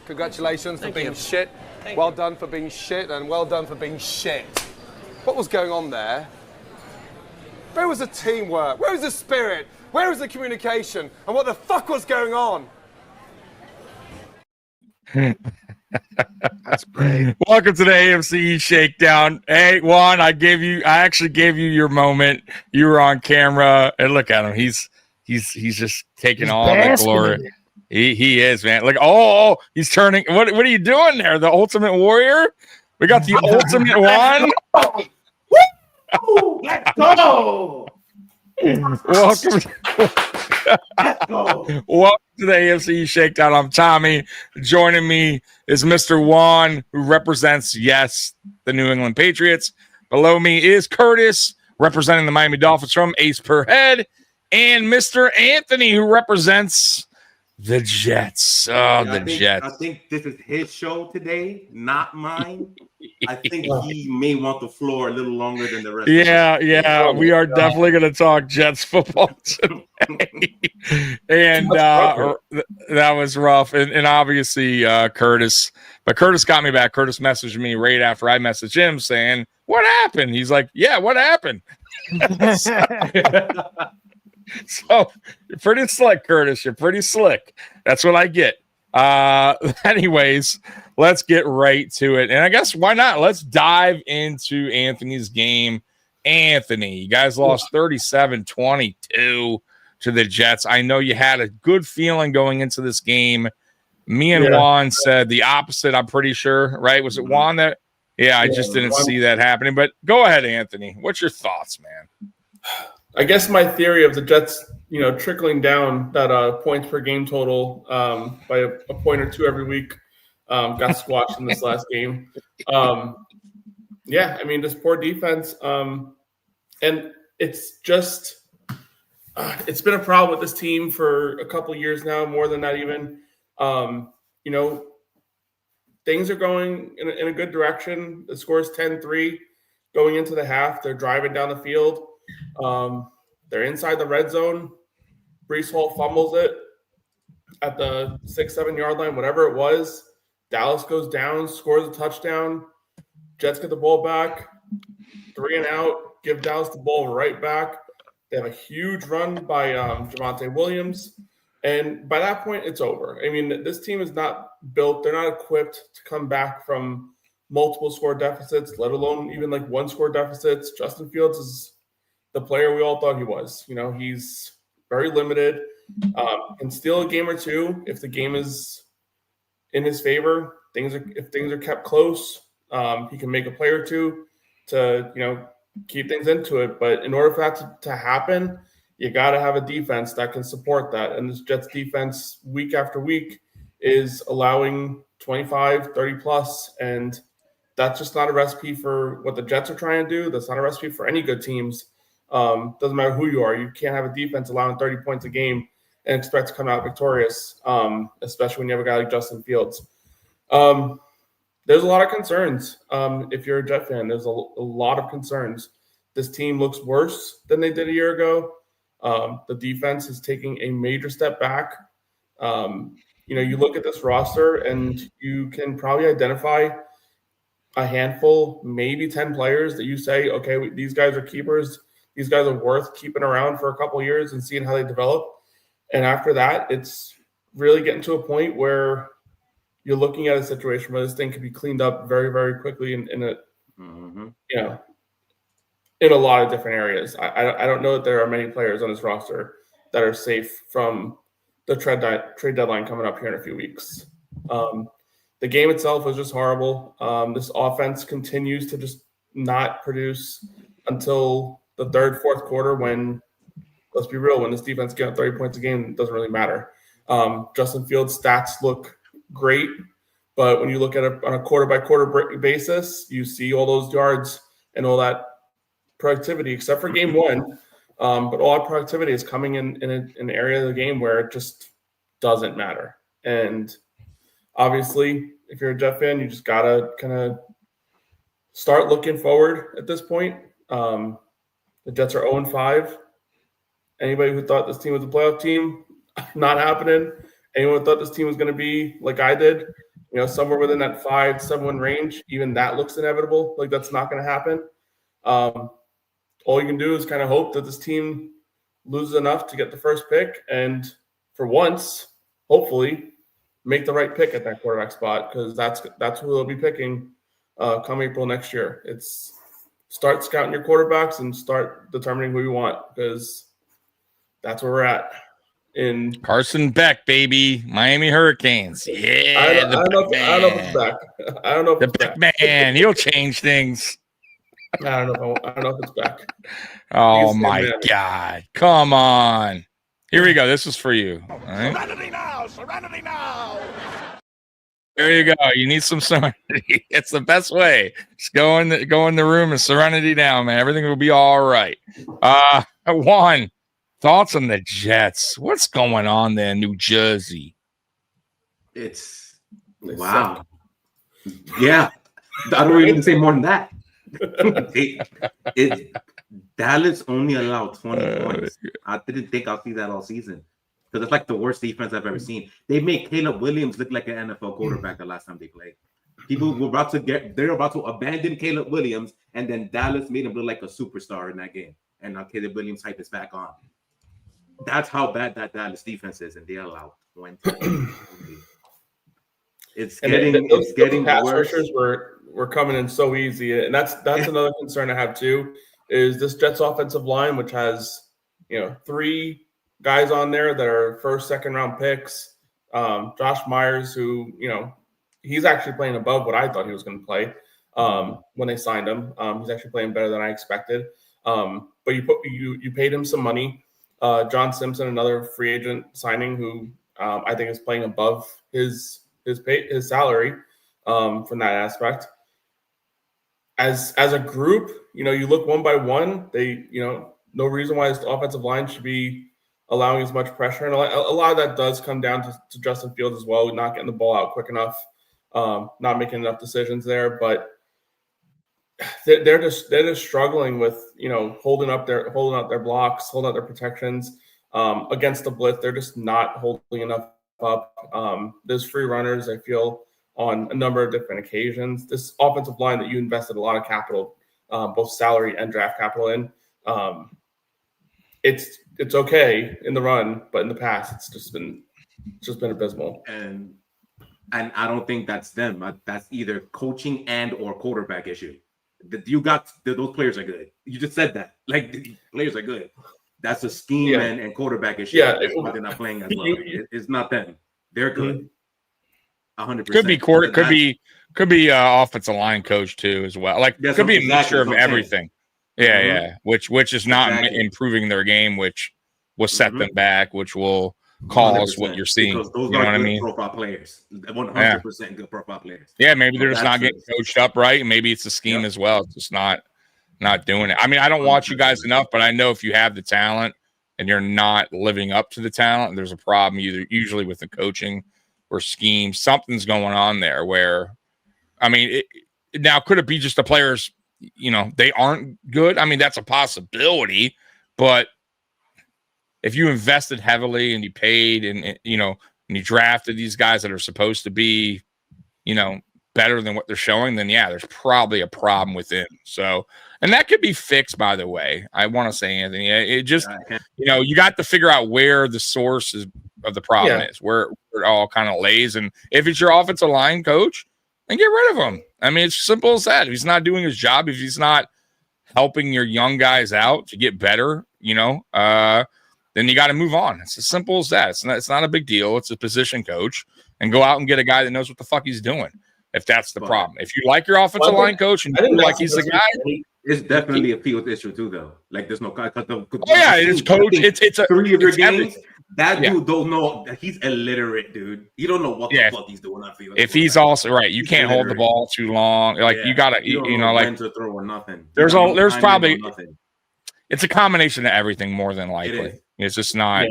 Congratulations for being shit. Thank Well you. done for being shit, and well done for being shit. What was going on there? Where was the teamwork? Where was the spirit? Where was the communication? And what the fuck was going on? That's great. Welcome to the AFC East Shakedown. Hey, Juan, I actually gave you your moment. You were on camera, and look at him. He's just taking all the glory. He is, man. Like, he's turning. What are you doing there? The Ultimate Warrior? We got the Ultimate Juan. Woo! Let's go! Welcome. Let's go! Welcome to the AFC East Shakedown. I'm Tommy. Joining me is Mr. Juan, who represents, yes, the New England Patriots. Below me is Curtis, representing the Miami Dolphins from Ace Per Head, and Mr. Anthony, who represents the Jets. Jets. I think this is his show today, not mine. I think he may want the floor a little longer than the rest. Yeah. We are definitely going to talk Jets football today. And that was rough. And obviously, Curtis. But Curtis got me back. Curtis messaged me right after I messaged him saying, "What happened?" He's like, "Yeah, what happened?" So you're pretty slick, Curtis. You're pretty slick. That's what I get. Anyways, let's get right to it. And I guess why not? Let's dive into Anthony's game. Anthony, you guys lost 37-22 to the Jets. I know you had a good feeling going into this game. Me and Juan said the opposite, I'm pretty sure, right? Was it Juan that? Yeah, I just didn't see that happening. But go ahead, Anthony. What's your thoughts, man? I guess my theory of the Jets, trickling down that points per game total by a point or two every week got squashed in this last game. This poor defense. And it's just it's been a problem with this team for a couple of years now, more than that even. Things are going in a good direction. The score is 10-3 going into the half. They're driving down the field. They're inside the red zone. Breece Hall fumbles it at the 6-7 yard line, whatever it was. Dallas goes down, scores a touchdown. Jets get the ball back, 3 and out, give Dallas the ball right back. They have a huge run by Javonte Williams. And by that point, it's over. I mean, this team is not built. They're not equipped to come back from multiple score deficits, let alone even like one score deficits. Justin Fields is the player we all thought he was. He's very limited. Can steal a game or two if the game is in his favor. If things are kept close, he can make a play or two to keep things into it. But in order for that to happen, you got to have a defense that can support that. And this Jets defense week after week is allowing 25, 30 plus, and that's just not a recipe for what the Jets are trying to do. That's not a recipe for any good teams. Doesn't matter who you are. You can't have a defense allowing 30 points a game and expect to come out victorious, especially when you have a guy like Justin Fields. There's a lot of concerns. If you're a Jet fan, there's a lot of concerns. This team looks worse than they did a year ago. The defense is taking a major step back. You look at this roster and you can probably identify a handful, maybe 10 players that you say, okay, these guys are keepers. These guys are worth keeping around for a couple of years and seeing how they develop. And after that, it's really getting to a point where you're looking at a situation where this thing could be cleaned up very, very quickly in a lot of different areas. I don't know that there are many players on this roster that are safe from the trade deadline coming up here in a few weeks. The game itself was just horrible. This offense continues to just not produce until the third, fourth quarter when, let's be real, when this defense gets 30 points a game, it doesn't really matter. Justin Fields' stats look great, but when you look at it on a quarter-by-quarter basis, you see all those yards and all that productivity, except for game one. But all that productivity is coming in an area of the game where it just doesn't matter. And obviously, if you're a Jet fan, you just got to kind of start looking forward at this point. The Jets are 0-5. Anybody who thought this team was a playoff team, not happening. Anyone who thought this team was going to be like I did, somewhere within that 5-7 range, even that looks inevitable. Like that's not going to happen. All you can do is kind of hope that this team loses enough to get the first pick, and for once, hopefully, make the right pick at that quarterback spot, because that's who they'll be picking come April next year. It's start scouting your quarterbacks and start determining who you want, because that's where we're at. In Carson Beck, baby, Miami Hurricanes. Yeah, I don't know if it's back. I don't know if the it's back. Beck man, he'll change things. I don't know if it's back. Oh my God! Come on. Here we go. This is for you. All right. Serenity now! Serenity now! There you go. You need some serenity. It's the best way. Just go in the room and serenity down, man. Everything will be all right. Juan, thoughts on the Jets? What's going on there in New Jersey? It's wow. Yeah, I don't really need to say more than that. Dallas only allowed 20 points. I didn't think I'll see that all season, because it's like the worst defense I've ever seen. They made Caleb Williams look like an NFL quarterback the last time they played. People were about to abandon Caleb Williams, and then Dallas made him look like a superstar in that game. And now Caleb Williams' hype is back on. That's how bad that Dallas defense is, and they allowed 20. It's getting pass worse. rushers were coming in so easy, and that's another concern I have too. Is this Jets offensive line, which has 3 guys on there that are first, second round picks. Josh Myers, who he's actually playing above what I thought he was going to play when they signed him. He's actually playing better than I expected. But you paid him some money. John Simpson, another free agent signing, who I think is playing above his salary from that aspect. As a group, you look one by one. They, no reason why this offensive line should be allowing as much pressure, and a lot of that does come down to Justin Fields as well, not getting the ball out quick enough, not making enough decisions there. But they're just struggling with holding up their blocks, holding up their protections against the blitz. They're just not holding enough up. There's free runners, I feel, on a number of different occasions. This offensive line that you invested a lot of capital, both salary and draft capital in, it's okay in the run, but in the past it's just been abysmal. And I don't think that's them. That's either coaching and or quarterback issue. Those players are good. You just said that. Like, the players are good. That's a scheme and quarterback issue. Yeah, they're not playing as well. It's not them. They're good. 100%. Could be offensive line coach too as well. Like, could be a mixture of everything. Yeah, yeah. Which is not improving their game, which will set them back, which will cause what you're seeing. Because those you know are what I good mean? profile players. 100% good profile players. Yeah, maybe they're just not getting coached up right, and maybe it's the scheme as well. It's just not doing it. I mean, I don't watch you guys enough, but I know if you have the talent and you're not living up to the talent, there's a problem usually with the coaching or scheme. Something's going on there where, I mean, now could it be just the players, they aren't good? I mean, that's a possibility, but if you invested heavily and you paid and you drafted these guys that are supposed to be, better than what they're showing, then yeah, there's probably a problem within. So, and that could be fixed, by the way. I want to say, Anthony, it just, you got to figure out where the source of the problem is, where it all kind of lays. And if it's your offensive line coach, then get rid of him. I mean, it's simple as that. If he's not doing his job, if he's not helping your young guys out to get better, then you got to move on. It's as simple as that. It's not a big deal. It's a position coach, and go out and get a guy that knows what the fuck he's doing. If that's the problem, if you like your offensive line coach and you feel like he's the guy, it's definitely a field issue too, though. Like, there's no it's coach. It's 3 of your games. That dude don't know. He's illiterate, dude. He don't know what the fuck he's doing on field. If he's also right, you can't hold the ball too long. Like, you gotta, like, to throw or nothing. There's probably it's a combination of everything more than likely. It's just not,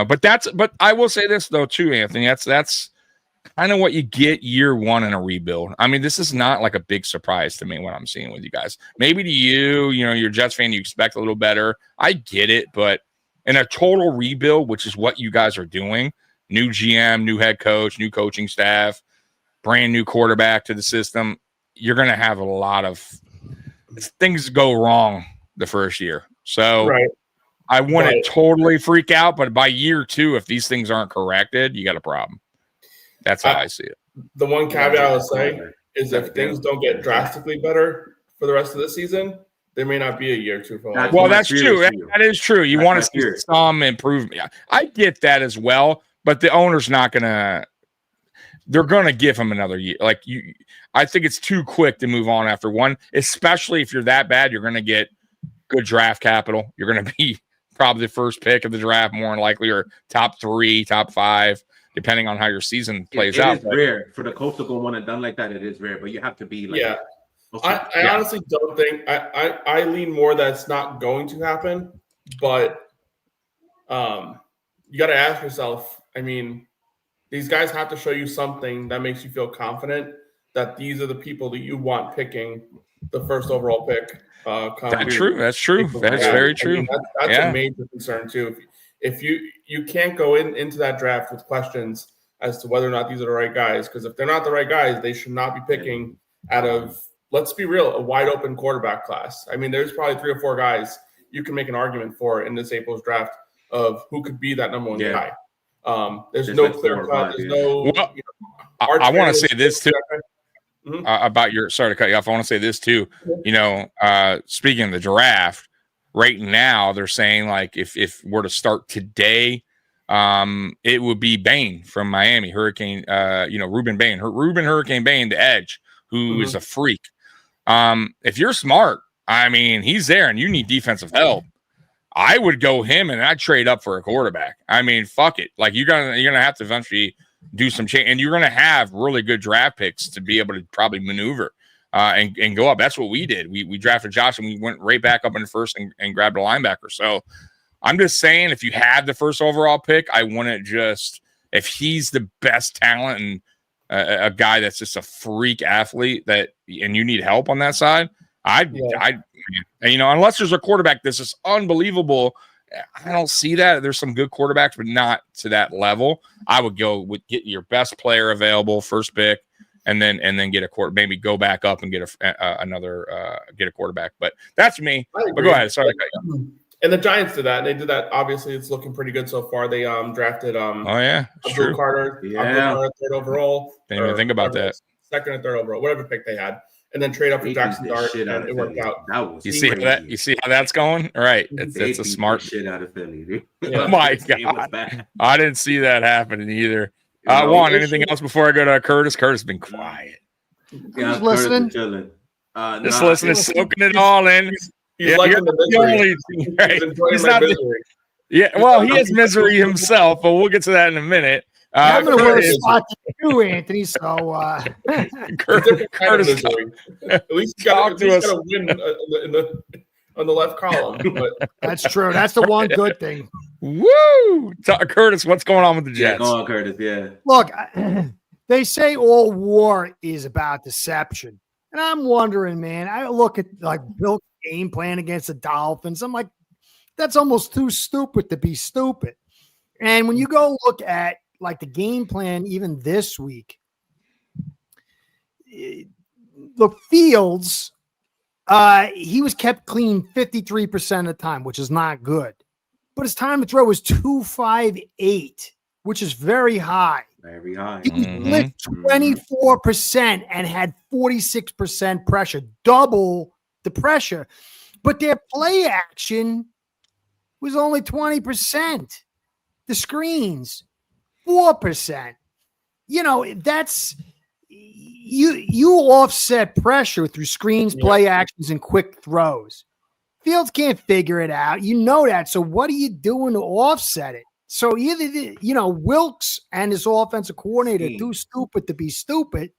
But I will say this though too, Anthony. That's kind of what you get year one in a rebuild. I mean, this is not like a big surprise to me what I'm seeing with you guys. Maybe to you, you're a Jets fan, you expect a little better. I get it, but in a total rebuild, which is what you guys are doing, new GM, new head coach, new coaching staff, brand new quarterback to the system, you're going to have a lot of things go wrong the first year. So I wouldn't totally freak out, but by year 2, if these things aren't corrected, you got a problem. That's how I see it. The one caveat I would say is if things don't get drastically better for the rest of the season, there may not be a year 2 for Well, that's true. That is true. You want to see some improvement. I get that as well, but the owner's not going to – they're going to give him another year. I think it's too quick to move on after one, especially if you're that bad. You're going to get good draft capital. You're going to be probably the first pick of the draft, more than likely, or top 3, top 5. Depending on how your season plays out. It is rare for the coach to go one and done like that. It is rare, but you have to be like. Yeah, I honestly don't think I lean more that it's not going to happen, but you got to ask yourself. I mean, these guys have to show you something that makes you feel confident that these are the people that you want picking the first overall pick. That's true. That's true. That's very true. I mean, that's a major concern too. If you can't go into that draft with questions as to whether or not these are the right guys, because if they're not the right guys, they should not be picking out of, let's be real, a wide open quarterback class. I mean, there's probably 3 or 4 guys you can make an argument for in this April's draft of who could be that number 1 guy. There's no clear cut. There's no. Well, I want to say this too about your. Sorry to cut you off. I want to say this too. Speaking of the draft. Right now, they're saying like if we're to start today, it would be Bain from Miami, Hurricane. Ruben Bain, Hurricane Bain, the edge, who is a freak. If you're smart, I mean, he's there, and you need defensive help. I would go him, and I'd trade up for a quarterback. I mean, fuck it. Like you're gonna have to eventually do some change, and you're gonna have really good draft picks to be able to probably maneuver. And go up. That's what we did. We drafted Josh and we went right back up in the first and grabbed a linebacker. So I'm just saying, if you had the first overall pick, I wouldn't just if he's the best talent and a guy that's just a freak athlete and you need help on that side, unless there's a quarterback that's just unbelievable. I don't see that. There's some good quarterbacks, but not to that level. I would go with get your best player available, first pick. And then get a quarter, maybe go back up and get get a quarterback. But that's me. But go ahead. Sorry. And the Giants did that. And they did that. Obviously, it's looking pretty good so far. They drafted Abdul Carter, 3rd overall. Didn't even think about that. 2nd or 3rd overall, whatever pick they had, and then trade up for Jackson Dart, and it worked out. You see how that's going? All right, it's a smart shit out of Philly, dude. Oh my god, I didn't see that happening either. Juan, anything else before I go to Curtis? Curtis has been quiet. Yeah, who's listening? Just listening, soaking it all in. He's liking the misery. Right. He's not misery. Yeah, well, he has misery himself, but we'll get to that in a minute. I'm going to wear a spot to you, Anthony. So, Curtis, at least he's got a win on the left column. But that's true. That's the one good thing. Woo! Curtis, what's going on with the Jets? Yeah, go on, Curtis. Yeah. Look, they say all war is about deception. And I'm wondering, man, I look at like Bill's game plan against the Dolphins. I'm like, that's almost too stupid to be stupid. And when you go look at like the game plan, even this week, look, Fields, he was kept clean 53% of the time, which is not good. But his time to throw was 258, which is very high. Very high. He was lit 24% and had 46% pressure, double the pressure. But their play action was only 20%. The screens, 4%. That's you offset pressure through screens, play actions, and quick throws. Fields can't figure it out. You know that. So what are you doing to offset it? So either, Wilkes and his offensive coordinator are too stupid to be stupid,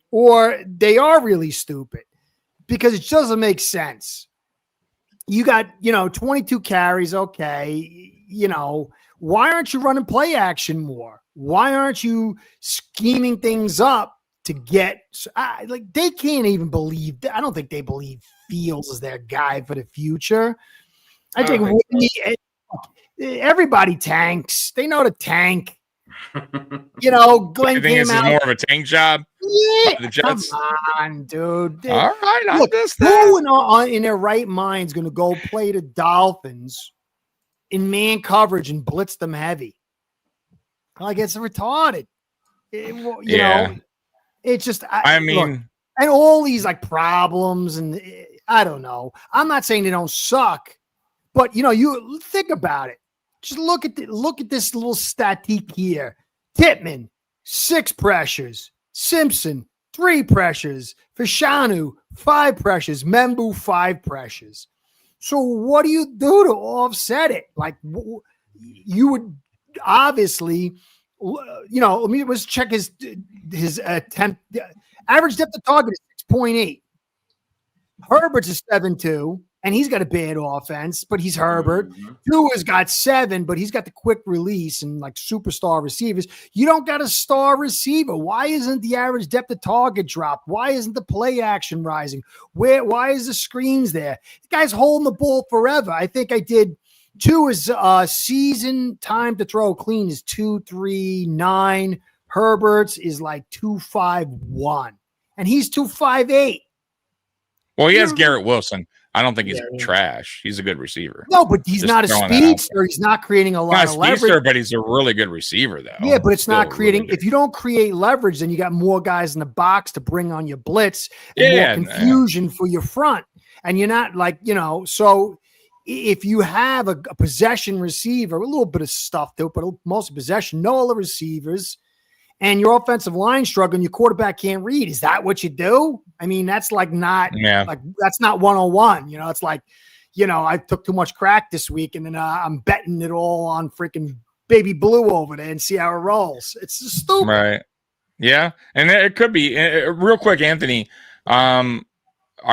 or they are really stupid because it doesn't make sense. You got, 22 carries. Okay. Why aren't you running play action more? Why aren't you scheming things up to get they can't even believe. I don't think they believe Fields is their guy for the future. I think everybody tanks. They know to tank. You know, Glenn I think came this is out. more of a tank job. Yeah, the Jets. come on, dude. All right, I Look, understand. who in their right mind is going to go play the Dolphins in man coverage and blitz them heavy? Like, it's retarded. You know, it's just. I mean, look, and all these like problems, and I don't know. I'm not saying they don't suck, but you know, you think about it. Just look at this little statique here. Titman, 6 pressures. Simpson, 3 pressures. Fashanu, 5 pressures. Membu, 5 pressures. So what do you do to offset it? Like, you would obviously, you know, let's check his attempt. Average depth of target is 6.8. Herbert's is 7.2, and he's got a bad offense, but he's Herbert. Tua's got 7, but he's got the quick release and like superstar receivers. You don't got a star receiver. Why isn't the average depth of target dropped? Why isn't the play action rising? Why is the screens there? The guy's holding the ball forever. I think I did. Tua's season time to throw clean is 2.39. Herbert's is like 2.51, and he's 2.58. well, he has Garrett Wilson. I don't think he's trash. He's a good receiver. No, but he's Just not a throwing that out speedster. He's not creating a lot Not of a leverage. speedster, but he's a really good receiver, though. Yeah, but it's Still not creating. really good. If you don't create leverage, then you got more guys in the box to bring on your blitz and Yeah, more confusion for your front. And you're not like, you know, so if you have a possession receiver, a little bit of stuff though, but most of possession, know all the receivers, and your offensive line struggling, your quarterback can't read. Is that what you do? I mean, that's like not like that's not 101. You know, it's like, you know, I took too much crack this week, and then I'm betting it all on freaking Baby Blue over there and see how it rolls. It's just stupid. Right. Yeah. And it could be real quick, Anthony. Are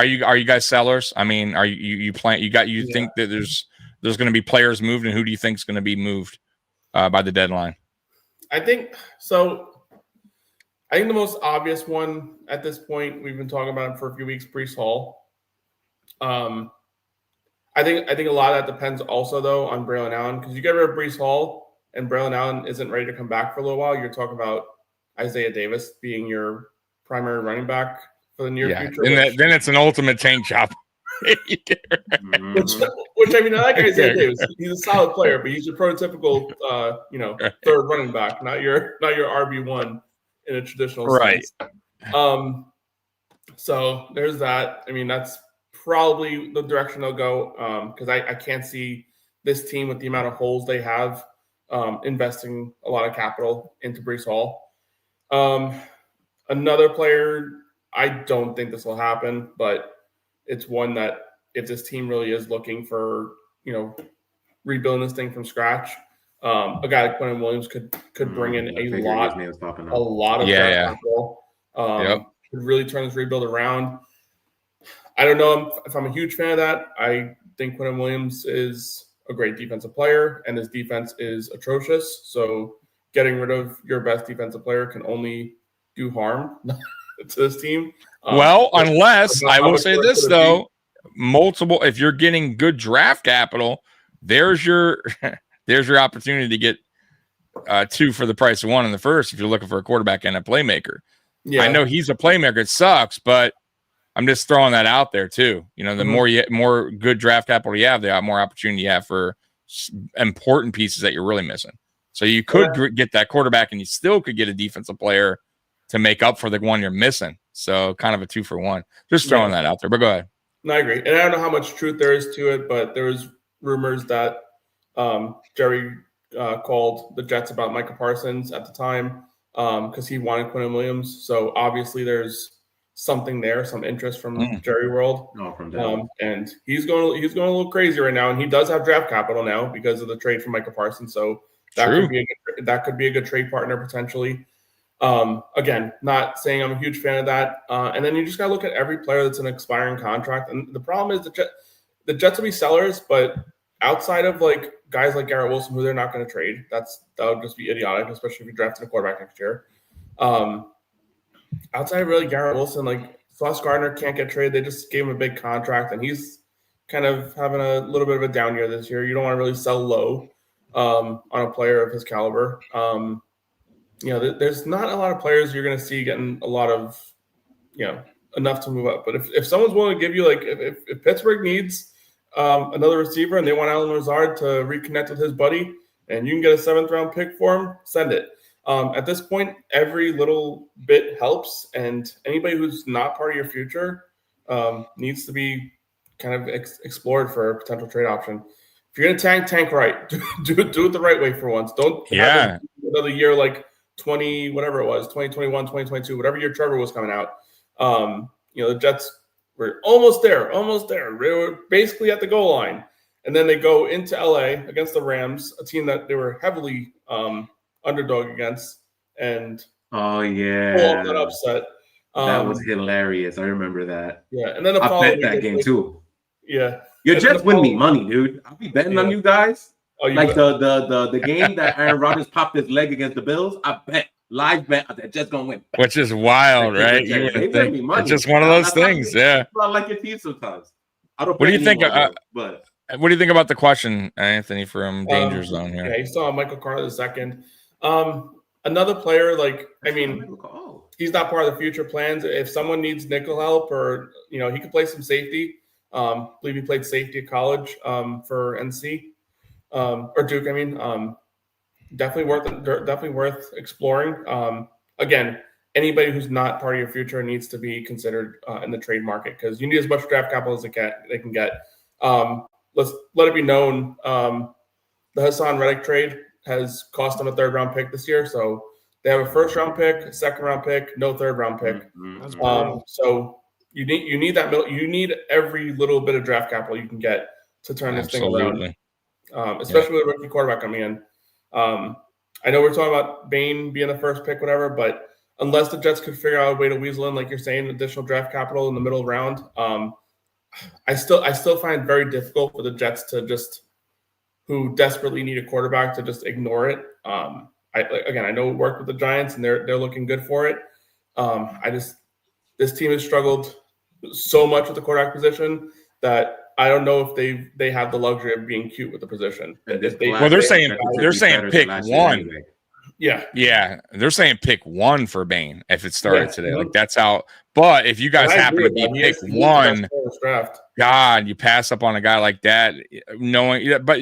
you guys sellers? I mean, are you think that there's going to be players moved, and who do you think is going to be moved by the deadline? I think so. I think the most obvious one at this point, we've been talking about him for a few weeks, Breece Hall. I think a lot of that depends also though on Braylon Allen, because you get rid of Breece Hall and Braylon Allen isn't ready to come back for a little while. You're talking about Isaiah Davis being your primary running back for the near future. And then it's an ultimate tank job. which I mean, I like Isaiah Davis. He's a solid player, but he's your prototypical, third running back, not your RB1 in a traditional sense. So there's that. I mean, that's probably the direction they'll go, because I can't see this team with the amount of holes they have investing a lot of capital into Breece Hall. Another player, I don't think this will happen, but it's one that if this team really is looking for, rebuilding this thing from scratch, a guy like Quentin Williams could bring in a lot of capital. Could really turn this rebuild around. I don't know if I'm a huge fan of that. I think Quentin Williams is a great defensive player, and his defense is atrocious. So getting rid of your best defensive player can only do harm to this team. Well, unless I will say this though, if you're getting good draft capital, there's your opportunity to get 2 for the price of 1 in the first if you're looking for a quarterback and a playmaker. Yeah. I know he's a playmaker. It sucks, but I'm just throwing that out there too. The more good draft capital you have, the more opportunity you have for important pieces that you're really missing. So you could get that quarterback, and you still could get a defensive player to make up for the one you're missing. So kind of a 2 for 1. Just throwing that out there. But go ahead. No, I agree. And I don't know how much truth there is to it, but there was rumors that Jerry called the Jets about Micah Parsons at the time because he wanted Quentin Williams. So obviously there's something there, some interest from Jerry World. And he's going a little crazy right now, and he does have draft capital now because of the trade for Micah Parsons. So that could be a good trade partner potentially. Again, not saying I'm a huge fan of that. And then you just got to look at every player that's an expiring contract. And the problem is the Jets will be sellers, but outside of like guys like Garrett Wilson, who they're not going to trade, that would just be idiotic, especially if you drafted a quarterback next year. Outside of really Garrett Wilson, like Sauce Gardner can't get traded. They just gave him a big contract, and he's kind of having a little bit of a down year this year. You don't want to really sell low on a player of his caliber. there's not a lot of players you're going to see getting a lot of, enough to move up. But if someone's willing to give you, like, if Pittsburgh needs another receiver and they want Alan Lazard to reconnect with his buddy, and you can get a 7th-round pick for him, send it. At this point, every little bit helps, and anybody who's not part of your future needs to be kind of explored for a potential trade option. If you're going to tank right. Do it the right way for once. Don't have another year like 2021, 2022, whatever year Trevor was coming out. The Jets were almost there. They were basically at the goal line. And then they go into LA against the Rams, a team that they were heavily underdog against. And pull off that upset. That was hilarious. I remember that. Yeah. And then I bet that game too. Yeah. Your Jets win me money, dude. I'll be betting on you guys. Oh, like the game that Aaron Rodgers popped his leg against the Bills. I bet. Live bet that Jets gonna win. Which is wild, right? You wouldn't think. It's just one of those things. Yeah. I like your team sometimes. I don't. What do you think? But what do you think about the question, Anthony, from Danger Zone here? Yeah, you saw Michael Carter II. Another player, he's not part of the future plans. If someone needs nickel help, or he could play some safety. I believe he played safety at college for NC or Duke. Definitely worth exploring. Again, anybody who's not part of your future needs to be considered in the trade market, because you need as much draft capital as they can get. Let's let it be known, the Hassan Reddick trade has cost them a 3rd-round pick this year. So they have a 1st-round pick, a 2nd-round pick, no 3rd-round pick. So you need that. You need every little bit of draft capital you can get to turn this thing around. Especially with a rookie quarterback coming in. I know we're talking about Bain being the 1st pick, whatever, but unless the Jets could figure out a way to weasel in, like you're saying, additional draft capital in the middle round, I still find it very difficult for the Jets to who desperately need a quarterback, to just ignore it. I know it worked with the Giants and they're looking good for it. This team has struggled so much with the quarterback position that I don't know if they have the luxury of being cute with the position. They're saying pick one. Anyway. Yeah. They're saying pick 1 for Bain if it started today. Like, that's how. But if you guys happen to be pick 1, God, you pass up on a guy like that, but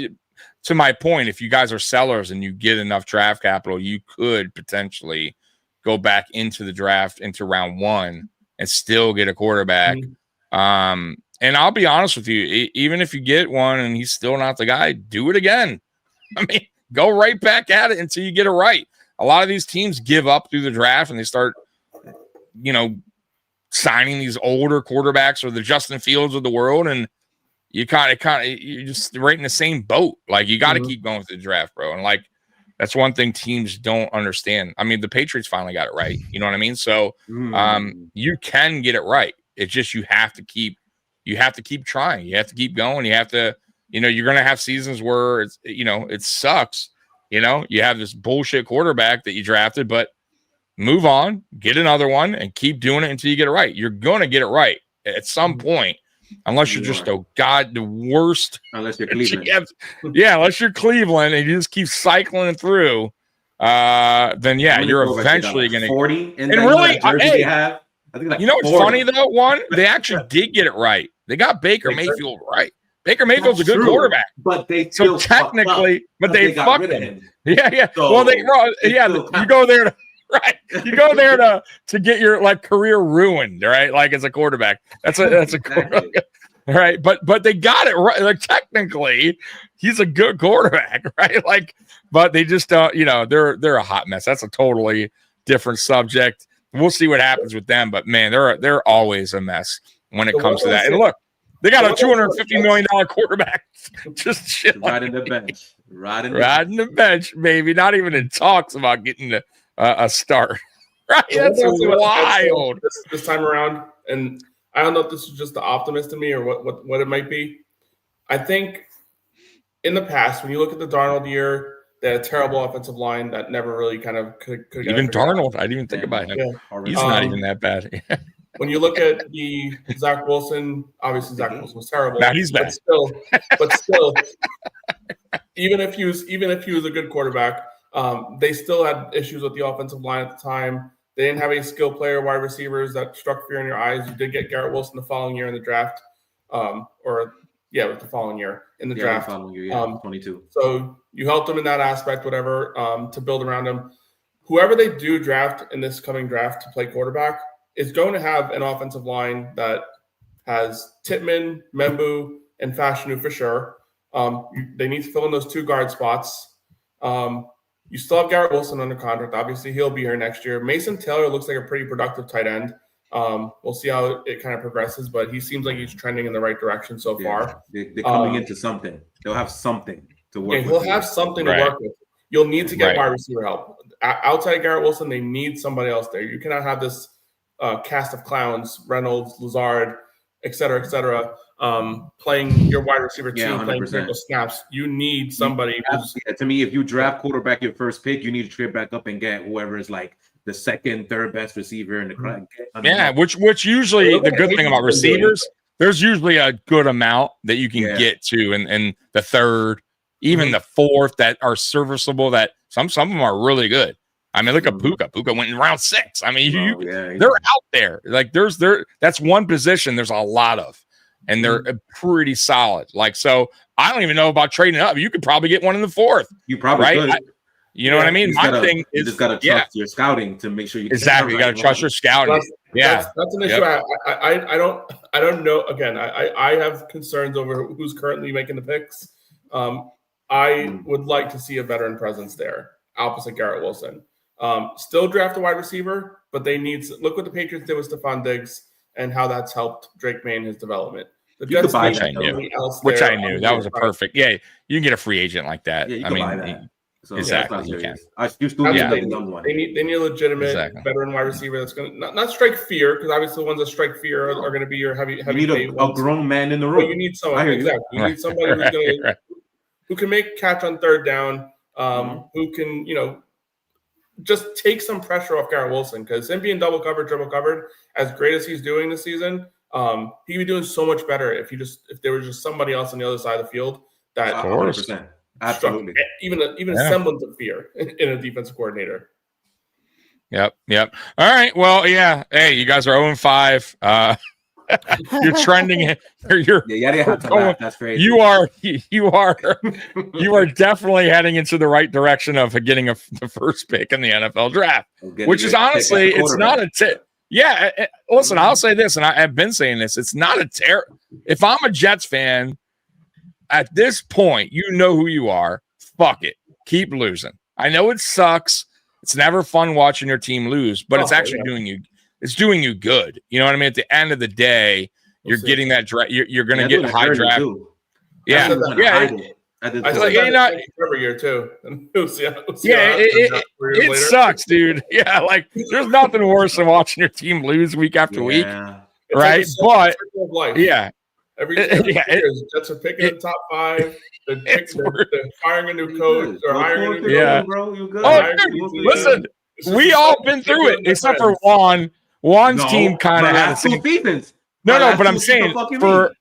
to my point, if you guys are sellers and you get enough draft capital, you could potentially go back into the draft into round 1 and still get a quarterback. And I'll be honest with you, even if you get one and he's still not the guy, do it again. Go right back at it until you get it right. A lot of these teams give up through the draft and they start, signing these older quarterbacks or the Justin Fields of the world, and you're just right in the same boat. Like, you got to keep going through the draft, bro. And that's one thing teams don't understand. The Patriots finally got it right. You know what I mean? So you can get it right. It's just you have to keep trying. You have to keep going. You have to, you're going to have seasons where it sucks. You have this bullshit quarterback that you drafted, but move on, get another one, and keep doing it until you get it right. You're going to get it right at some point, unless you're just the worst. Unless you're Cleveland. Unless you're Cleveland and you just keep cycling it through, then you're eventually going to 40. And really, I think what's funny though? They actually did get it right. They got Baker Mayfield right. Baker Mayfield's a good quarterback, but they so technically, they fucked him. Yeah. So you go there to right. You go there to get your career ruined, right? Like, as a quarterback, that's a quarterback. Right. But they got it right. Like, technically, he's a good quarterback, right? But they just don't. They're a hot mess. That's a totally different subject. We'll see what happens with them, but man, they're always a mess when it comes to that. And look, they got a $250 million quarterback, just shit riding the bench, riding the bench, maybe not even in talks about getting a start. Right? That's wild. This time around, and I don't know if this is just the optimist in me or what it might be. I think in the past, when you look at the Darnold year, they had a terrible offensive line that never really kind of could even Darnold. I didn't even think about him. Yeah. He's not even that bad. When you look at the Zach Wilson, obviously Zach Wilson was terrible. Now he's bad. But still, even if he was a good quarterback, They still had issues with the offensive line at the time. They didn't have any skill player wide receivers that struck fear in your eyes. You did get Garrett Wilson the following year in the draft, it was the following year in the draft. The following year, 22. So you helped them in that aspect, whatever, to build around them. Whoever they do draft in this coming draft to play quarterback is going to have an offensive line that has Tittman, Membu, and Fashanu for sure. They need to fill in those 2 guard spots. You still have Garrett Wilson under contract. Obviously, he'll be here next year. Mason Taylor looks like a pretty productive tight end. We'll see how it kind of progresses, but he seems like he's trending in the right direction so far. They're coming into something. They'll have something to work with. He'll have something to work with. You'll need to get wide receiver help. Outside of Garrett Wilson, they need somebody else there. You cannot have this cast of clowns, Reynolds, Lazard, et cetera, playing your wide receiver team, playing critical snaps. You need somebody. To me, if you draft quarterback your first pick, you need to trade back up and get whoever is like the second, third best receiver in the class. Yeah, which usually the good thing about receivers, there's usually a good amount that you can get to, and the third, even the fourth that are serviceable. That some of them are really good. I mean, look at Puka. Puka went in round 6. I mean, they're out there. Like that's one position there's a lot of, and they're pretty solid. Like, so I don't even know about trading up. You could probably get one in the 4th. You probably could. You know what I mean? My thing is, you just got to trust your scouting to make sure you exactly. You got to trust your scouting. That's an issue. I don't know. Again, I have concerns over who's currently making the picks. I would like to see a veteran presence there, opposite Garrett Wilson. Still draft a wide receiver, but they need – look what the Patriots did with Stephon Diggs and how that's helped Drake May in his development. The Jets which I knew. That was a perfect – you can get a free agent like that. Yeah, you can buy that. So exactly. You can. They need a legitimate veteran wide receiver that's going to not strike fear, because obviously the ones that strike fear are going to be your heavy you need a grown man in the room. But you need someone. Exactly. You need somebody who's going to who can make catch on third down, who can, just take some pressure off Garrett Wilson, because him being double covered, triple covered, as great as he's doing this season, he'd be doing so much better if there was just somebody else on the other side of the field that 100%. Absolutely. Even a semblance of fear in a defensive coordinator. Yep. All right. Well, yeah. Hey, you guys are 0-5. You're trending. That's crazy. You are definitely heading into the right direction of getting the first pick in the NFL draft, which is honestly, it's not a tip. Yeah. Listen, I'll say this, and I've been saying this. It's not a terror. If I'm a Jets fan, at this point, you know who you are. Fuck it. Keep losing. I know it sucks. It's never fun watching your team lose, but it's actually doing you good. You know what I mean? At the end of the day, you're getting that draft. You're going to get high draft. Yeah. I feel like every year too. It sucks, dude. Yeah, like there's nothing worse than watching your team lose week after week, right? But every Jets are picking the top 5. They're firing a new coach. They're hiring a new coach. Bro, you good? Listen, we all been through it, except for Juan. Juan's team kind of had a seasons. No, but I'm saying for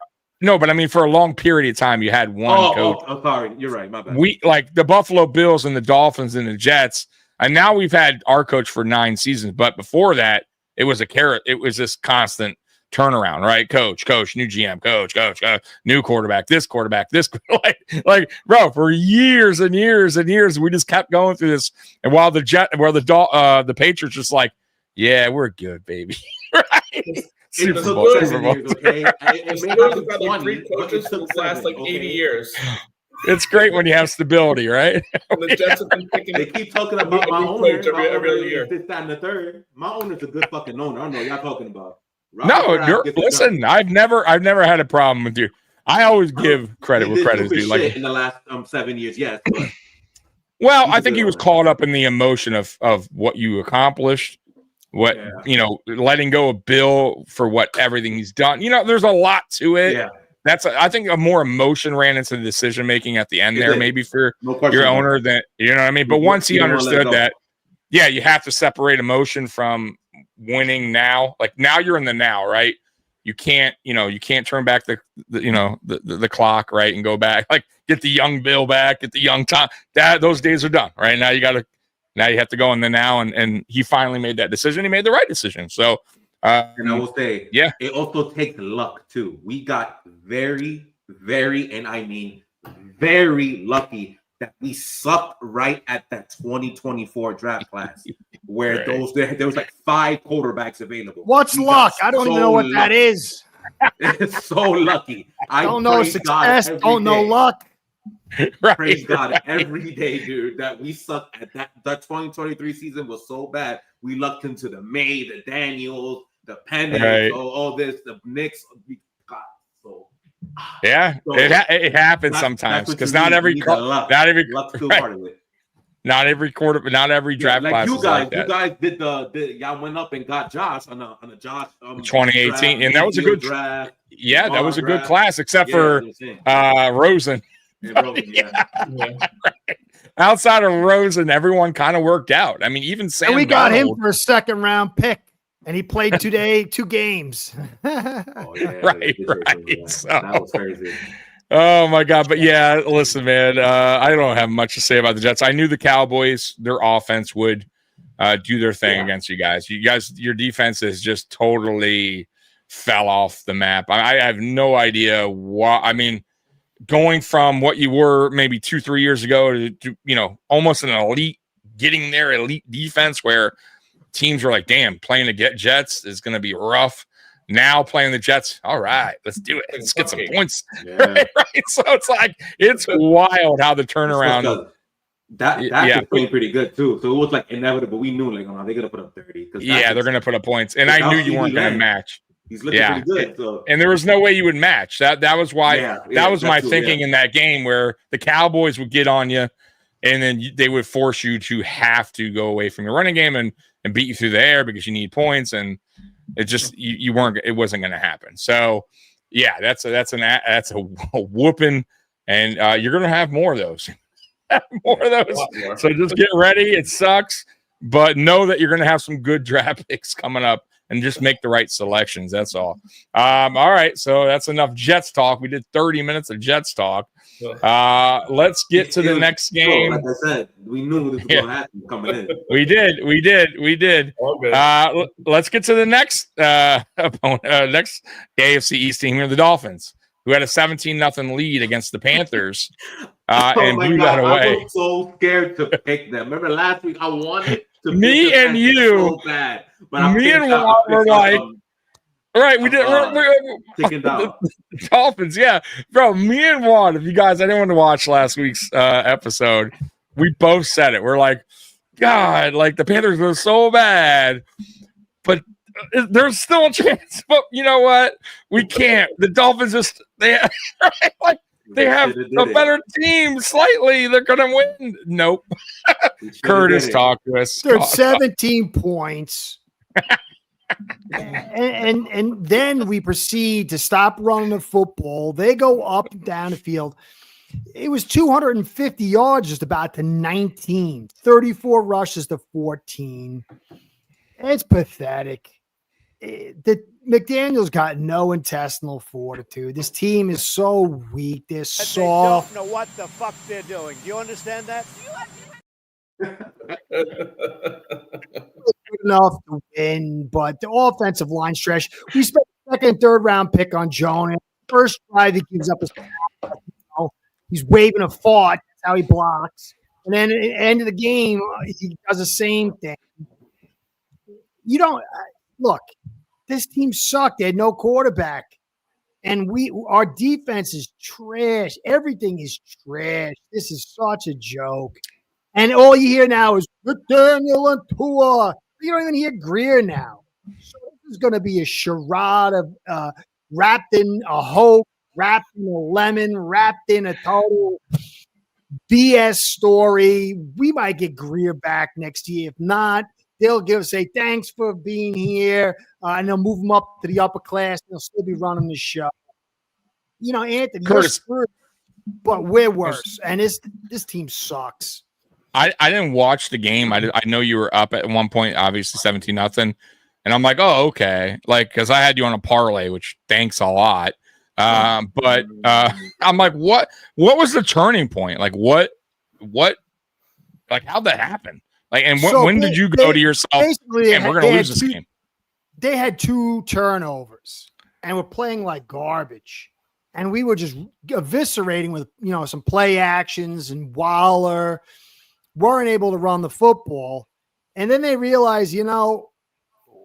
a long period of time, you had one coach. Oh, sorry, you're right. My bad. We like the Buffalo Bills and the Dolphins and the Jets, and now we've had our coach for 9 seasons. But before that, it was this constant turnaround, right? Coach, new GM, coach, new quarterback, this like bro, for years and years and years, we just kept going through this. And while the Patriots just like, yeah, we're good, baby, right? Super Bowl. It's like 3 coaches for the last 80 years. It's great when you have stability, right? And the Jets have been picking. They keep talking about my owner every year. This, that, and the third. My owner's a good fucking owner. I don't know what y'all talking about. Listen, I've never had a problem with you. I always give credit where credit is due. Like in the last 7 years, yes. Well, I think he was caught up in the emotion of what you accomplished, letting go of Bill for what everything he's done. There's a lot to it. Yeah. I think a more emotion ran into the decision making at the end there, maybe for your owner than you know what I mean. But once he understood that, you have to separate emotion from winning now. Like now you're in the now, right? you can't turn back the clock, right, and go back, like get the young Bill back, get the young Tom. Those days are done, right? Now you have to go in the now, and he finally made that decision. He made the right decision. So, and I will say, yeah, it also takes luck too. We got very, very, and I mean very lucky that we sucked right at that 2024 draft class, where there was like 5 quarterbacks available. What's luck? I don't even know what that is. It's so lucky. I don't know success. Don't know luck. Right. Praise God every day, dude. That we sucked at that 2023 season was so bad. We lucked into the May, the Daniels, the Penny, all this, the Knicks. We got so. Yeah, so it happens sometimes because not every draft class. You guys did y'all went up and got Josh on a Josh 2018, draft, and that was a good draft. Yeah, that was a good class, except for Rosen. Yeah. Right. Outside of Rosen, everyone kind of worked out. I mean, even Sam. And we got him for a 2nd round pick. And he played 2 games. Right. So, that was crazy. Oh my God. But yeah, listen, man, I don't have much to say about the Jets. I knew the Cowboys, their offense would do their thing against you guys. Your defense is just totally fell off the map. I have no idea why. I mean, going from what you were maybe 2-3 years ago to almost an elite defense where teams were like, damn, playing the Jets is going to be rough. Now playing the Jets, all right, let's do it. Let's get some points. Yeah. Right? So it's like, it's wild how the turnaround. That playing pretty good too. So it was like inevitable. We knew like, they're going to put up 30. Yeah, they're going to put up points. And I knew you weren't going to match. He's looking pretty good. So. And there was no way you would match. That was why that was my thinking in that game where the Cowboys would get on you and then they would force you to have to go away from your running game and beat you through the air because you need points, and it just it wasn't going to happen. So yeah, that's a whooping, and you're going to have more of those. So just get ready. It sucks, but know that you're going to have some good draft picks coming up, and just make the right selections. That's all. All right, so that's enough Jets talk. We did 30 minutes of Jets talk. Let's get to the next game. Like I said, we knew this was going to happen coming in. We did. Let's get to the next opponent, next AFC East team here, the Dolphins, who had a 17-0 lead against the Panthers and blew that away. I was so scared to pick them. Remember last week I wanted to me and you so bad, but me and Juan were like, all right, we did. We're Dolphins, yeah, bro. Me and Juan, if you guys, I didn't want to watch last week's episode. We both said it. We're like, God, like the Panthers were so bad, but there's still a chance. But you know what? We can't. The Dolphins they have a better team slightly. They're gonna win. Nope. Curtis, talk to us. There's 17 points. And then we proceed to stop running the football. They go up and down the field. It was 250 yards just about to 19, 34 rushes to 14. It's pathetic. McDaniel's got no intestinal fortitude. This team is so weak. They're soft. They don't know what the fuck they're doing. Do you understand that? Enough to win, but the offensive line stretch. We spent the 2nd and 3rd round pick on Jones. First drive, he gives up his. He's waving a fart. That's how he blocks. And then at the end of the game, he does the same thing. You don't look. This team sucked. They had no quarterback, and our defense is trash. Everything is trash. This is such a joke. And all you hear now is McDaniel and Tua. You don't even hear Greer now. So this is going to be a charade of wrapped in a hope, wrapped in a lemon, wrapped in a total BS story. We might get Greer back next year. If not, they'll say thanks for being here, and they'll move him up to the upper class. They'll still be running the show. You know, Anthony, you're screwed, but we're worse. And this team sucks. I didn't watch the game. I know you were up at one point, obviously 17-0. And I'm like, oh, okay. Like, because I had you on a parlay, which thanks a lot. But I'm like, what was the turning point? Like, what, like, how'd that happen? Like, and when did you go to yourself? Basically, And we're going to lose this game. They had 2 turnovers and were playing like garbage. And we were just eviscerating with, some play actions, and Waller weren't able to run the football. And then they realized,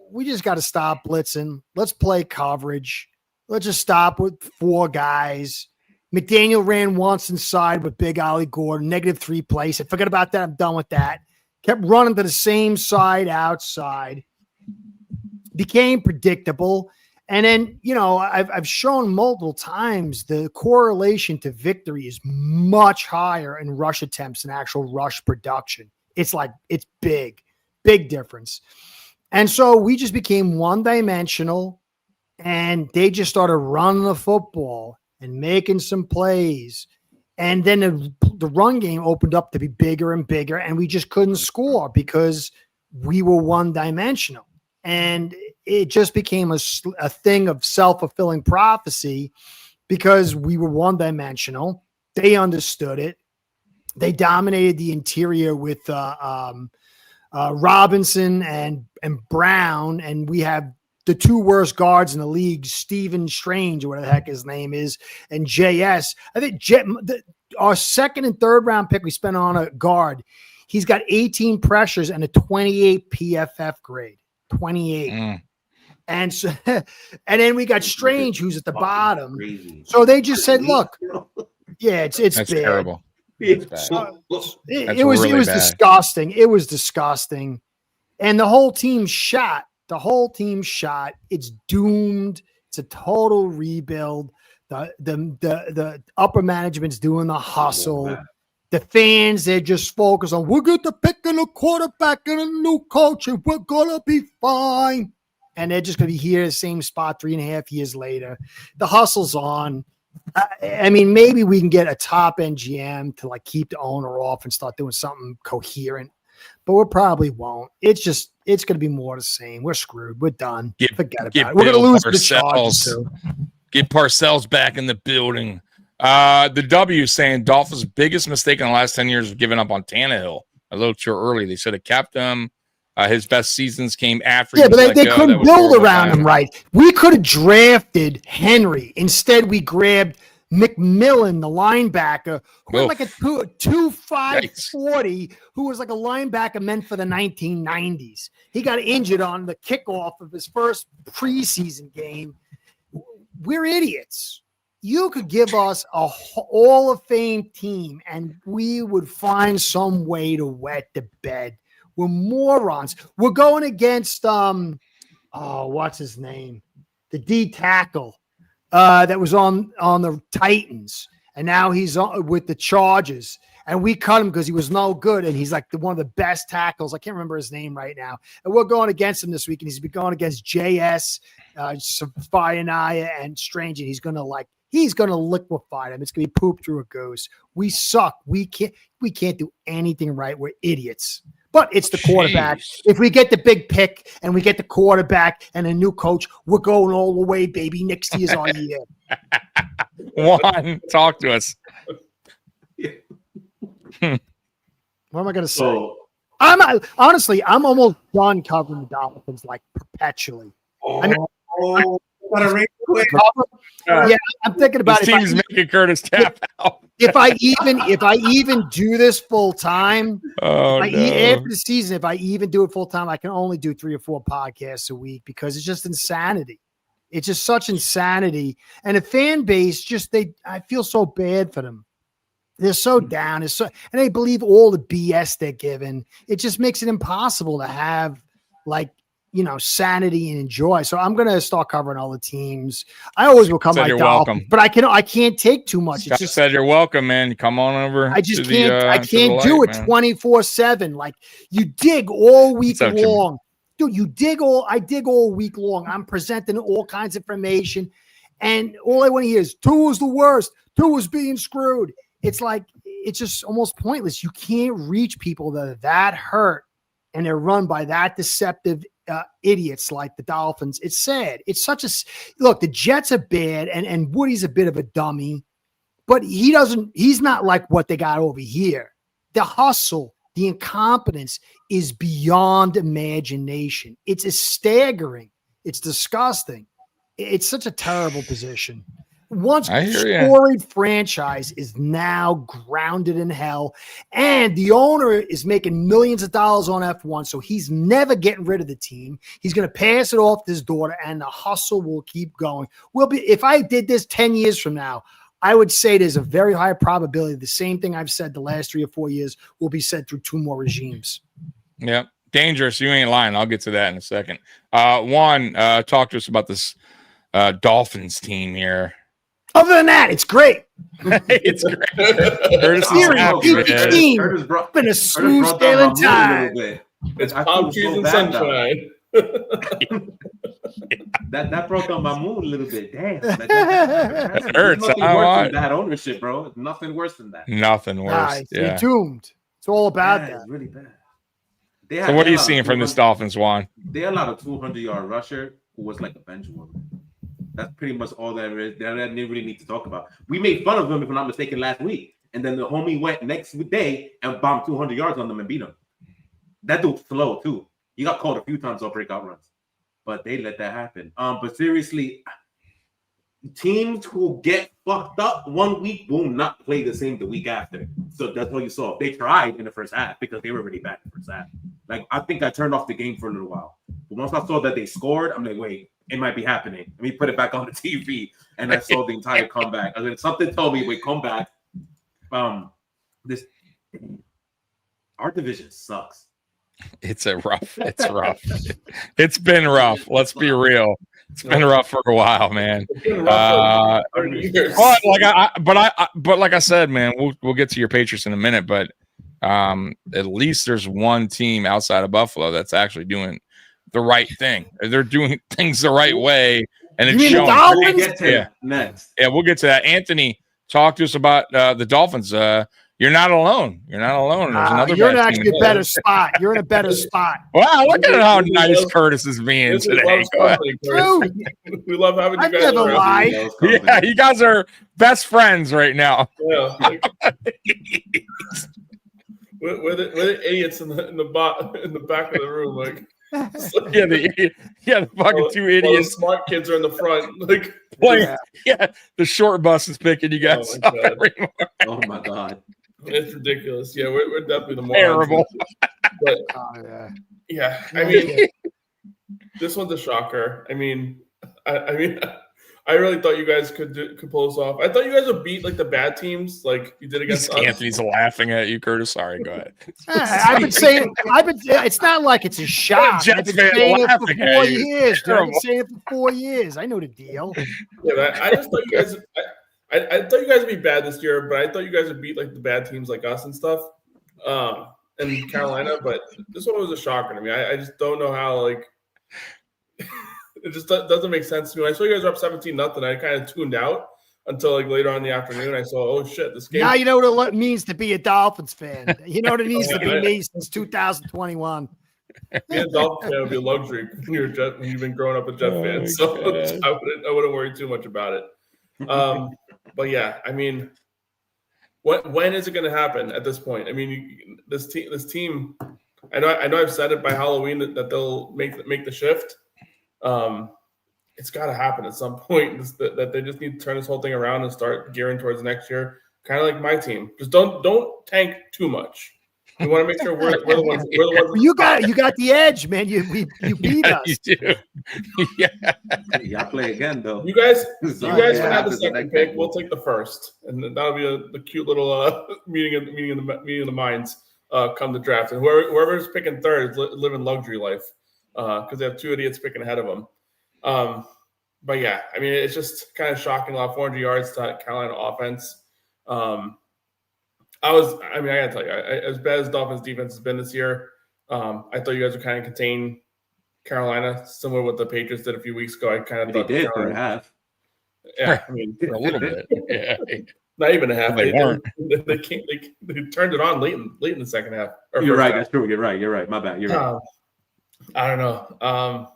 we just got to stop blitzing. Let's play coverage. Let's just stop with 4 guys. McDaniel ran once inside with Big Ollie Gordon, -3 play. Said, forget about that. I'm done with that. Kept running to the same side outside. Became predictable. And then, I've shown multiple times the correlation to victory is much higher in rush attempts than actual rush production. It's big difference. And so we just became one-dimensional, and they just started running the football and making some plays. And then the run game opened up to be bigger and bigger, and we just couldn't score because we were one-dimensional. And it just became a thing of self-fulfilling prophecy because we were one-dimensional. They understood it. They dominated the interior with Robinson and Brown, and we have the 2 worst guards in the league, Stephen Strange, or whatever the heck his name is, and JS. I think our 2nd and 3rd round pick we spent on a guard. He's got 18 pressures and a 28 PFF grade. 28. And so, and then we got Strange, who's at the bottom. Crazy. So they just said, look, it's That's bad. terrible. So it was bad. Disgusting. It was disgusting. And the whole team shot. It's doomed. It's a total rebuild. The upper management's doing the hustle. The fans, they're just focused on, we're going to pick a quarterback and a new coach, and we're going to be fine. And they're just going to be here, the same spot 3.5 years later. The hustle's on. I mean, maybe we can get a top-end GM to keep the owner off and start doing something coherent, but we probably won't. It's going to be more the same. We're screwed. We're done. Forget about it. We're going to lose the Chargers too. Get Parcells back in the building. The W saying Dolphins' biggest mistake in the last 10 years was giving up on Tannehill a little too early. They should have kept him. His best seasons came after. Yeah, but they couldn't build around him right. We could have drafted Henry. Instead, we grabbed McMillan, the linebacker, who was like a 2.5 40, who was like a linebacker meant for the 1990s. He got injured on the kickoff of his first preseason game. We're idiots. You could give us a Hall of Fame team, and we would find some way to wet the bed. We're morons. We're going against what's his name? The D tackle that was on the Titans, and now he's with the Chargers. And we cut him because he was no good, and he's like one of the best tackles. I can't remember his name right now. And we're going against him this week, and he's been going against JS, Safayanaya, and Strange, and he's going to liquefy them. It's going to be poop through a goose. We suck. We can't do anything right. We're idiots. But it's the quarterback. If we get the big pick and we get the quarterback and a new coach, we're going all the way, baby. Next year's our year. Juan, talk to us. What am I going to say? Honestly, I'm almost done covering the Dolphins perpetually. Yeah, I'm thinking about this team's making Curtis tap out. If I even do this full time, after the season, if I even do it full time, I can only do 3 or 4 podcasts a week because it's just insanity. It's just such insanity, and the fan base I feel so bad for them. They're so down, and they believe all the BS they're given. It just makes it impossible to have sanity and joy. So I'm going to start covering all the teams. I always will come my Dolphins, but I can't take too much. It's just said you're welcome, man. Come on over. I just can't. I can't do it 24/7. Like you dig all week long, dude. I dig all week long. I'm presenting all kinds of information, and all I want to hear is Tua is the worst. Tua is being screwed. It's just almost pointless. You can't reach people that are that hurt and they're run by that deceptive idiots like the Dolphins. It's sad. It's such a look. The Jets are bad, and Woody's a bit of a dummy, but he's not like what they got over here. The hustle, the incompetence is beyond imagination. It's staggering. It's disgusting. It's such a terrible position. Once storied franchise is now grounded in hell, and the owner is making millions of dollars on F1, so he's never getting rid of the team. He's going to pass it off to his daughter, and the hustle will keep going. If I did this 10 years from now, I would say there's a very high probability the same thing I've said the last 3 or 4 years will be said through 2 more regimes. Yeah, dangerous. You ain't lying. I'll get to that in a second. Juan, talk to us about this Dolphins team here. Other than that, it's great. It's great. Curtis is happy, team. Been a smooth sailing time. It's palm trees and sunshine. That broke on my mood a little bit. Damn, it hurts. Nothing worse than that ownership, bro. Nothing worse than that. Nothing worse. You're doomed. It's all about that. It's really bad. So what are you seeing from this Dolphins, Juan? They allowed a 200-yard rusher who was like a bench warmer. That's pretty much all there is. That they really need to talk about. We made fun of him, if I'm not mistaken, last week. And then the homie went next day and bombed 200 yards on them and beat him. That dude's slow, too. He got called a few times on breakout runs. But they let that happen. But seriously, teams who get fucked up 1 week will not play the same the week after. So that's what you saw. They tried in the first half because they were really bad in the first half. Like, I think I turned off the game for a little while. But once I saw that they scored, I'm like, wait, it might be happening. Let me put it back on the TV. And I saw the entire comeback. I mean, something told me, wait, come back. Our division sucks. It's rough. It's been rough. Let's be real. It's been rough for a while, man. But like I said, man, we'll get to your Patriots in a minute. But at least there's one team outside of Buffalo that's actually doing the right thing. They're doing things the right way, and it's showing. Next. Yeah, we'll get to that. Anthony, talk to us about the Dolphins. You're not alone. There's another. You're in actually a better spot. You're in a better spot. Wow, look at how nice Curtis is being today. We love having you guys. I've never lied. Yeah, you guys are best friends right now. Yeah, we're the idiots in the back of the room, like. the fucking 2 idiots. The smart kids are in the front, like the short bus is picking you guys up every morning. Oh my god, it's ridiculous. Yeah, we're definitely the morons. Terrible. But I mean, this one's a shocker. I mean, I really thought you guys could pull this off. I thought you guys would beat like the bad teams, like you did against us. Anthony's laughing at you, Curtis. Sorry, go ahead. I've been saying. It's not like it's a shock. I've been saying it for 4 years. I've been saying it for 4 years. I know the deal. Yeah, I just thought you guys. I thought you guys would be bad this year, but I thought you guys would beat like the bad teams like us and stuff, in Carolina. But this one was a shocker to me. I just don't know how like. It just doesn't make sense to me. When I saw you guys were up 17-0. I kind of tuned out until like later on in the afternoon. I saw, oh shit, this game. Now you know what it means to be a Dolphins fan. You know what it means to be me since 2021. Being a Dolphins fan would be a luxury when you've been growing up a Jet fan. So I wouldn't worry too much about it. But yeah, I mean, when is it going to happen at this point? I mean, this team. I know I've said it by Halloween that they'll make the shift. It's got to happen at some point. That they just need to turn this whole thing around and start gearing towards next year. Kind of like my team. Just don't tank too much. We want to make sure we're the ones. You got the edge, man. You beat us. You do. Yeah. Y'all play again though. You guys can have the second pick. We'll take the first, and that'll be the cute little meeting of the minds come the draft. And whoever's picking third is living luxury life. Because they have 2 idiots picking ahead of them. But yeah, I mean, it's just kind of shocking. A lot of 400 yards to Carolina offense. I gotta tell you, as bad as Dolphins defense has been this year, I thought you guys would kind of contain Carolina, similar to what the Patriots did a few weeks ago. I kind of thought they did for a half. Yeah, I mean, a little bit. Yeah, not even a half. They weren't. They turned it on late in the second half. You're right. That's true. You're right. My bad. You're right. I don't know.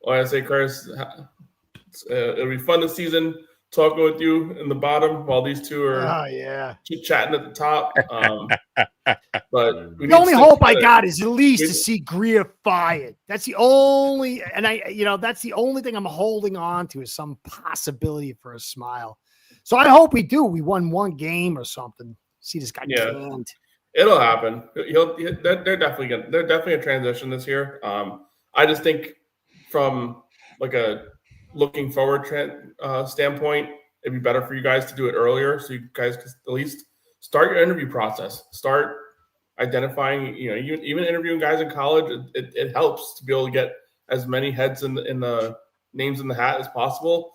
Like I say, Curtis, it'll be fun this season talking with you in the bottom while these two are Oh yeah. chit-chatting at the top. But The only hope I got is at least We- to see Greer fired. That's the only, and that's the only thing I'm holding on to is some possibility for a smile. So I hope we do. We won one game or something. See this guy canned. It'll happen. They're definitely a transition this year. I just think from like a looking forward standpoint, it'd be better for you guys to do it earlier, so you guys can at least start your interview process. Start identifying. Even interviewing guys in college, it helps to be able to get as many heads in the names in the hat as possible.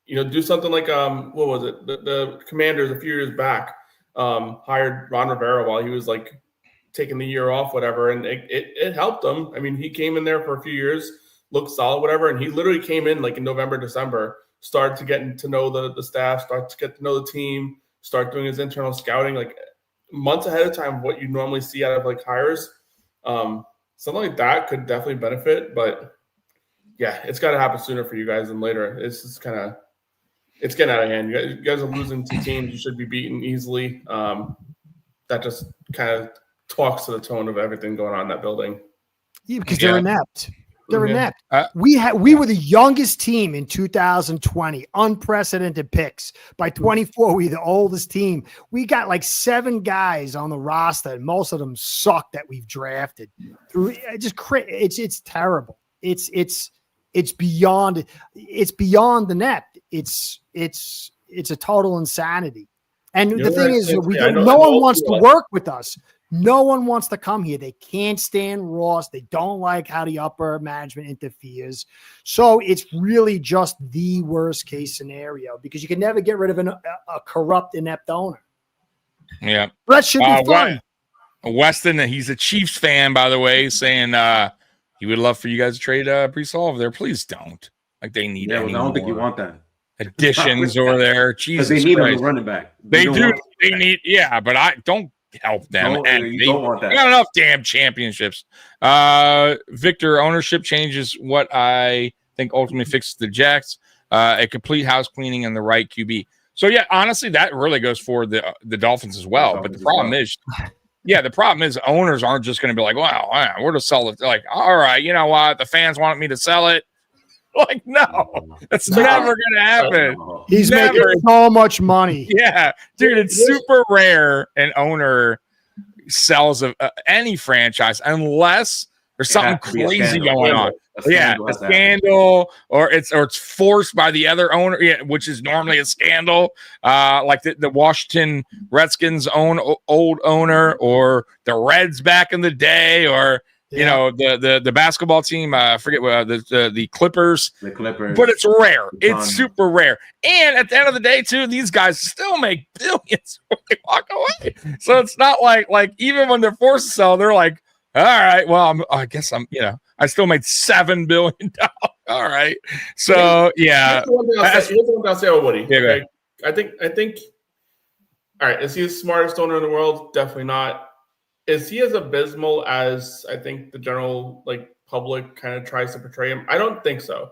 Do something like what was it? The Commanders a few years back hired Ron Rivera while he was like taking the year off, whatever, and it helped him. I mean, he came in there for a few years, looked solid, whatever, and he literally came in like in November, December, started to get to know the staff, start to get to know the team, start doing his internal scouting, like months ahead of time, what you normally see out of like hires. Something like that could definitely benefit, but yeah, it's got to happen sooner for you guys than later. It's just it's getting out of hand. You guys are losing to teams you should be beaten easily. That just kind of talks to the tone of everything going on in that building. Yeah, because they're inept. They're inept. Uh, We were the youngest team in 2020, unprecedented picks. By 24, we were the oldest team. We got like 7 guys on the roster, and most of them suck that we've drafted. It's terrible. It's beyond the net. It's a total insanity. And the thing is, no one wants to work with us. No one wants to come here. They can't stand Ross. They don't like how the upper management interferes. So it's really just the worst case scenario because you can never get rid of a corrupt, inept owner. Yeah. That should be fun. Weston, he's a Chiefs fan, by the way, saying he would love for you guys to trade Breece Hall over there. Please don't. Like they need. Yeah, I don't think you want that. Additions over there. Jesus, they need Christ. a running back. They do. They need. Yeah, but I don't help them. You don't want that. They got enough damn championships. Victor, ownership changes what I think ultimately fixes the Jacks. A complete house cleaning and the right QB. So yeah, honestly, that really goes for the Dolphins as well. But the problem is. Yeah, the problem is owners aren't just going to be like, wow, we're to sell it. They're like, all right, you know what? The fans want me to sell it. Like, no, that's never going to happen. He's making so much money. Yeah, dude, it's super rare an owner sells any franchise unless there's something crazy going on. A scandal, or it's forced by the other owner, which is normally a scandal, like the Washington Redskins old owner, or the Reds back in the day, or the basketball team. Forget the Clippers. The Clippers, but it's rare. It's super rare. And at the end of the day, too, these guys still make billions when they walk away. So it's not like even when they're forced to sell, they're like, all right, well, I guess I still made $7 billion. All right. So yeah. Here's the one thing I'll say about Woody. Yeah, okay? I think all right, is he the smartest owner in the world? Definitely not. Is he as abysmal as I think the general public kind of tries to portray him? I don't think so.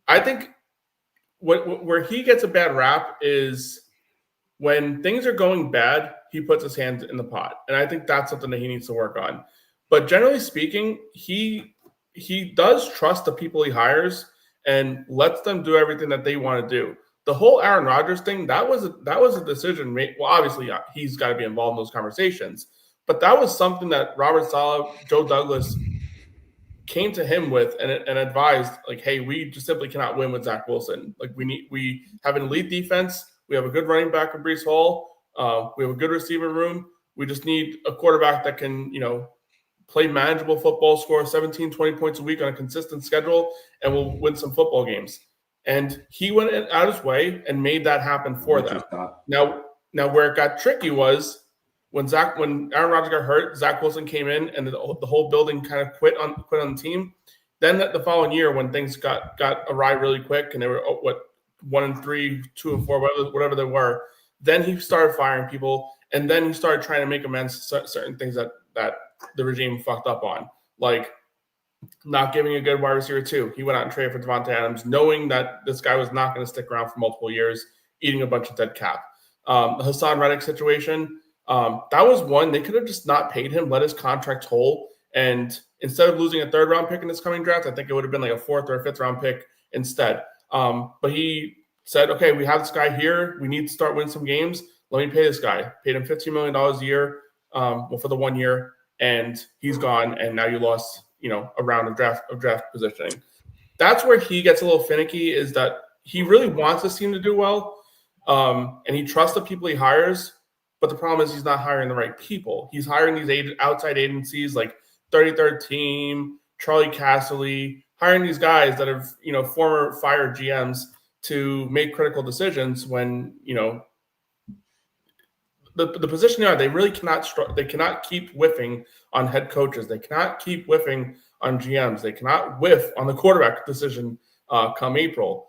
I think where he gets a bad rap is when things are going bad, he puts his hands in the pot. And I think that's something that he needs to work on. But generally speaking, he does trust the people he hires and lets them do everything that they want to do. The whole Aaron Rodgers thing, that was a decision made. Well, obviously, he's got to be involved in those conversations. But that was something that Robert Saleh, Joe Douglas came to him with and advised, hey, we just simply cannot win with Zach Wilson. We have an elite defense. We have a good running back in Breece Hall. We have a good receiver room. We just need a quarterback that can, play manageable football, score 17, 20 points a week on a consistent schedule, and we'll win some football games. And he went out of his way and made that happen for them. Now where it got tricky was when Aaron Rodgers got hurt, Zach Wilson came in and the whole building kind of quit on the team. Then the following year when things got awry really quick and they were 1-3, 2-4, whatever they were, then he started firing people, and then he started trying to make amends for certain things that the regime fucked up on, like not giving a good wide receiver 2. He went out and traded for Devontae Adams, knowing that this guy was not going to stick around for multiple years, eating a bunch of dead cap. The Hassan Reddick situation, that was one. They could have just not paid him, let his contract hold, and instead of losing a 3rd round pick in this coming draft, I think it would have been like a 4th or a 5th round pick instead. But he said, okay, we have this guy here. We need to start winning some games. Let me pay this guy. Paid him $15 million a year for the 1 year, and he's gone, and now you lost, a round of draft positioning. That's where he gets a little finicky, is that he really wants this team to do well, and he trusts the people he hires, but the problem is he's not hiring the right people. He's hiring these outside agencies like 33rd Team, Charlie Casserly, hiring these guys that have, former fired GMs to make critical decisions when, the position they really cannot keep whiffing on head coaches. They cannot keep whiffing on GMs. They cannot whiff on the quarterback decision come April.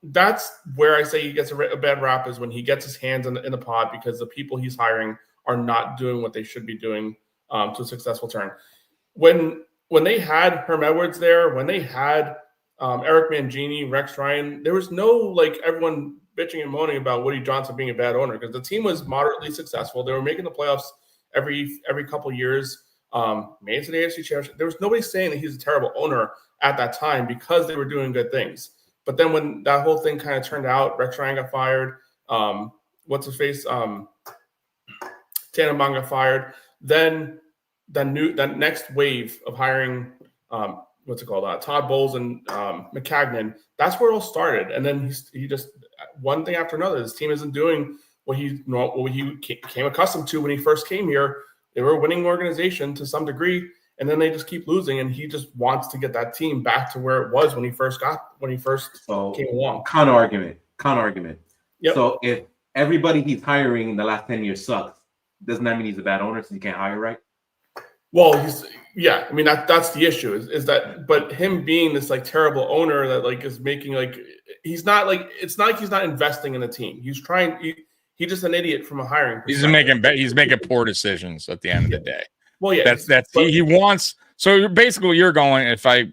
That's where I say he gets a bad rap, is when he gets his hands in the pot, because the people he's hiring are not doing what they should be doing to a successful turn. When they had Herm Edwards there, when they had Eric Mangini, Rex Ryan, there was no everyone bitching and moaning about Woody Johnson being a bad owner, because the team was moderately successful. They were making the playoffs every couple years, made it to the AFC Championship. There was nobody saying that he's a terrible owner at that time, because they were doing good things. But then when that whole thing kind of turned out, Rex Ryan got fired. What's his face? Tannenbaum got fired. Then that next wave of hiring, Todd Bowles and McCagnon. That's where it all started. And then he just, one thing after another. This team isn't doing what he came accustomed to when he first came here. They were a winning organization to some degree, and then they just keep losing. And he just wants to get that team back to where it was when he first came along. Counter argument. Yep. So if everybody he's hiring in the last 10 years sucks, doesn't that mean he's a bad owner since he can't hire right? Well, that's the issue is that, but him being this terrible owner that is making he's not it's not like he's not investing in the team. He's trying. He's just an idiot from a hiring perspective. He's making poor decisions at the end of the day. Well, yeah, he wants. So you're going. If I,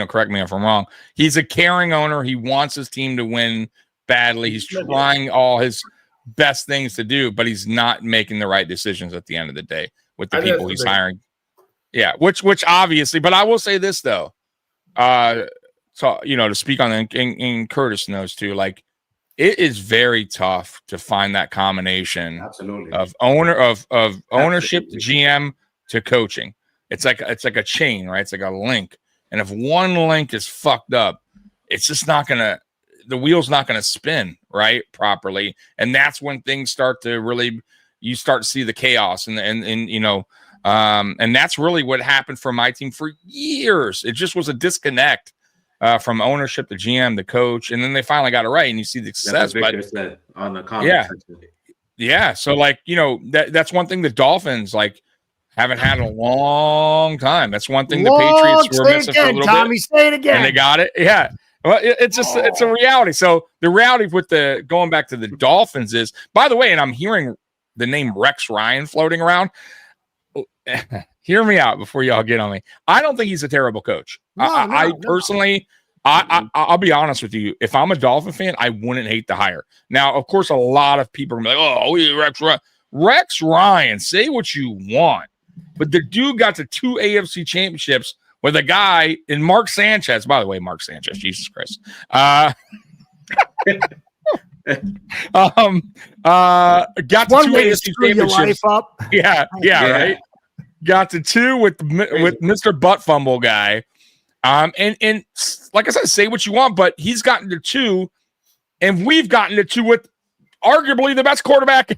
correct me if I'm wrong. He's a caring owner. He wants his team to win badly. He's trying all his best things to do, but he's not making the right decisions at the end of the day with the people he's hiring. Yeah, which obviously, but I will say this though, to speak on and Curtis knows too, it is very tough to find that combination of ownership to GM to coaching. It's like a chain, right? It's like a link, and if one link is fucked up, it's just the wheel's not gonna spin right properly, and that's when things start to you start to see the chaos and that's really what happened for my team for years. It just was a disconnect from ownership to GM, the coach, and then they finally got it right, and you see the success. But said on the comment yeah. So that's one thing the Dolphins haven't had in a long time. That's one thing the Patriots were missing for a little bit. Say it again. And they got it. Yeah. Well, it's a reality. So the reality with going back to the Dolphins is, by the way, and I'm hearing the name Rex Ryan floating around. Hear me out before y'all get on me. I don't think he's a terrible coach. I personally, I'll be honest with you. If I'm a Dolphin fan, I wouldn't hate the hire. Now, of course, a lot of people are like, "Oh, Rex Ryan." Rex Ryan, say what you want, but the dude got to 2 AFC championships with a guy in Mark Sanchez. By the way, Mark Sanchez, Jesus Christ. Got to One 2 way to AFC screw your championships. life up. Yeah, right. Got to 2 with Mr. Butt Fumble guy. And like I said, say what you want, but he's gotten to 2, and we've gotten to 2 with arguably the best quarterback in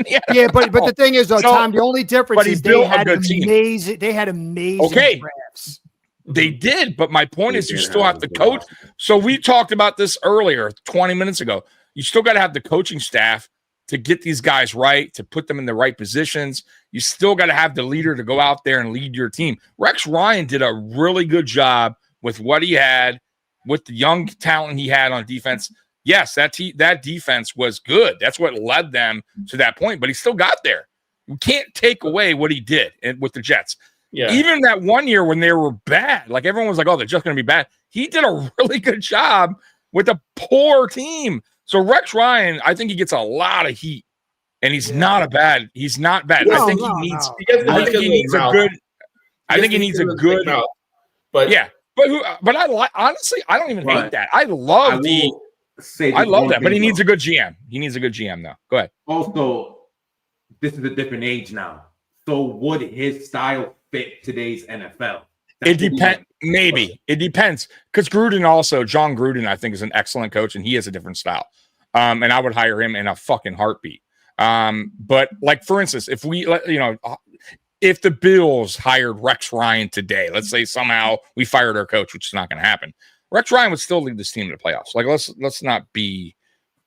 the NFL. Yeah, but the thing is, though, Tom, the only difference is they had amazing drafts. They did, but my point is you still have to coach. So we talked about this earlier, 20 minutes ago. You still got to have the coaching staff to get these guys right, to put them in the right positions. You still got to have the leader to go out there and lead your team. Rex Ryan did a really good job with what he had, with the young talent he had on defense. Yes, that defense was good. That's what led them to that point, but he still got there. We can't take away what he did with the Jets. Yeah. Even that one year when they were bad, like everyone was like, oh, they're just going to be bad. He did a really good job with a poor team. So Rex Ryan, I think he gets a lot of heat, and he's not bad. He's not bad. No, I think no, he needs. no. He gets the I heat think he in his needs a mouth. good. I think he needs a good. Mouth. But Yeah, but I like honestly, I don't even hate that. I love I love that, but he needs a good GM. He needs a good GM though. Go ahead. Also, this is a different age now. So would his style fit today's NFL? It depends. Maybe it depends because John Gruden, I think is an excellent coach, and he has a different style. And I would hire him in a fucking heartbeat. But like for instance, if if the Bills hired Rex Ryan today, let's say somehow we fired our coach, which is not going to happen, Rex Ryan would still lead this team to the playoffs. Like let's not be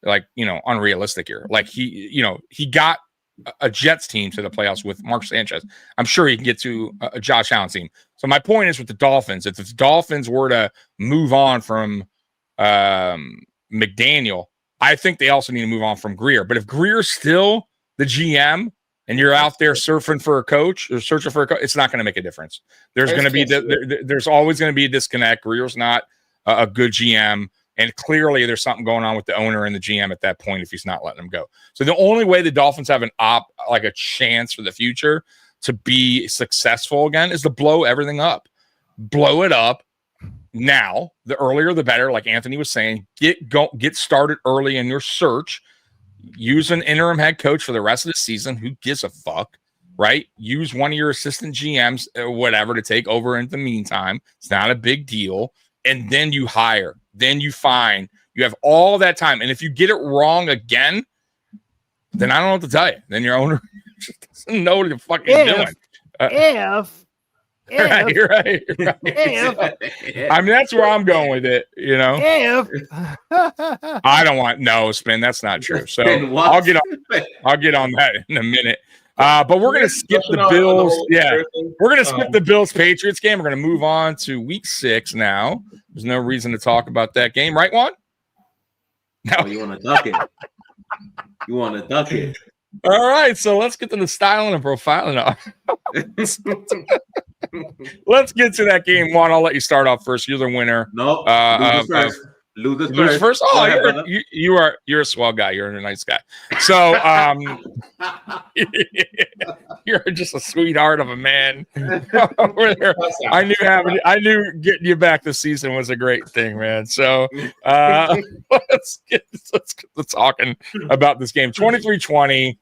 like unrealistic here. Like he got a Jets team to the playoffs with Mark Sanchez. I'm sure he can get to a Josh Allen team. So my point is with the Dolphins, if the Dolphins were to move on from McDaniel, I think they also need to move on from Greer. But if Greer's still the GM and you're out there surfing for a coach or searching for a coach, it's not going to make a difference. There's going to be there's always going to be a disconnect. Greer's not a good GM. And clearly there's something going on with the owner and the GM at that point if he's not letting him go. So the only way the Dolphins have a chance for the future to be successful again is to blow everything up. Blow it up now. The earlier the better, like Anthony was saying. Get started early in your search. Use an interim head coach for the rest of the season. Who gives a fuck, right? Use one of your assistant GMs or whatever to take over in the meantime. It's not a big deal. And then you hire. Then you find. You have all that time. And if you get it wrong again, then I don't know what to tell you. Then your owner just doesn't know what you're fucking doing. You're right. I mean, that's where I'm going with it. I don't want Spin. That's not true. So I'll get on that in a minute. But we're gonna skip the Bills. We're gonna skip the Bills Patriots game. We're gonna move on to Week 6 now. There's no reason to talk about that game, right, Juan? No, you want to duck it. All right, so let's get to the styling and profiling. Let's get to that game, Juan. I'll let you start off first. You're the winner. No, losers first. Oh, you're a swell guy. You're a nice guy. So you're just a sweetheart of a man. I knew getting you back this season was a great thing, man. So let's get talking about this game. 23-20.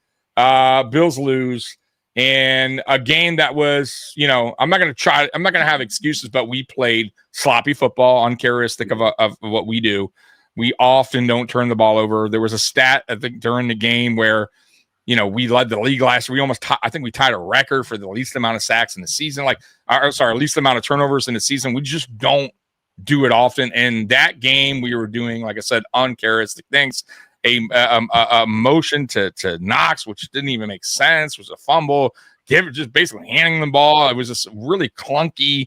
Bills lose. And a game that was, I'm not going to have excuses, but we played sloppy football, uncharacteristic of what we do. We often don't turn the ball over. There was a stat, I think, during the game where, we led the league last year. I think we tied a record for the least amount of sacks in the season, least amount of turnovers in the season. We just don't do it often. And that game we were doing, like I said, uncharacteristic things. A motion to Knox, which didn't even make sense, was a fumble. Just basically handing the ball. It was just really clunky.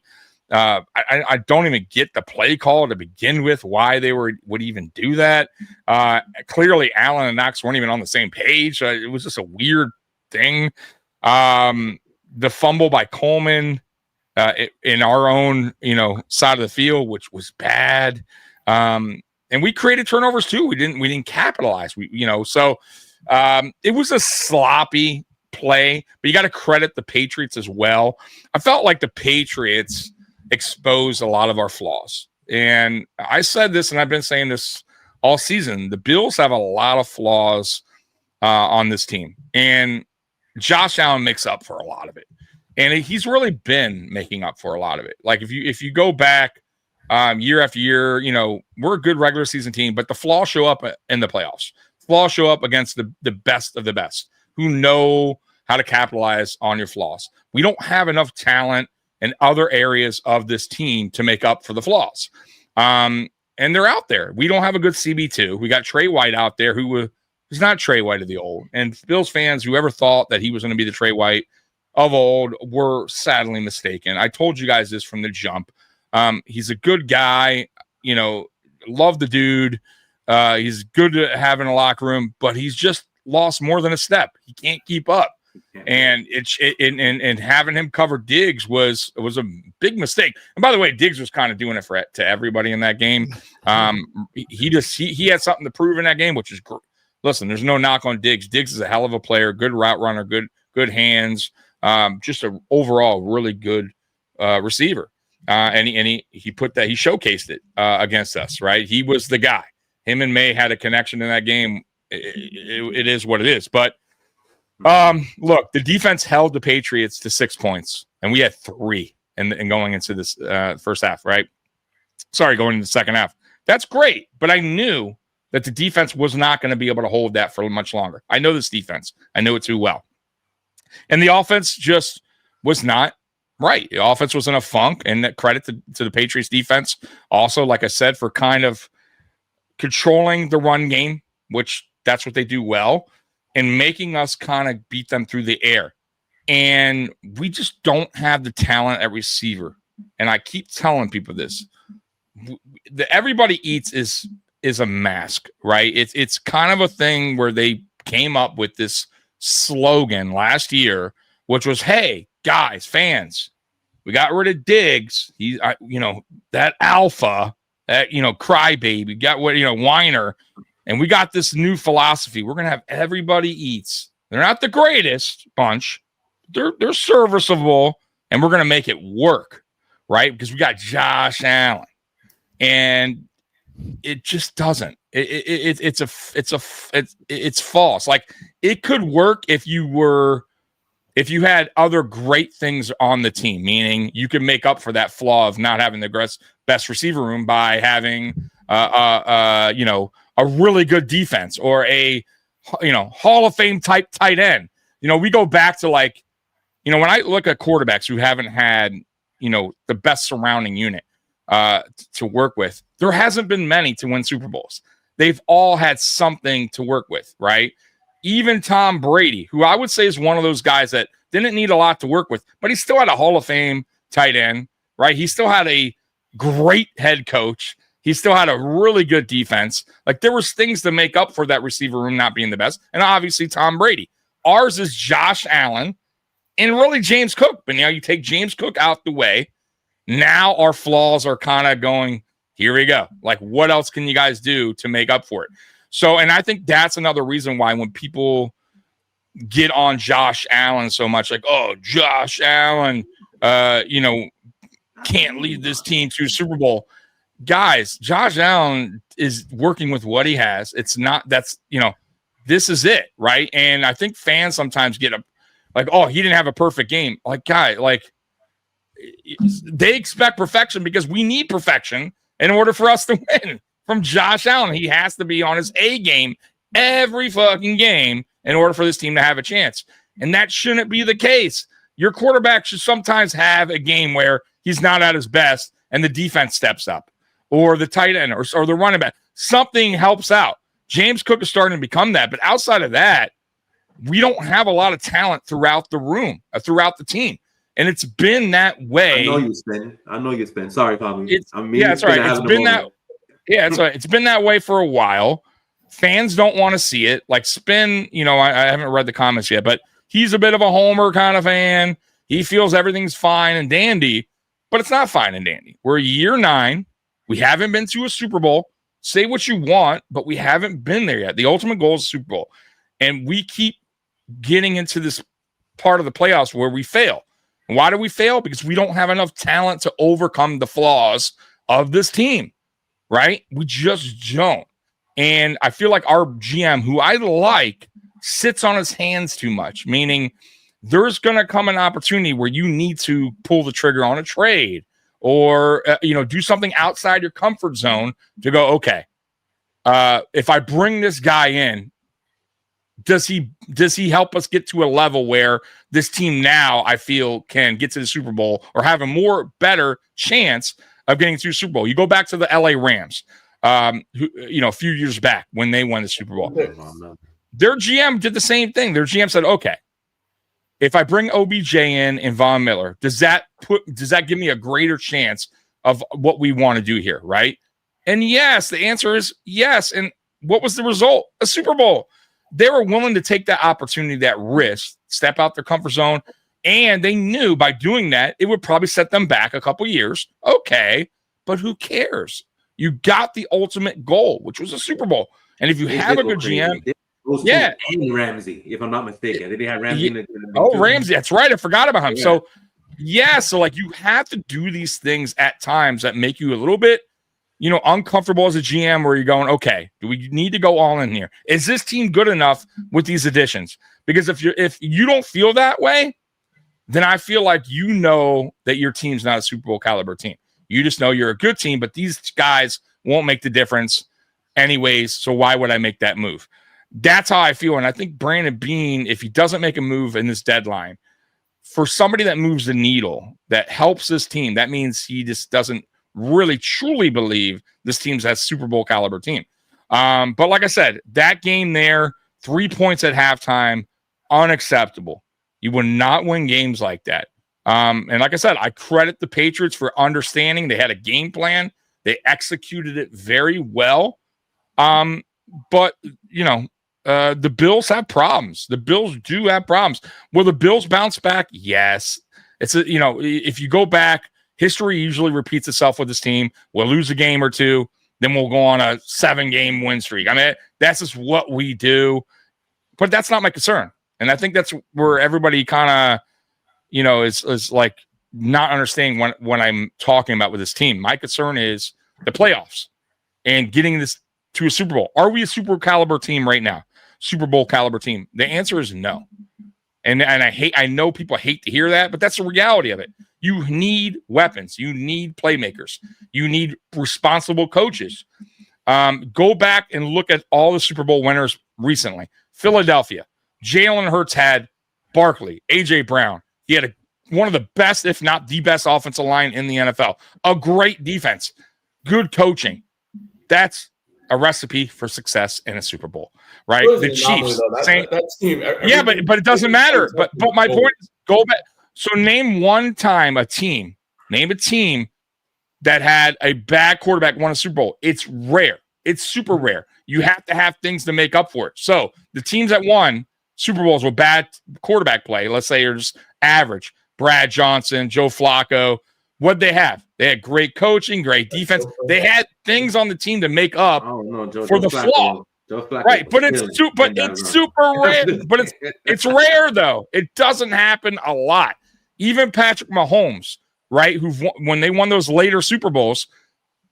I don't even get the play call to begin with. Why they would even do that? Clearly, Allen and Knox weren't even on the same page. It was just a weird thing. The fumble by Coleman in our own side of the field, which was bad. And we created turnovers too. We didn't capitalize. So it was a sloppy play, but you got to credit the Patriots as well. I felt like the Patriots exposed a lot of our flaws. And I said this, and I've been saying this all season. The Bills have a lot of flaws on this team. And Josh Allen makes up for a lot of it. And he's really been making up for a lot of it. Like if you go back year after year, we're a good regular season team, but the flaws show up in the playoffs. Flaws show up against the best of the best who know how to capitalize on your flaws. We don't have enough talent in other areas of this team to make up for the flaws. And they're out there. We don't have a good CB2. We got Trey White out there who's not Trey White of the old. And Bills fans, whoever thought that he was going to be the Trey White of old, were sadly mistaken. I told you guys this from the jump. He's a good guy, love the dude. He's good to have in a locker room, but he's just lost more than a step. He can't keep up. And and having him cover Diggs was a big mistake. And by the way, Diggs was kind of doing it to everybody in that game. He had something to prove in that game, which is great. Listen, there's no knock on Diggs. Diggs is a hell of a player, good route runner, good hands, just an overall really good receiver. And he showcased it against us, right? He was the guy. Him and May had a connection in that game. It is what it is. But look, the defense held the Patriots to 6 points, and we had 3 and going into this first half, right? Sorry, going into the second half. That's great, but I knew that the defense was not going to be able to hold that for much longer. I know this defense. I know it too well. And the offense just was not right. The offense was in a funk, and credit to the Patriots defense also, like I said, for kind of controlling the run game, which that's what they do well, and making us kind of beat them through the air. And we just don't have the talent at receiver. And I keep telling people this. The everybody eats is a mask, right? It's kind of a thing where they came up with this slogan last year, which was, hey, guys, fans, we got rid of Diggs. He's, that alpha, that, crybaby, got what, whiner. And we got this new philosophy. We're going to have everybody eats. They're not the greatest bunch. They're serviceable, and we're going to make it work, right? Because we got Josh Allen. And it just doesn't. It's false. Like, it could work if you had other great things on the team, meaning you could make up for that flaw of not having the best receiver room by having a really good defense or a Hall of Fame type tight end. We go back to when I look at quarterbacks who haven't had the best surrounding unit to work with, there hasn't been many to win Super Bowls. They've all had something to work with, right? Even Tom Brady, who I would say is one of those guys that didn't need a lot to work with, but he still had a Hall of Fame tight end, right? He still had a great head coach. He still had a really good defense. Like, there was things to make up for that receiver room not being the best. And obviously Tom Brady. Ours is Josh Allen and really James Cook. But now you take James Cook out the way. Now our flaws are kind of going, here we go. Like, what else can you guys do to make up for it? So, and I think that's another reason why when people get on Josh Allen so much, like, oh, Josh Allen, can't lead this team to Super Bowl. Guys, Josh Allen is working with what he has. It's not, this is it, right? And I think fans sometimes get oh, he didn't have a perfect game. Like, guy, they expect perfection because we need perfection in order for us to win. From Josh Allen, he has to be on his A game every fucking game in order for this team to have a chance. And that shouldn't be the case. Your quarterback should sometimes have a game where he's not at his best and the defense steps up, or the tight end or the running back. Something helps out. James Cook is starting to become that. But outside of that, we don't have a lot of talent throughout the room, throughout the team. And it's been that way. I know you spin. Sorry, Tommy. It's right. It's been that. Yeah, it's right. It's been that way for a while. Fans don't want to see it. Like, Spin, I haven't read the comments yet, but he's a bit of a homer kind of fan. He feels everything's fine and dandy, but it's not fine and dandy. We're year 9. We haven't been to a Super Bowl. Say what you want, but we haven't been there yet. The ultimate goal is Super Bowl. And we keep getting into this part of the playoffs where we fail. And why do we fail? Because we don't have enough talent to overcome the flaws of this team, right? We just don't. And I feel like our GM, who I like, sits on his hands too much, meaning there's going to come an opportunity where you need to pull the trigger on a trade or, do something outside your comfort zone to go, okay, if I bring this guy in, does he help us get to a level where this team now, I feel, can get to the Super Bowl or have a better chance of getting to the Super Bowl? You go back to the LA Rams, who, a few years back when they won the Super Bowl. Their GM did the same thing. Their GM said, okay, if I bring OBJ in and Von Miller, does that give me a greater chance of what we want to do here, right? And yes, the answer is yes. And what was the result? A Super Bowl. they were willing to take that opportunity, that risk, step out their comfort zone. And they knew by doing that, it would probably set them back a couple years. Okay, but who cares? You got the ultimate goal, which was a Super Bowl. And if you have a good GM, and Ramsey, if I'm not mistaken, did they have Ramsey? Ramsey, that's right. I forgot about him. Yeah. So like you have to do these things at times that make you a little bit, uncomfortable as a GM, where you're going, okay, do we need to go all in here? Is this team good enough with these additions? Because if you don't feel that way, then I feel like that your team's not a Super Bowl caliber team. You just know you're a good team, but these guys won't make the difference anyways, so why would I make that move? That's how I feel. And I think Brandon Beane, if he doesn't make a move in this deadline, for somebody that moves the needle, that helps this team, that means he just doesn't really truly believe this team's that Super Bowl caliber team. But like I said, that game there, 3 points at halftime, unacceptable. You will not win games like that. And like I said, I credit the Patriots for understanding they had a game plan. They executed it very well. But, the Bills have problems. The Bills do have problems. Will the Bills bounce back? Yes. If you go back, history usually repeats itself with this team. We'll lose a game or two, then we'll go on a 7-game win streak. I mean, that's just what we do. But that's not my concern. And I think that's where everybody kind of, is like not understanding what I'm talking about with this team. My concern is the playoffs and getting this to a Super Bowl. Are we a Super Bowl caliber team right now? Super Bowl caliber team? The answer is no. And I know people hate to hear that, but that's the reality of it. You need weapons. You need playmakers. You need responsible coaches. Go back and look at all the Super Bowl winners recently. Philadelphia. Jalen Hurts had Barkley, A.J. Brown. He had one of the best, if not the best, offensive line in the NFL. A great defense. Good coaching. That's a recipe for success in a Super Bowl, right? The Chiefs. That team, but it doesn't matter. But my point is, go back. So name one time a team that had a bad quarterback won a Super Bowl. It's rare. It's super rare. You have to have things to make up for it. So the teams that won Super Bowls with bad quarterback play, let's say you're just average, Brad Johnson, Joe Flacco, what'd they have? They had great coaching, great defense. They had things on the team to make up for the flaw. Right, but it's super rare. But it's rare though. It doesn't happen a lot. Even Patrick Mahomes, right, when they won those later Super Bowls,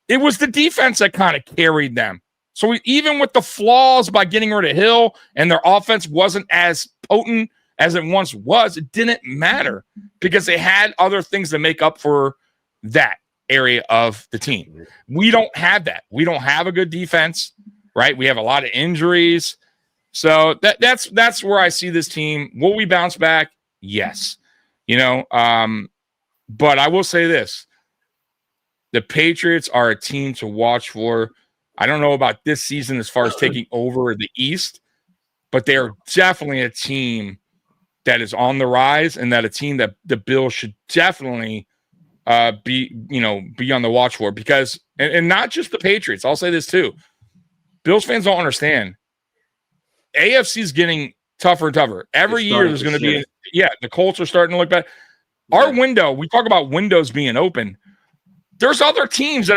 it was the defense that kind of carried them. So even with the flaws by getting rid of Hill and their offense wasn't as potent as it once was, it didn't matter because they had other things to make up for that area of the team. We don't have that. We don't have a good defense, right? We have a lot of injuries. So that's where I see this team. Will we bounce back? Yes. But I will say this. The Patriots are a team to watch for. I don't know about this season as far as taking over the East, but they are definitely a team that is on the rise and that a team that the Bills should definitely be on the watch for because, and not just the Patriots. I'll say this too. Bills fans don't understand. AFC is getting tougher and tougher. Every year there's going to be, the Colts are starting to look bad. Our window, we talk about windows being open. There's other teams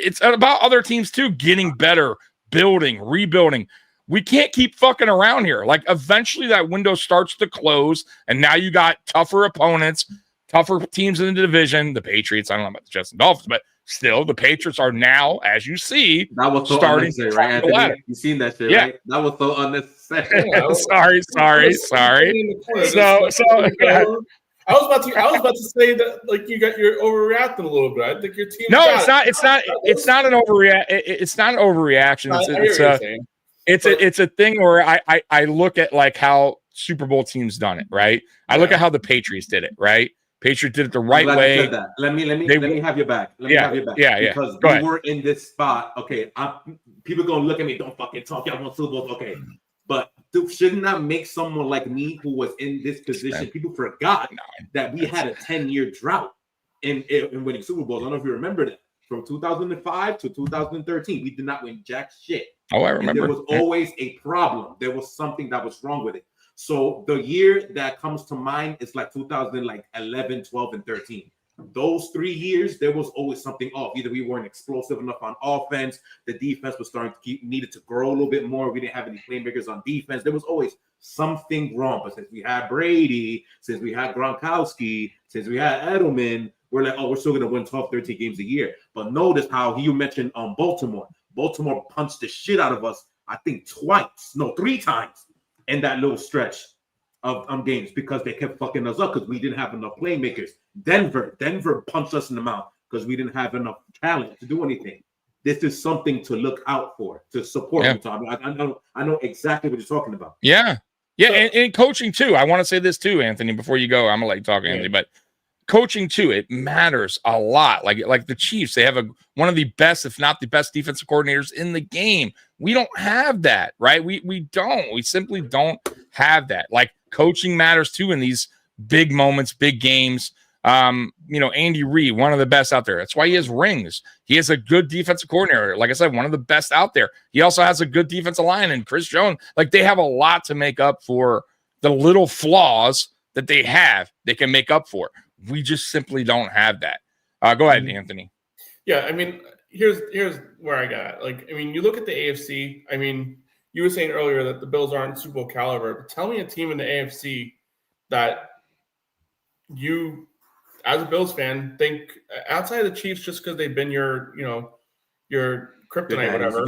it's about other teams too, getting better, building, rebuilding. We can't keep fucking around here. Like eventually that window starts to close and now you got tougher opponents, tougher teams in the division. The Patriots, I don't know about the Jets and Dolphins, but still the Patriots are now, as you see, that was so starting to right, Anthony? You seen that shit, right? That was so unnecessary. sorry. I was about to say that like you're overreacting a little bit. I think your team. No, it's not an overreaction. It's not an overreaction. It's a thing where I look at like how Super Bowl teams done it, right? I look at how the Patriots did it, right? Patriots did it the right way. Let me have you back. Because we were in this spot. Okay, people gonna look at me. Don't fucking talk. Y'all want Super Bowls, okay? But shouldn't that make someone like me who was in this position? People forgot that we had a 10-year drought in winning Super Bowls. I don't know if you remember that. from 2005 to 2013. We did not win jack shit. Oh, I And remember. there was always a problem. There was something that was wrong with it. So the year that comes to mind is like 2011, 12, and 13. Those 3 years, there was always something off. Either we weren't explosive enough on offense, the defense was starting to needed to grow a little bit more. We didn't have any playmakers on defense. There was always something wrong. But since we had Brady, since we had Gronkowski, since we had Edelman, we're like, oh, we're still going to win 12, 13 games a year. But notice how you mentioned Baltimore. Baltimore punched the shit out of us, I think 3 times in that little stretch of games because they kept fucking us up because we didn't have enough playmakers. Denver punched us in the mouth because we didn't have enough talent to do anything. This is something to look out for, to support. Yeah. I know exactly what you're talking about. Yeah. Yeah. So, and coaching too. I want to say this too, Anthony, before you go. I'm going to let you talk, Anthony, but coaching too, it matters a lot. Like the Chiefs, they have one of the best, if not the best, defensive coordinators in the game. We don't have that, right? We don't. We simply don't have that. Like coaching matters too in these big moments, big games. Andy Reid, one of the best out there. That's why he has rings. He has a good defensive coordinator. Like I said, one of the best out there. He also has a good defensive line, and Chris Jones. Like they have a lot to make up for the little flaws that they have. They can make up for. We just simply don't have that. Go ahead, Anthony. Yeah, I mean, here's where I got. You look at the AFC. I mean, you were saying earlier that the Bills aren't Super Bowl caliber. But tell me a team in the AFC that you, as a Bills fan, think outside of the Chiefs just because they've been your kryptonite, whatever.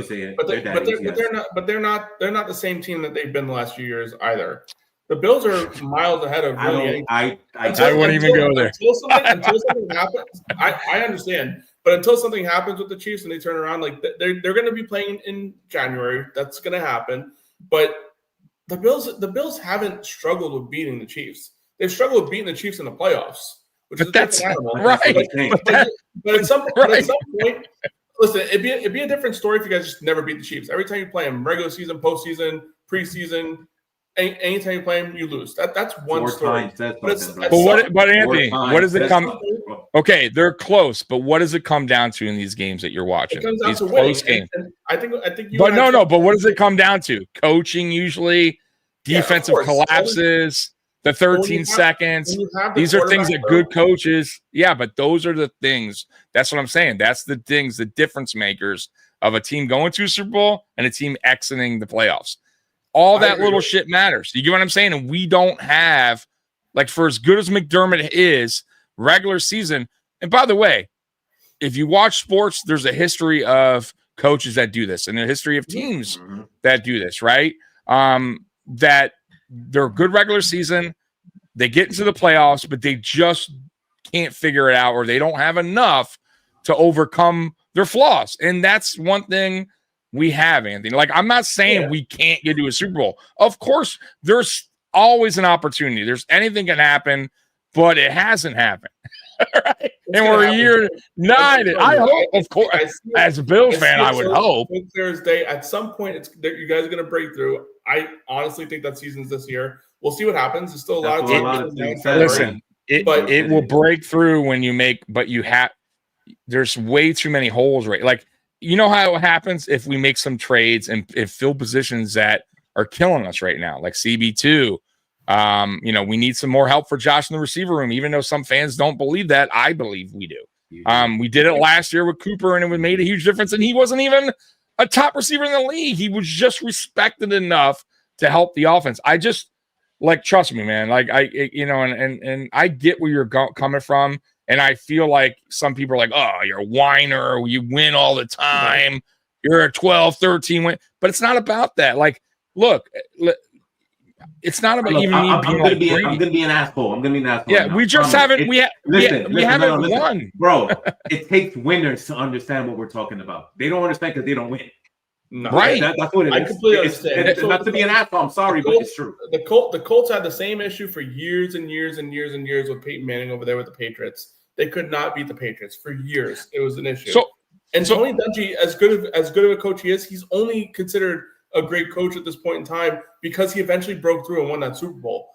But they're not the same team that they've been the last few years either. The Bills are miles ahead of really I wouldn't even go there. Until something happens, I understand. But until something happens with the Chiefs and they turn around, like they're going to be playing in January. That's going to happen. But the Bills haven't struggled with beating the Chiefs. They've struggled with beating the Chiefs in the playoffs, which is a different animal. Right. But at some point, listen, it'd be a different story if you guys just never beat the Chiefs. Every time you play them, regular season, postseason, preseason, anytime you play them, you lose. That's one story. But Anthony, what does it come? Okay, they're close, but what does it come down to in these games that you're watching? It comes down these to close winning. games. And I think. But no. But what does it come down to? Coaching usually, defensive collapses, the 13 seconds. These are things that good coaches. Yeah, but those are the things. That's what I'm saying. That's the things, the difference makers of a team going to a Super Bowl and a team exiting the playoffs. All that little shit matters. You get what I'm saying? And we don't have, like, for as good as McDermott is, regular season. And by the way, if you watch sports, there's a history of coaches that do this and a history of teams that do this, right? That they're good regular season, they get into the playoffs, but they just can't figure it out or they don't have enough to overcome their flaws. And that's one thing we have, Anthony. Like, I'm not saying we can't get to a Super Bowl. Of course, there's always an opportunity. There's anything can happen, but it hasn't happened. Right? And we're a year 9. I hope, of course, as a Bills fan, I would hope. Thursday, at some point, you guys are going to break through. I honestly think that season's this year. We'll see what happens. There's still a lot of time. Listen, it will break through when you make, but there's way too many holes, right? Like, you know how it happens if we make some trades and fill positions that are killing us right now, like CB2. We need some more help for Josh in the receiver room, even though some fans don't believe that. I believe we do. We did it last year with Cooper, and it made a huge difference. And he wasn't even a top receiver in the league. He was just respected enough to help the offense. I just, like, trust me, man. Like, and I get where you're coming from. And I feel like some people are like, oh, you're a whiner. You win all the time. You're a 12, 13 win. But it's not about that. Like, look, it's not about being I'm going to be an asshole. Yeah, now. We just haven't. We haven't won. Bro, it takes winners to understand what we're talking about. They don't understand because they don't win. No, right. That's what it is. I completely understand. It's not to be an asshole. I'm sorry, but it's true. The Colts had the same issue for years and years and years and years with Peyton Manning over there with the Patriots. They could not beat the Patriots for years. It was an issue. Tony Dungy, as good of a coach he is, he's only considered a great coach at this point in time because he eventually broke through and won that Super Bowl.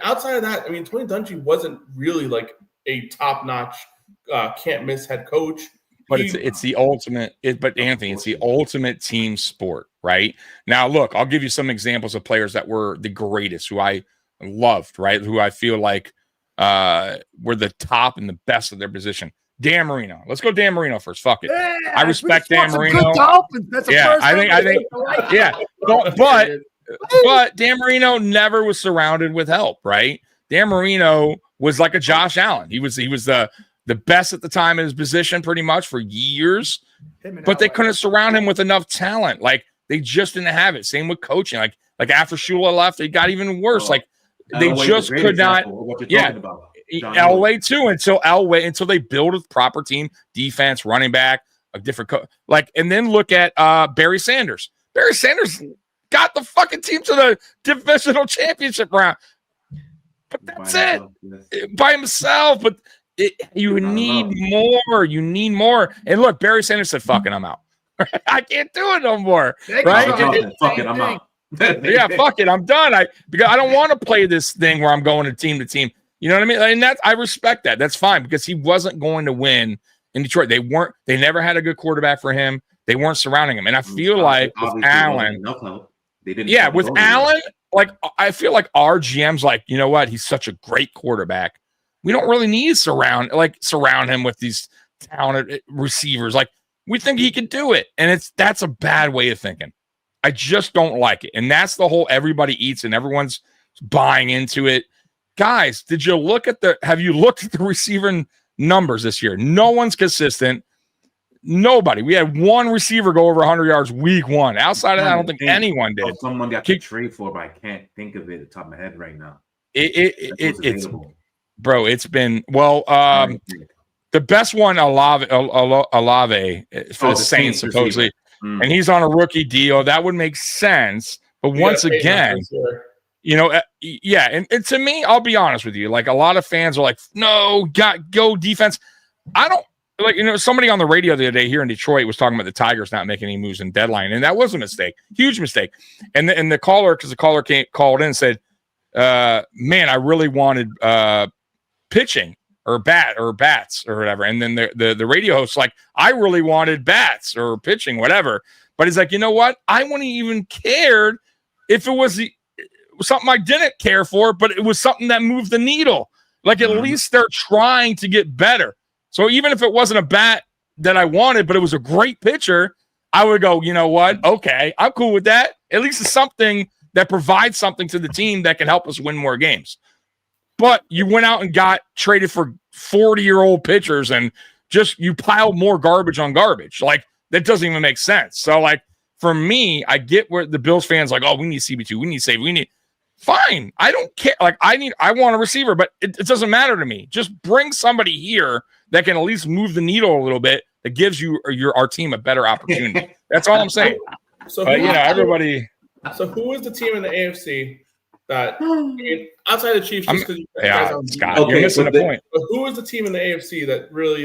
Outside of that, Tony Dungy wasn't really like a top-notch, can't-miss head coach. But it's the ultimate. But Anthony, it's the ultimate team sport, right? Now, look, I'll give you some examples of players that were the greatest, who I loved, right? Who I feel like were the top and the best of their position. Dan Marino. Let's go Dan Marino first. Fuck it. Yeah, I respect Dan Marino. Good Dolphins. That's a Yeah, first I think, yeah. But Dan Marino never was surrounded with help, right? Dan Marino was like a Josh Allen. He was the best at the time in his position pretty much for years, but they couldn't surround him with enough talent. Like they just didn't have it. Same with coaching. Like after Shula left, it got even worse. Like they just could not. Yeah. Elway too until they build a proper team, defense, running back, a different and then look at Barry Sanders. Barry Sanders got the fucking team to the divisional championship round, but that's by himself. But you need more. You need more. And look, Barry Sanders said, "Fucking, I'm out. I can't do it no more." Right? Fuck it, I'm out. Yeah, fuck it, I'm done. Because I don't want to play this thing where I'm going to team. You know what I mean? And I respect that. That's fine because he wasn't going to win in Detroit. They never had a good quarterback for him. They weren't surrounding him. And I feel like with Allen, with Allen, like I feel like our GM's like, you know what? He's such a great quarterback. We don't really need to surround him with these talented receivers. Like we think he can do it. And that's a bad way of thinking. I just don't like it. And that's the whole everybody eats and everyone's buying into it. Guys, have you looked at the receiving numbers this year? No one's consistent. Nobody. We had one receiver go over 100 yards week one. Outside of that, I don't think anyone did. Someone got to trade for, but I can't think of it at the top of my head right now. It's been the best one, Olave for the Saints supposedly, and he's on a rookie deal. That would make sense, but once again. And to me, I'll be honest with you. Like a lot of fans are like, "No, go defense." I don't somebody on the radio the other day here in Detroit was talking about the Tigers not making any moves in deadline, and that was a mistake, huge mistake. And the caller, because the caller called in and said, "Man, I really wanted pitching or bats or whatever." And then the radio host's like, "I really wanted bats or pitching, whatever." But he's like, "You know what? I wouldn't even cared if it was something I didn't care for, but it was something that moved the needle. Like at least they're trying to get better. So even if it wasn't a bat that I wanted, but it was a great pitcher, I would go, you know what? Okay, I'm cool with that. At least it's something that provides something to the team that can help us win more games." But you went out and got traded for 40-year-old pitchers and just you piled more garbage on garbage. Like that doesn't even make sense. So like for me, I get where the Bills fans like, "Oh, we need CB2, we need save, we need." Fine. I don't care. Like I want a receiver, but it doesn't matter to me. Just bring somebody here that can at least move the needle a little bit that gives our team a better opportunity. That's all I'm saying. So everybody. So who is the team in the AFC that outside the Chiefs? Scott, you're missing a point. But who is the team in the AFC that really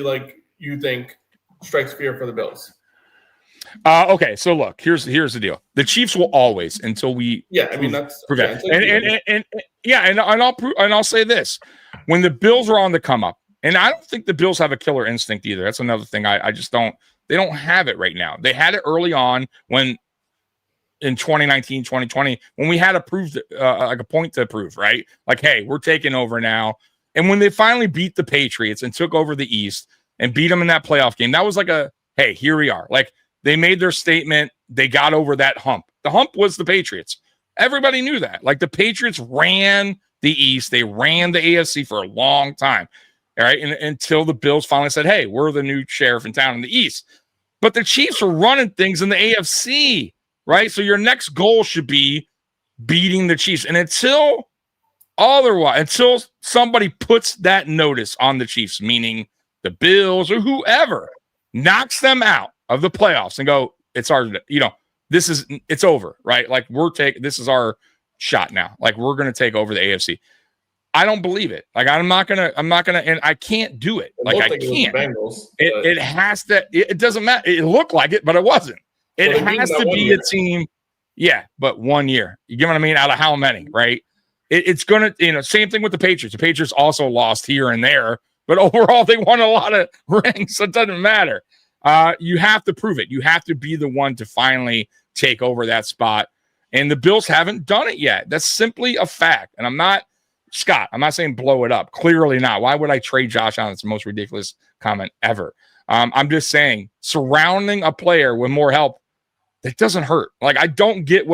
you think strikes fear for the Bills? Okay, so look, here's the deal. The Chiefs will always until we that's prevent. And I'll say this: when the Bills are on the come up, and I don't think the Bills have a killer instinct either. That's another thing. I just don't. They don't have it right now. They had it early on when in 2019, 2020, when we had a point to prove, right? Like, hey, we're taking over now. And when they finally beat the Patriots and took over the East and beat them in that playoff game, that was like hey, here we are. Like. They made their statement. They got over that hump. The hump was the Patriots. Everybody knew that. Like the Patriots ran the East. They ran the AFC for a long time. All right. And until the Bills finally said, "Hey, we're the new sheriff in town in the East." But the Chiefs are running things in the AFC, right? So your next goal should be beating the Chiefs. And until somebody puts that notice on the Chiefs, meaning the Bills or whoever, knocks them out of the playoffs and go, it's ours, it's over, right? Like this is our shot now. Like we're going to take over the AFC. I don't believe it. Like I'm not going to, and I can't do it. Like I can't. It has to, it doesn't matter. It looked like it, but it wasn't. It has to be a team. Yeah. But 1 year, you get what I mean? Out of how many, right? It's going to, same thing with the Patriots. The Patriots also lost here and there, but overall they won a lot of rings. So it doesn't matter. you have to prove it. You have to be the one to finally take over that spot. And the Bills haven't done it yet. That's simply a fact. And I'm not saying blow it up. Clearly not. Why would I trade Josh Allen? It's the most ridiculous comment ever. I'm just saying surrounding a player with more help, that doesn't hurt. Like, I don't get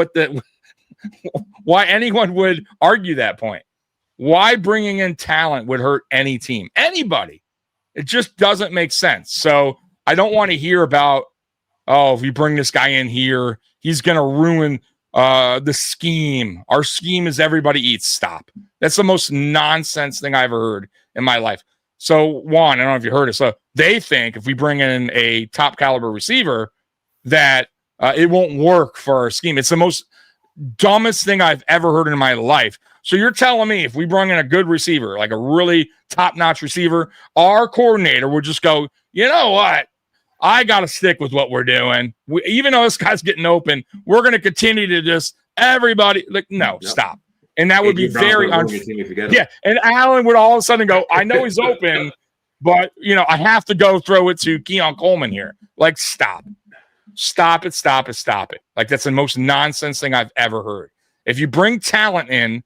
why anyone would argue that point. Why bringing in talent would hurt any team, anybody. It just doesn't make sense. So I don't want to hear about, if you bring this guy in here, he's going to ruin the scheme. Our scheme is everybody eats. Stop. That's the most nonsense thing I ever heard in my life. So Juan, I don't know if you heard it. So they think if we bring in a top caliber receiver that it won't work for our scheme. It's the most dumbest thing I've ever heard in my life. So you're telling me if we bring in a good receiver, like a really top-notch receiver, our coordinator would just go, you know what? I got to stick with what we're doing. Even though this guy's getting open, we're going to continue to just everybody like, no, stop. And that would be very unfair. Yeah. And Allen would all of a sudden go, I know he's open, but I have to go throw it to Keon Coleman here. Like, stop it. Like, that's the most nonsense thing I've ever heard. If you bring talent in,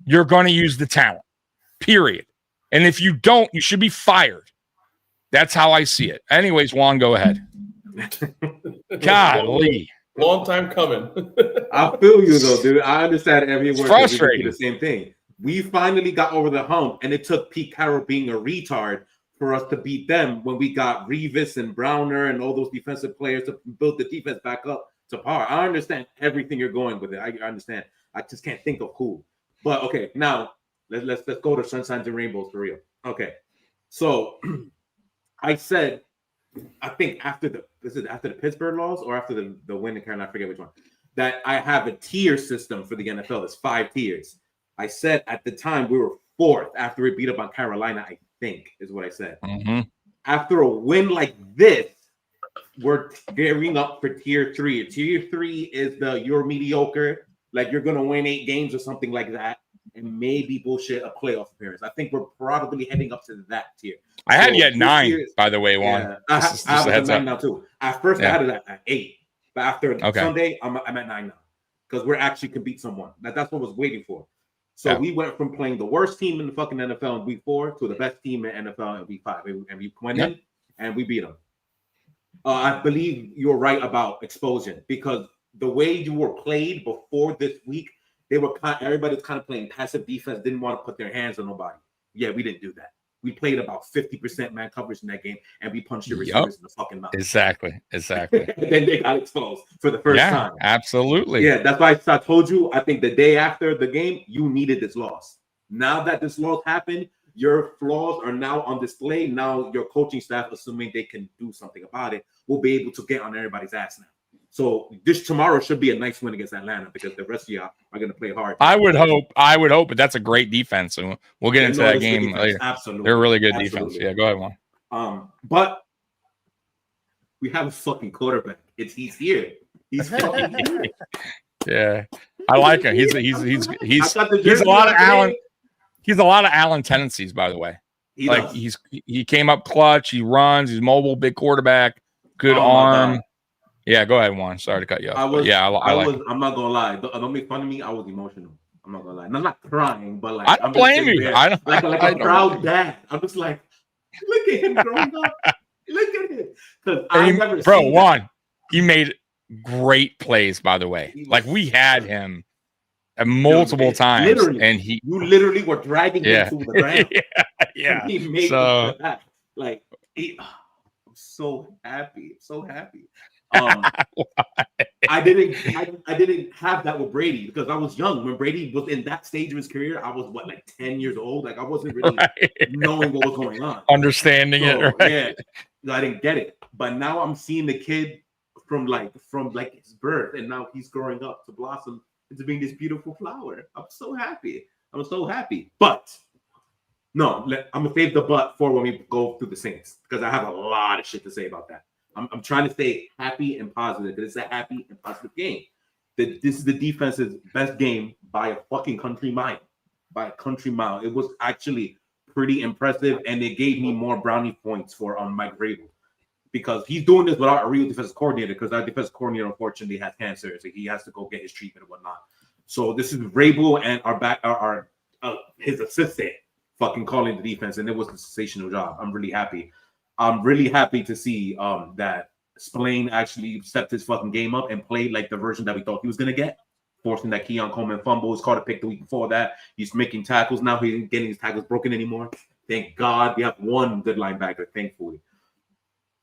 you're going to use the talent, period. And if you don't, you should be fired. That's how I see it. Anyways, Juan, go ahead. Golly. Long time coming. I feel you, though, dude. I understand every word. Frustrating. The same thing. We finally got over the hump, and it took Pete Carroll being a retard for us to beat them when we got Revis and Browner and all those defensive players to build the defense back up to par. I understand everything you're going with it. I understand. I just can't think of who. But okay, now let's go to Sunshines and Rainbows for real. Okay, so I said, I think after the Pittsburgh loss or after the win in Carolina, I forget which one, that I have a tier system for the NFL. It's 5 tiers. I said at the time we were 4th after we beat up on Carolina, I think is what I said. Mm-hmm. After a win like this, we're gearing up for tier 3. Tier 3 is you're mediocre, like you're gonna win 8 games or something like that, and maybe bullshit a playoff appearance. I think we're probably heading up to that tier. I had you at 9, by the way, Juan. Yeah, I have it at 9 now too. At first, I had it at 8, but after Sunday, I'm at 9 now because we're actually can beat someone. That's what I was waiting for. So we went from playing the worst team in the fucking NFL in week 4 to the best team in NFL in week 5, and we went in and we beat them. I believe you're right about exposure because the way you were played before this week, everybody's kind of playing passive defense, didn't want to put their hands on nobody. Yeah, we didn't do that. We played about 50% man coverage in that game, and we punched your receivers in the fucking mouth. Exactly. And then they got exposed for the first time. Absolutely. Yeah, that's why I told you, I think the day after the game, you needed this loss. Now that this loss happened, your flaws are now on display. Now your coaching staff, assuming they can do something about it, will be able to get on everybody's ass now. So this tomorrow should be a nice win against Atlanta because the rest of y'all are going to play hard. I would hope, but that's a great defense, and we'll get into that game later. Absolutely, they're a really good defense. Yeah, go ahead, Juan. But we have a fucking quarterback. He's here. He's fucking here. Yeah, I like him. He's a lot of Allen. He's a lot of Allen tendencies, by the way. He came up clutch. He runs. He's mobile, big quarterback, good arm. Yeah, go ahead, Juan. Sorry to cut you off. I like him. I'm not gonna lie. Don't make fun of me. I was emotional. I'm not gonna lie. And I'm not crying, but like I don't blame you. Like a proud dad. I'm just like, look at him growing up. Look at him. Because I've never seen Juan, he made great plays, by the way. Like we had him multiple times, literally, and you literally were dragging him to the ground. yeah. He made that. Like, I'm so happy. So happy. I didn't have that with Brady because I was young when Brady was in that stage of his career. I was 10 years old. Like I wasn't really knowing what was going on, understanding it. Right? Yeah, I didn't get it. But now I'm seeing the kid from his birth, and now he's growing up to blossom into being this beautiful flower. I'm so happy. But no, I'm gonna save the but for when we go through the Saints because I have a lot of shit to say about that. I'm trying to stay happy and positive because it's a happy and positive game. This is the defense's best game by a fucking country mile. By a country mile. It was actually pretty impressive, and it gave me more brownie points for Mike Vrabel. because he's doing this without a real defensive coordinator, because our defensive coordinator unfortunately has cancer, so he has to go get his treatment and whatnot. So this is Vrabel and his assistant fucking calling the defense, and it was a sensational job. I'm really happy. I'm really happy to see that Spillane actually stepped his fucking game up and played like the version that we thought he was gonna get, forcing that Keon Coleman fumble. He's caught a pick the week before that. He's making tackles now. He ain't getting his tackles broken anymore. Thank God we have one good linebacker. Thankfully,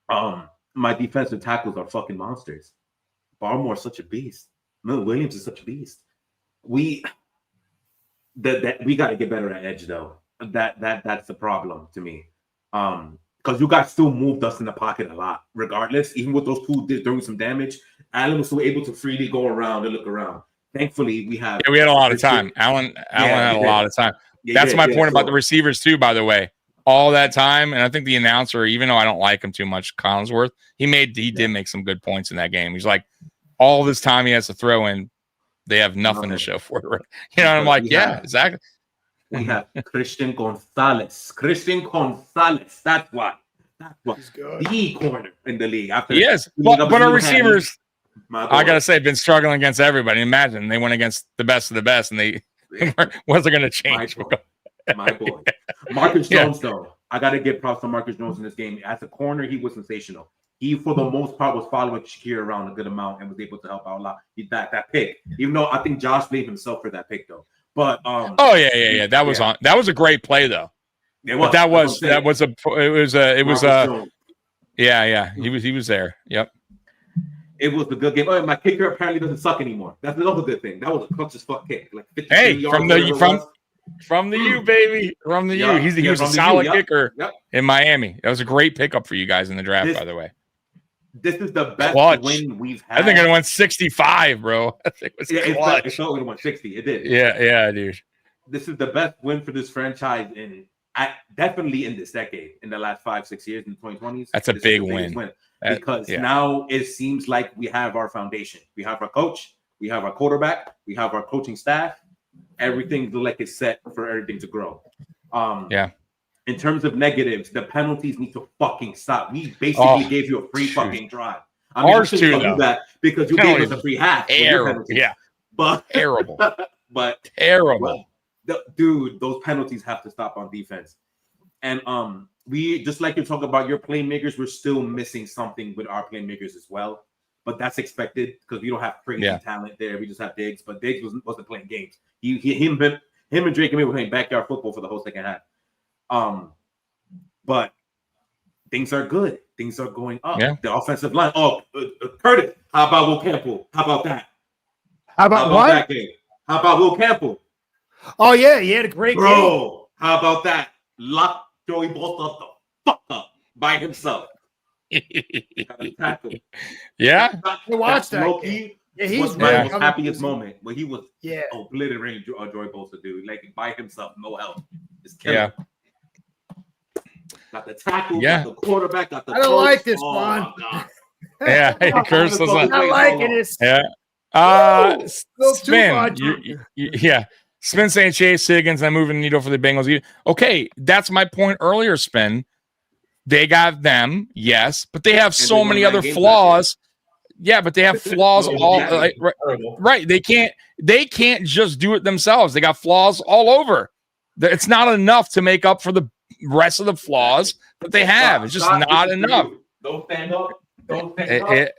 my defensive tackles are fucking monsters. Barmore's such a beast. Mil Williams is such a beast. We got to get better at edge though. That's the problem to me. Because you guys still moved us in the pocket a lot, regardless. Even with those two doing some damage, Allen was still able to freely go around and look around. Thankfully, we had a lot of time. Allen had a lot of time. That's my point about the receivers too, by the way. All that time, and I think the announcer, even though I don't like him too much, Collinsworth, he did make some good points in that game. He's like, all this time he has to throw in, they have nothing to show for it. You know, and I'm like, exactly. We have Christian Gonzalez. That's what the corner in the league. Yes, but our receivers, I gotta say, been struggling against everybody. Imagine they went against the best of the best, and they wasn't going to change. My boy. Marcus Jones, though. I got to give props to Marcus Jones in this game. As a corner, he was sensational. He, for the most part, was following Shakir around a good amount and was able to help out a lot. That pick, even though I think Josh blamed himself for that pick, though. But that was on. That was a great play, though. He was there. Yep. It was a good game. Oh, my kicker apparently doesn't suck anymore. That's another good thing. That was a clutch as fuck kick. Like 50 yards from the U, baby. From the U. He was a solid kicker in Miami. That was a great pickup for you guys in the draft, by the way. This is the best win we've had. I think it went 65, bro. I think it was clutch. It felt like it went 60. It did. Yeah, dude. This is the best win for this franchise definitely in this decade, in the last 5-6 years, in the 2020s. That's a big win. Because now it seems like we have our foundation. We have our coach, we have our quarterback, we have our coaching staff. Everything like it's set for everything to grow. In terms of negatives, the penalties need to fucking stop. We basically gave you a free fucking drive. I mean, ours too, though. That because you gave us a free half. Terrible. But terrible. But terrible. Dude, those penalties have to stop on defense. And we, just like you talk about your playmakers, we're still missing something with our playmakers as well. But that's expected because we don't have crazy talent there. We just have Diggs, but Diggs wasn't playing games. Him and Drake and me were playing backyard football for the whole second half. But things are good. Things are going up. Yeah. The offensive line. Curtis. How about Will Campbell? How about that? How about what? That game? How about Will Campbell? Oh yeah, he had a great game. Bro, how about that? Lock Joey Bosa the fuck up by himself. Yeah, I watched that. He's my most happiest moment where he was obliterating Joey Bosa, dude. Like by himself, no help. Just killing. Got the tackle, got the quarterback, got the I don't coach. like this one. Curse was I'm not liking this. Spin. Spin saying Chase Higgins, I'm moving the needle for the Bengals. Okay, that's my point earlier, Spin. They got them, yes, but they have so many other flaws. Yeah, but they have flaws right. They can't just do it themselves. They got flaws all over. It's not enough to make up for the rest of the flaws that they have. It's just not enough. Don't stand up. Don't stand up.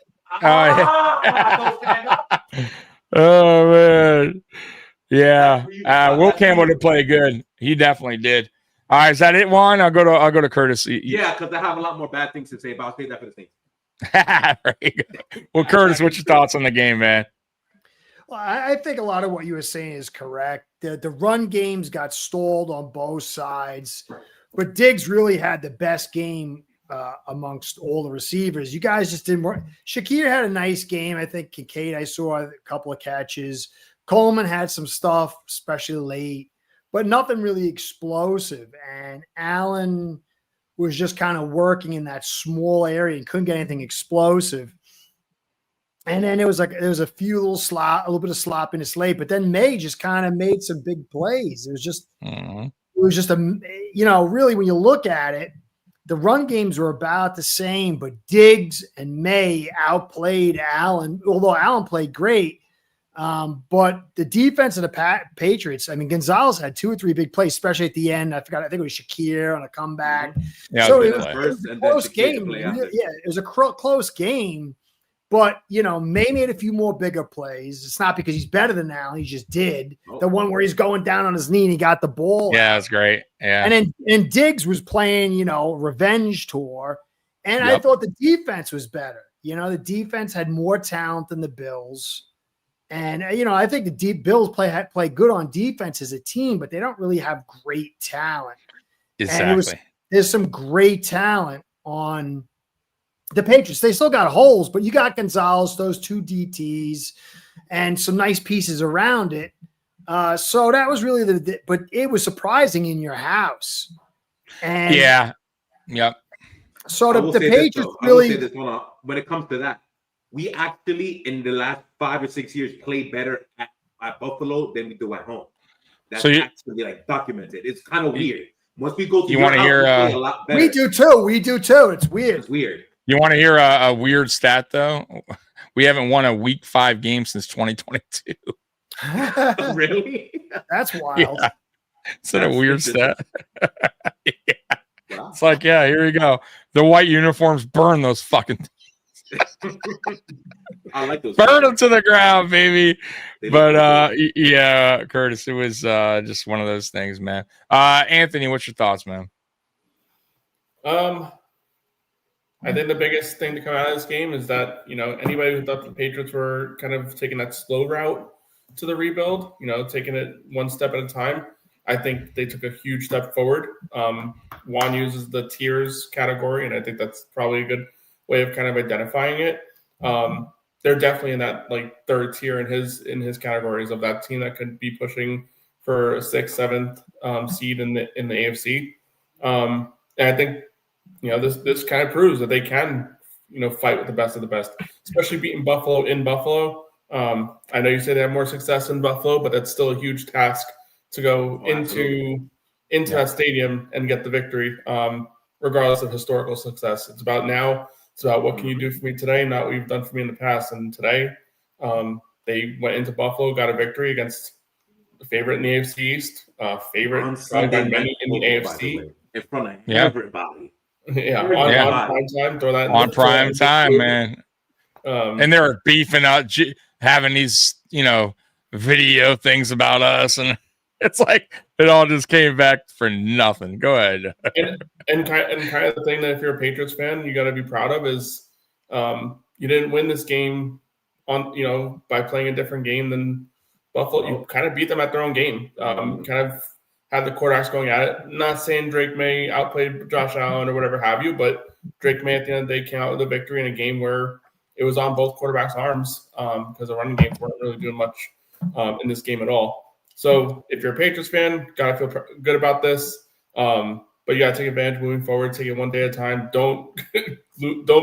Don't stand up. Oh man. Yeah. Will Campbell did play good. He definitely did. All right, is that it, Juan? I'll go to Curtis. Yeah, because I have a lot more bad things to say, but I'll say that for the thing. Well, Curtis, what's your thoughts on the game, man? Well, I think a lot of what you were saying is correct. The run games got stalled on both sides, but Diggs really had the best game amongst all the receivers. You guys just didn't work. Shakir had a nice game. I think Kincaid, I saw a couple of catches. Coleman had some stuff, especially late, but nothing really explosive. And Allen was just kind of working in that small area and couldn't get anything explosive. And then it was a little bit of sloppiness late, but then May just kind of made some big plays. It was just, really when you look at it, the run games were about the same, but Diggs and May outplayed Allen, although Allen played great. But the defense of the Patriots, I mean, Gonzalez had 2 or 3 big plays, especially at the end. I think it was Shakir on a comeback. Yeah, so it was a close game. Yeah, it was a close game. But, May made a few more bigger plays. It's not because he's better than Allen. He just did. The one where he's going down on his knee and he got the ball. Yeah, that's great. Yeah. And Diggs was playing, revenge tour. And I thought the defense was better. The defense had more talent than the Bills. And, I think the Bills play good on defense as a team, but they don't really have great talent. Exactly. There's some great talent on the Patriots. They still got holes, but you got Gonzalez, those 2 DTs, and some nice pieces around it. So that was really but it was surprising in your house. And yeah. Yep. So the Patriots really. I will say this, when it comes to that, we actually in the last 5 or 6 years played better at Buffalo than we do at home. That's actually documented. It's kind of weird. Once we go to you want to hear a lot better. We do too. It's weird. It's weird. You want to hear a weird stat though? We haven't won a Week 5 game since 2022. Really? That's wild. Yeah. Is that a weird stat? Yeah. Wow. It's like, here we go. The white uniforms burn those fucking. I like those. Burn them to the ground, baby. But yeah, Curtis, it was just one of those things, man. Anthony, what's your thoughts, man? I think the biggest thing to come out of this game is that, anybody who thought the Patriots were kind of taking that slow route to the rebuild, taking it one step at a time, I think they took a huge step forward. Juan uses the tiers category, and I think that's probably a good way of kind of identifying it. They're definitely in that third tier in his categories of that team that could be pushing for a 6th, 7th seed in the AFC. And I think this kind of proves that they can fight with the best of the best, especially beating Buffalo in Buffalo. I know you say they have more success in Buffalo, but that's still a huge task to go into that stadium and get the victory, regardless of historical success. It's about now. It's about what can you do for me today, not what you've done for me in the past. And today, they went into Buffalo, got a victory against the favorite in the AFC East, favorite by many in the AFC. In front of everybody. Yeah, on prime time. Throw that on prime time, man. And they were beefing out, having these, video things about us, and it's like it all just came back for nothing. Go ahead. and kind of the thing that if you're a Patriots fan, you got to be proud of is you didn't win this game on by playing a different game than Buffalo. You kind of beat them at their own game. Kind of had the quarterbacks going at it. Not saying Drake May outplayed Josh Allen or whatever have you, but Drake May at the end of the day came out with a victory in a game where it was on both quarterbacks' arms because the running games weren't really doing much in this game at all. So if you're a Patriots fan, gotta feel good about this. But you gotta take advantage moving forward. Take it one day at a time. Don't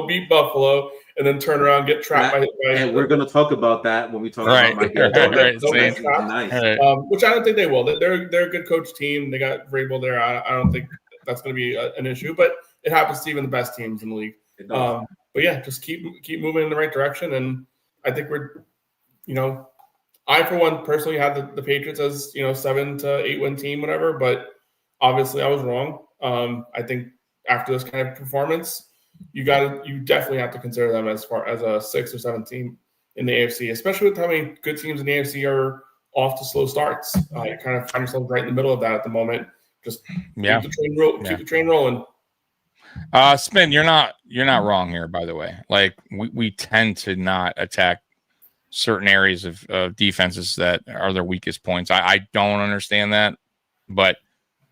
beat Buffalo and then turn around and get trapped by. And we're gonna talk about that when we talk about my nice. Which I don't think they will. They're a good coach team. They got Vrabel there. I don't think that's gonna be an issue. But it happens to even the best teams in the league. But yeah, just keep moving in the right direction. And I think we're, I for one personally had the Patriots as 7 to 8 win team, whatever. But obviously I was wrong. I think after this kind of performance, you definitely have to consider them as far as a 6th or 7th team in the AFC, especially with how many good teams in the AFC are off to slow starts. You kind of find yourself right in the middle of that at the moment. Just keep the train rolling. Spin, you're not wrong here, by the way. Like we tend to not attack certain areas of defenses that are their weakest points. I don't understand that, but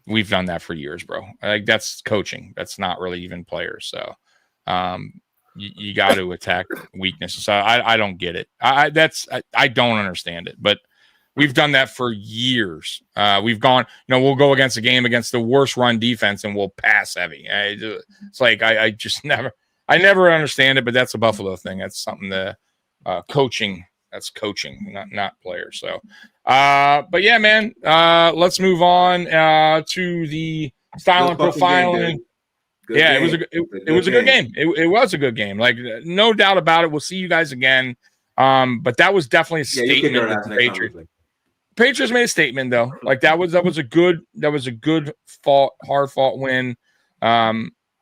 we've done that for years, bro. Like that's coaching. That's not really even players. So you got to attack weaknesses. So I don't get it. I don't understand it, but we've done that for years. We've gone, we'll go against a game against the worst run defense and we'll pass heavy. It's like, I just never understand it, but that's a Buffalo thing. That's something that coaching, that's coaching, not players. So, but yeah, man, let's move on to the style and profiling. It was a good game. It was a good game. Like, no doubt about it. We'll see you guys again. But that was definitely a statement that the Patriots made a statement, though. Like, that was a good hard fought win.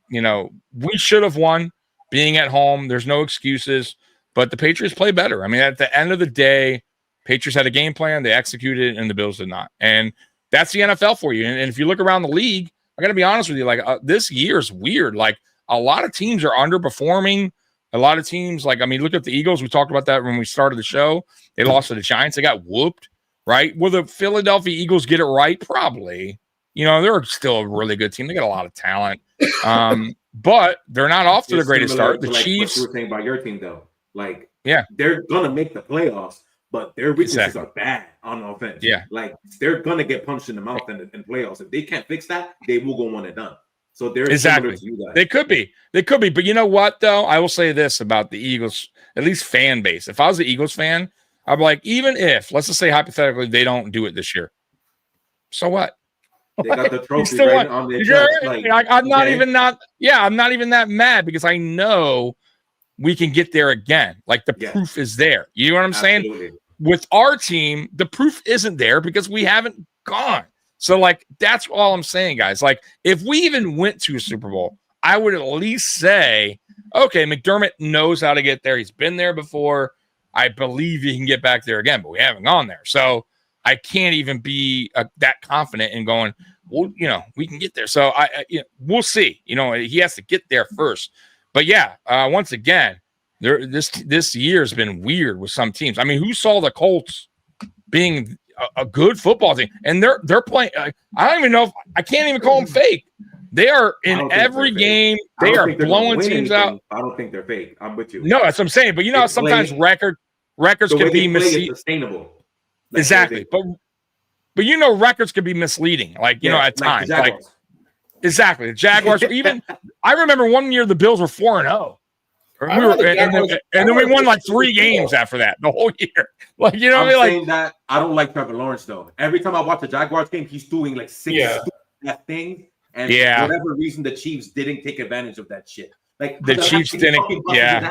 We should have won being at home. There's no excuses, but the Patriots play better. I mean, at the end of the day, Patriots had a game plan, they executed it, and the Bills did not. And that's the NFL for you. And if you look around the league, I got to be honest with you, like, this year is weird. Like, a lot of teams are underperforming. A lot of teams, like, I mean, look at the Eagles. We talked about that when we started the show. They lost to the Giants. They got whooped, right? Will the Philadelphia Eagles get it right? Probably. They're still a really good team. They got a lot of talent. But they're not off to the greatest start. The Chiefs. What you were saying about your team, though. Like, yeah, they're going to make the playoffs, but their weaknesses are bad on offense. Yeah. Like, they're going to get punched in the mouth in playoffs. If they can't fix that, they will go one and done. So they're exactly. similar to you guys. They could be. But you know what, though? I will say this about the Eagles, at least fan base. If I was an Eagles fan, I'd be like, even if, let's just say hypothetically, they don't do it this year. So what? They got the trophy right on their chest. I'm not even that mad because I know we can get there again. Like, the proof is there. You know what I'm saying? With our team, the proof isn't there because we haven't gone. So, like, that's all I'm saying, guys. Like, if we even went to a Super Bowl, I would at least say, okay, McDermott knows how to get there. He's been there before. I believe he can get back there again, but we haven't gone there. So I can't even be that confident in going, well, we can get there. So we'll see. He has to get there first. But yeah, once again, this year has been weird with some teams. I mean, who saw the Colts being a good football team? And they're playing. I don't even know if I can't even call them fake. They are in every game. They are blowing teams out. I don't think they're fake. I'm with you. No, that's what I'm saying. But sometimes records can be sustainable. Exactly. But records could be misleading. Like, at times. Like, exactly. The Jaguars were even I remember one year the Bills were 4-0. And then we won like 3 games after that the whole year. Like, that I don't like Trevor Lawrence though. Every time I watch the Jaguars game, he's doing like 6 things. And for whatever reason, the Chiefs didn't take advantage of that shit. Like, the Chiefs didn't. Yeah.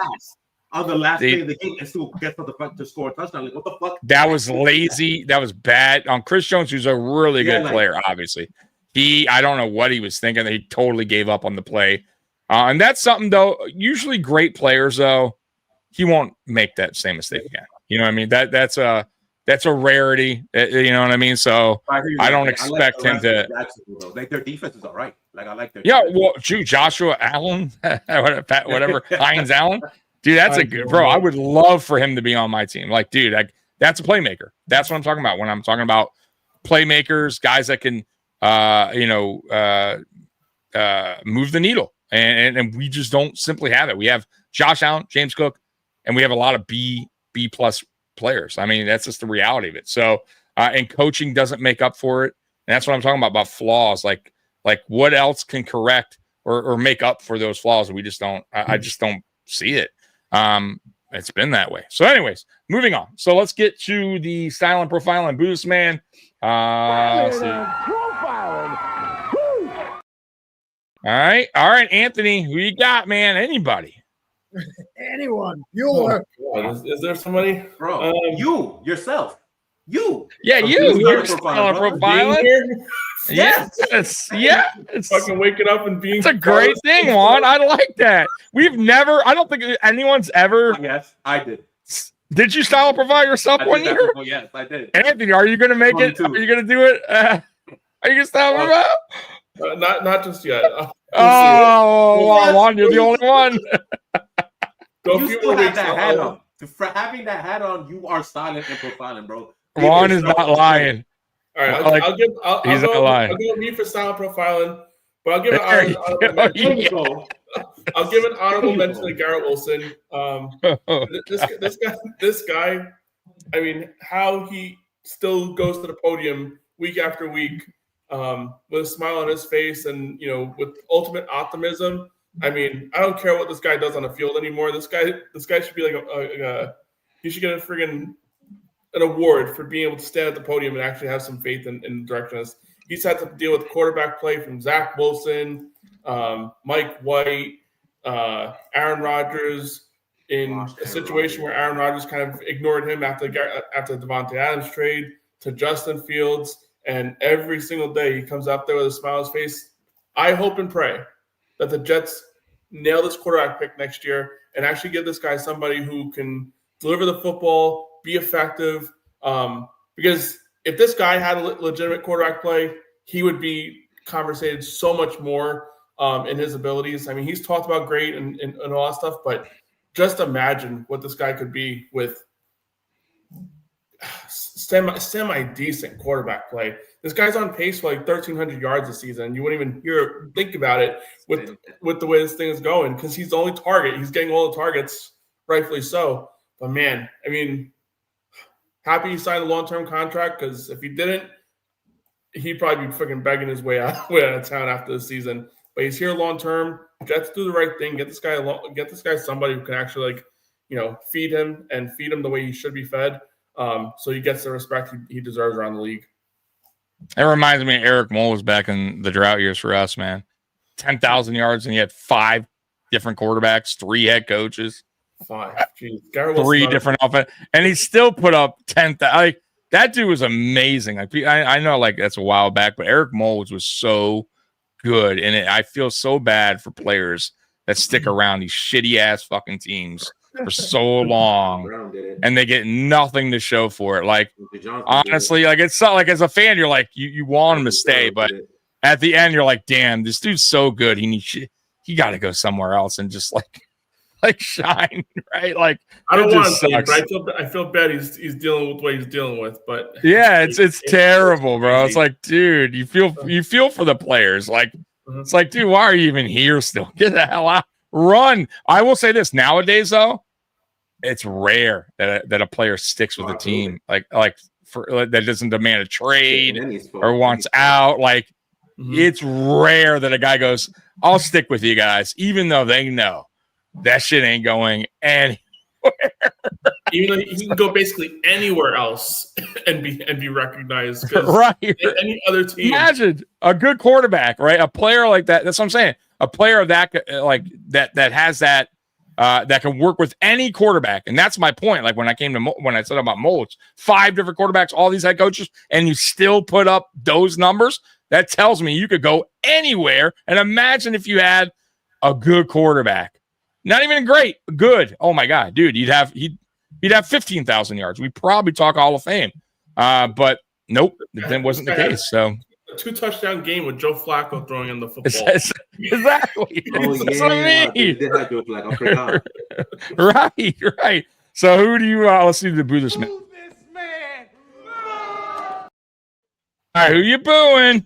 On the last day of the game, and still gets to score a touchdown. Like, what the fuck? That was lazy. That was bad. On Chris Jones, who's a really good player, obviously. I don't know what he was thinking. He totally gave up on the play. And that's something, though. Usually great players, though, he won't make that same mistake again. You know what I mean? That's a rarity. You know what I mean? So I don't expect him to. Like, their defense is all right. Like, I like their defense. Well, Joshua Allen, whatever, Hines Allen. Dude, that's a good bro. I would love for him to be on my team. Like, dude, that's a playmaker. That's what I'm talking about when I'm talking about playmakers, guys that can, move the needle. And we just don't simply have it. We have Josh Allen, James Cook, and we have a lot of B plus players. I mean, that's just the reality of it. So, and coaching doesn't make up for it. And that's what I'm talking about flaws. Like what else can correct or make up for those flaws? And we just don't. I just don't see it. It's been that way. So anyways, moving on. So let's get to the style and profiling Buddhist man. All right, Anthony, who you got, man? Anybody? Anyone? Bueller. Is there somebody? Bro, you yourself. You. Yeah, you're style and profiling. Yes. It's fucking waking up and being. It's a great thing, Juan. I like that. I don't think anyone's ever. Yes, I did. Did you style provide yourself one year? Yes, I did. Anthony, are you going to make it? Are you going to do it? Are you going to style provide? Not just yet. Juan, you're the only one. You still have that hat on. For having that hat on, you are silent and profiling, bro. Juan is not lying. All right, I'll go me for style profiling, but I'll give an honorable mention to Garrett Wilson. This guy, I mean, how he still goes to the podium week after week with a smile on his face and with ultimate optimism. I mean, I don't care what this guy does on the field anymore. This guy should be like he should get an award for being able to stand at the podium and actually have some faith in direction. He's had to deal with quarterback play from Zach Wilson, Mike White, Aaron Rodgers, in a situation where Aaron Rodgers kind of ignored him after the Devontae Adams trade, to Justin Fields, and every single day he comes out there with a smile on his face. I hope and pray that the Jets nail this quarterback pick next year and actually give this guy somebody who can deliver the football, be effective. Because if this guy had a legitimate quarterback play, he would be conversated so much more in his abilities. I mean, he's talked about great and all that stuff, but just imagine what this guy could be with semi-decent quarterback play. This guy's on pace for like 1,300 yards this season. You wouldn't even think about it with the way this thing is going, because he's the only target. He's getting all the targets, rightfully so. But man, I mean, happy he signed a long-term contract, because if he didn't, he'd probably be freaking begging his way out of town after the season. But he's here long-term. Jets do the right thing. Get this guy somebody who can actually, feed him the way he should be fed. So he gets the respect he deserves around the league. It reminds me of Eric Moles back in the drought years for us, man. 10,000 yards, and he had 5 different quarterbacks, 3 head coaches. 5. Jeez. 3 different offense, and he still put up 10,000. Like, that dude was amazing. Like, I know, like, that's a while back, but Eric Moles was so good, and I feel so bad for players that stick around these shitty ass fucking teams for so long, and they get nothing to show for it. Like, honestly, like, it's not like, as a fan, you're like, you want him to stay, but at the end, you're like, damn, this dude's so good. He got to go somewhere else and just like shine, right? Like, I don't want to, but I feel bad he's dealing with what he's dealing with. But yeah, it's terrible, bro. It's like, dude, you feel for the players. Like, it's like, dude, why are you even here still? Get the hell out. Run. I will say this, nowadays though, it's rare that a player sticks with a team like that doesn't demand a trade or wants out. Like, it's rare that a guy goes, I'll stick with you guys, even though they know that shit ain't going anywhere. Even though he can go basically anywhere else and be recognized. Right. Any other team. Imagine a good quarterback, right? A player like that. That's what I'm saying. A player of that, like that has that, that can work with any quarterback. And that's my point. Like, when I said about Moles, 5 different quarterbacks, all these head coaches, and you still put up those numbers, that tells me you could go anywhere. And imagine if you had a good quarterback. Not even great, good. Oh my God, dude, he'd have 15,000 yards. We'd probably talk Hall of Fame. But nope, that wasn't the case. So a 2-touchdown game with Joe Flacco throwing in the football. Exactly. That's what I mean. Right. So who do you let's see the boo this man. All right, who you booing?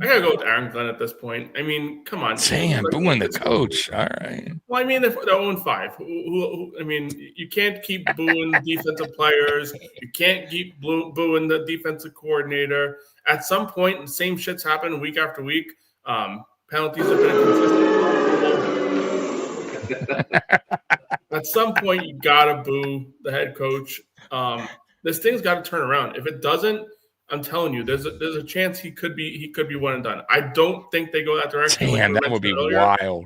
I gotta go with Aaron Glenn at this point. I mean, come on. Damn, booing the coach. All right. Well, I mean, they're 0-5. I mean, you can't keep booing defensive players. You can't keep booing the defensive coordinator. At some point, the same shit's happened week after week. Penalties have been consistent. At some point, you gotta boo the head coach. This thing's got to turn around. If it doesn't, I'm telling you, there's a chance he could be one and done. I don't think they go that direction. Damn, that would be wild.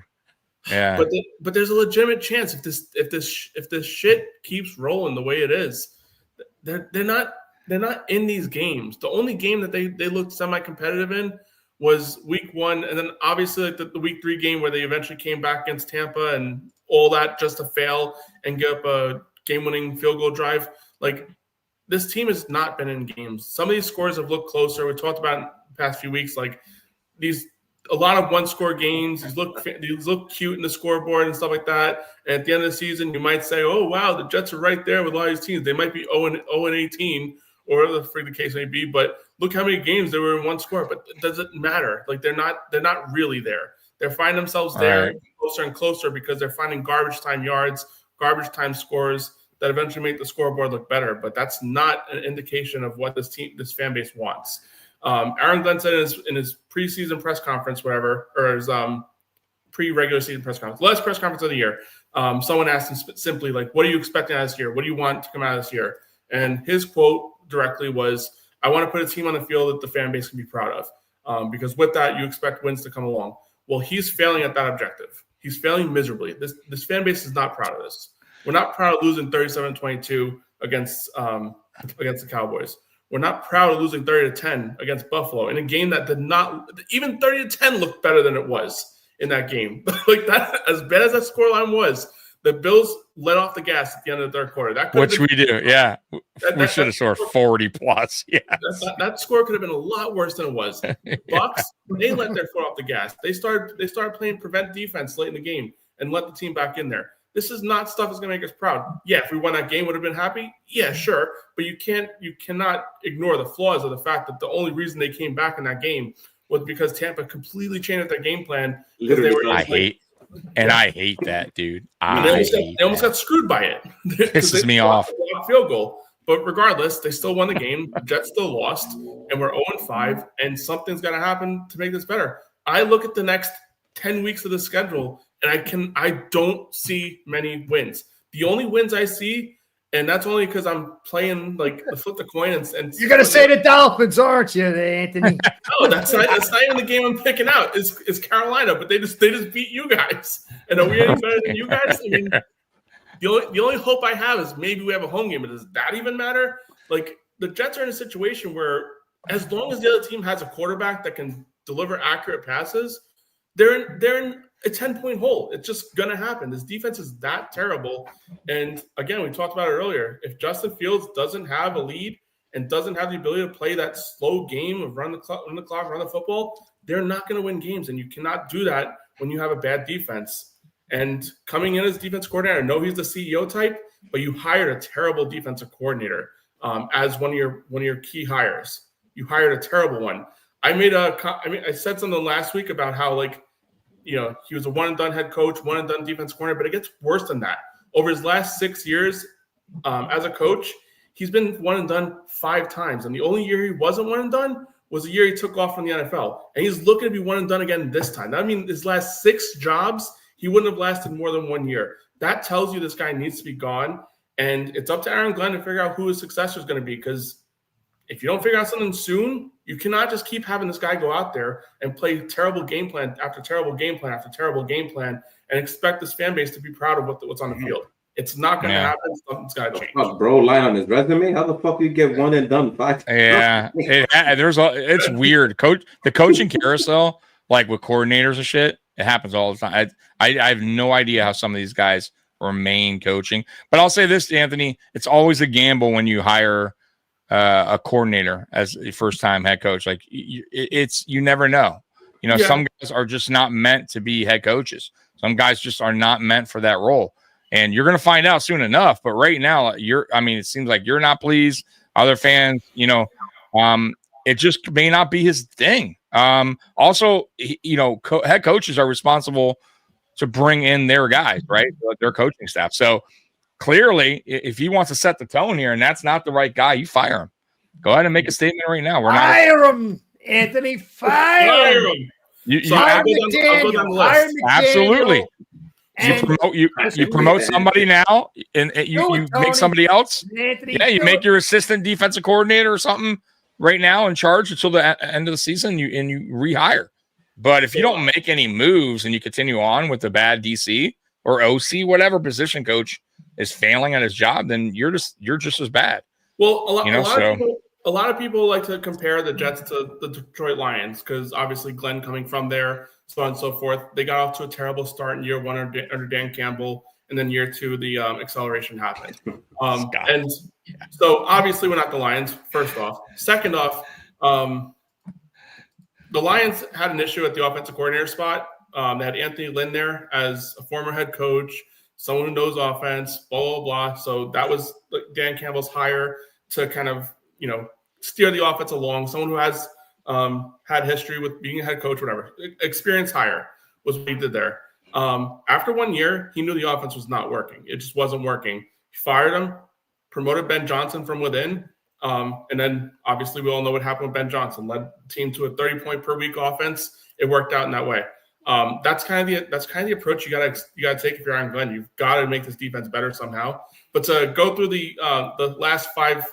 Yeah, but there's a legitimate chance if this shit keeps rolling the way it is, they're not in these games. The only game that they looked semi-competitive in was week 1, and then obviously like the week 3 game where they eventually came back against Tampa and all that just to fail and get up a game-winning field goal drive. Like, this team has not been in games. Some of these scores have looked closer. We talked about in the past few weeks, like a lot of one-score games. These look cute in the scoreboard and stuff like that. And at the end of the season, you might say, "Oh wow, the Jets are right there with a lot of these teams. They might be 0-18, or whatever the case may be." But look how many games they were in one score. But it doesn't matter. Like, they're not really there. They're finding themselves there closer and closer because they're finding garbage time yards, garbage time scores that eventually make the scoreboard look better, but that's not an indication of what this fan base wants. Aaron Glenn said in his preseason press conference, or his pre-regular season press conference, last press conference of the year, someone asked him simply, like, what are you expecting out of this year? What do you want to come out of this year? And his quote directly was, I want to put a team on the field that the fan base can be proud of. because with that, you expect wins to come along. Well, he's failing at that objective. He's failing miserably. This fan base is not proud of this. We're not proud of losing 37-22 against the Cowboys. We're not proud of losing 30-10 against Buffalo in a game that did not even 30-10 looked better than it was in that game. Like that, as bad as that scoreline was, the Bills let off the gas at the end of the third quarter. Which we do, yeah. We should have scored 40 plus. Yeah, that score could have been a lot worse than it was. Bucks, they let their foot off the gas. They started playing prevent defense late in the game and let the team back in there. This is not stuff that's going to make us proud. Yeah, if we won that game, would have been happy. Yeah, sure, but you cannot ignore the flaws of the fact that the only reason they came back in that game was because Tampa completely changed their game plan. I hate that, dude. They almost got screwed by it. Pisses me off. Field goal, but regardless, they still won the game. The Jets still lost, and we're 0-5. And something's got to happen to make this better. I look at the next 10 weeks of the schedule, and I don't see many wins. The only wins I see, and that's only because I'm playing like the flip the coin and you're gonna say the Dolphins, aren't you, Anthony? No, that's not even the game I'm picking out. Is Carolina, but they just beat you guys. And are we any better than you guys? I mean, the only hope I have is maybe we have a home game, but does that even matter? Like the Jets are in a situation where as long as the other team has a quarterback that can deliver accurate passes, they're in a 10-point hole. It's just going to happen. This defense is that terrible. And again, we talked about it earlier. If Justin Fields doesn't have a lead and doesn't have the ability to play that slow game of run the clock, run the football, they're not going to win games. And you cannot do that when you have a bad defense. And coming in as defense coordinator, I know he's the CEO type, but you hired a terrible defensive coordinator as one of your key hires. You hired a terrible one. I said something last week about how he was a one-and-done head coach, one-and-done defense coordinator, but it gets worse than that. Over his last 6 years as a coach, he's been one-and-done 5 times. And the only year he wasn't one-and-done was the year he took off from the NFL. And he's looking to be one-and-done again this time. I mean, his last 6 jobs, he wouldn't have lasted more than 1 year. That tells you this guy needs to be gone. And it's up to Aaron Glenn to figure out who his successor is going to be, because if you don't figure out something soon, you cannot just keep having this guy go out there and play terrible game plan after terrible game plan after terrible game plan and expect this fan base to be proud of what's on the field. It's not going to happen. Something's got to change. Bro, lie on his resume. How the fuck do you get one and done 5? Yeah, it's weird. The coaching carousel, like with coordinators and shit, it happens all the time. I have no idea how some of these guys remain coaching. But I'll say this, Anthony, it's always a gamble when you hire a coordinator as a first-time head coach. Like you never know. Some guys are just not meant to be head coaches. Some guys just are not meant for that role, and you're going to find out soon enough. But right now, it seems like you're not pleased. Other fans, it just may not be his thing. Also, head coaches are responsible to bring in their guys, right? Their coaching staff. So clearly, if he wants to set the tone here and that's not the right guy, you fire him. Go ahead and make a statement right now. Fire him, Anthony. Fire him. Absolutely. You promote somebody now, and you make somebody else. You make your assistant defensive coordinator or something right now in charge until the end of the season. You rehire. But if you don't make any moves and you continue on with the bad DC or OC, whatever position coach is failing at his job, then you're just as bad. Well, a lot of people like to compare the Jets to the Detroit Lions because obviously Glenn coming from there, so on and so forth. They got off to a terrible start in year 1 under Dan Campbell, and then year 2 the acceleration happened. So obviously we're not the Lions. First off, second off, the Lions had an issue at the offensive coordinator spot. They had Anthony Lynn there as a former head coach, someone who knows offense, blah, blah, blah. So that was Dan Campbell's hire to kind of, steer the offense along. Someone who has had history with being a head coach, whatever. Experienced hire was what he did there. After 1 year, he knew the offense was not working. It just wasn't working. He fired him, promoted Ben Johnson from within. And then obviously we all know what happened with Ben Johnson, led the team to a 30-point per week offense. It worked out in that way. That's kind of the approach you gotta take if you're Aaron Glenn. You've got to make this defense better somehow. But to go through the last 5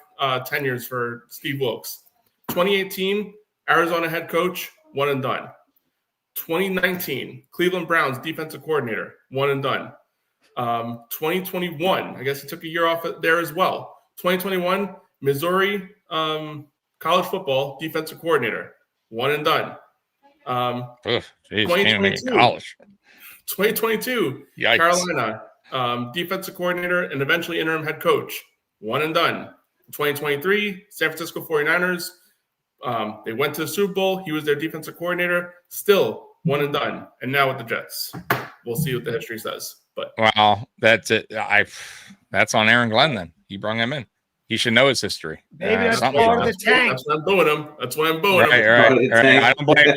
tenures for Steve Wilkes, 2018 Arizona head coach one and done. 2019, Cleveland Browns defensive coordinator, one and done. 2021, I guess he took a year off there as well. 2021, Missouri college football defensive coordinator, one and done. 2022, Yikes. Carolina defensive coordinator and eventually interim head coach, one and done. 2023, San Francisco 49ers, they went to the Super Bowl. He was their defensive coordinator, still one and done. And now with the Jets, we'll see what the history says. But Wow, that's it. That's on Aaron Glenn then. He brought him in. He should know his history. Maybe that's something part like of the tank. that's what I'm booing him. That's why I'm booing him. Right. I don't blame you.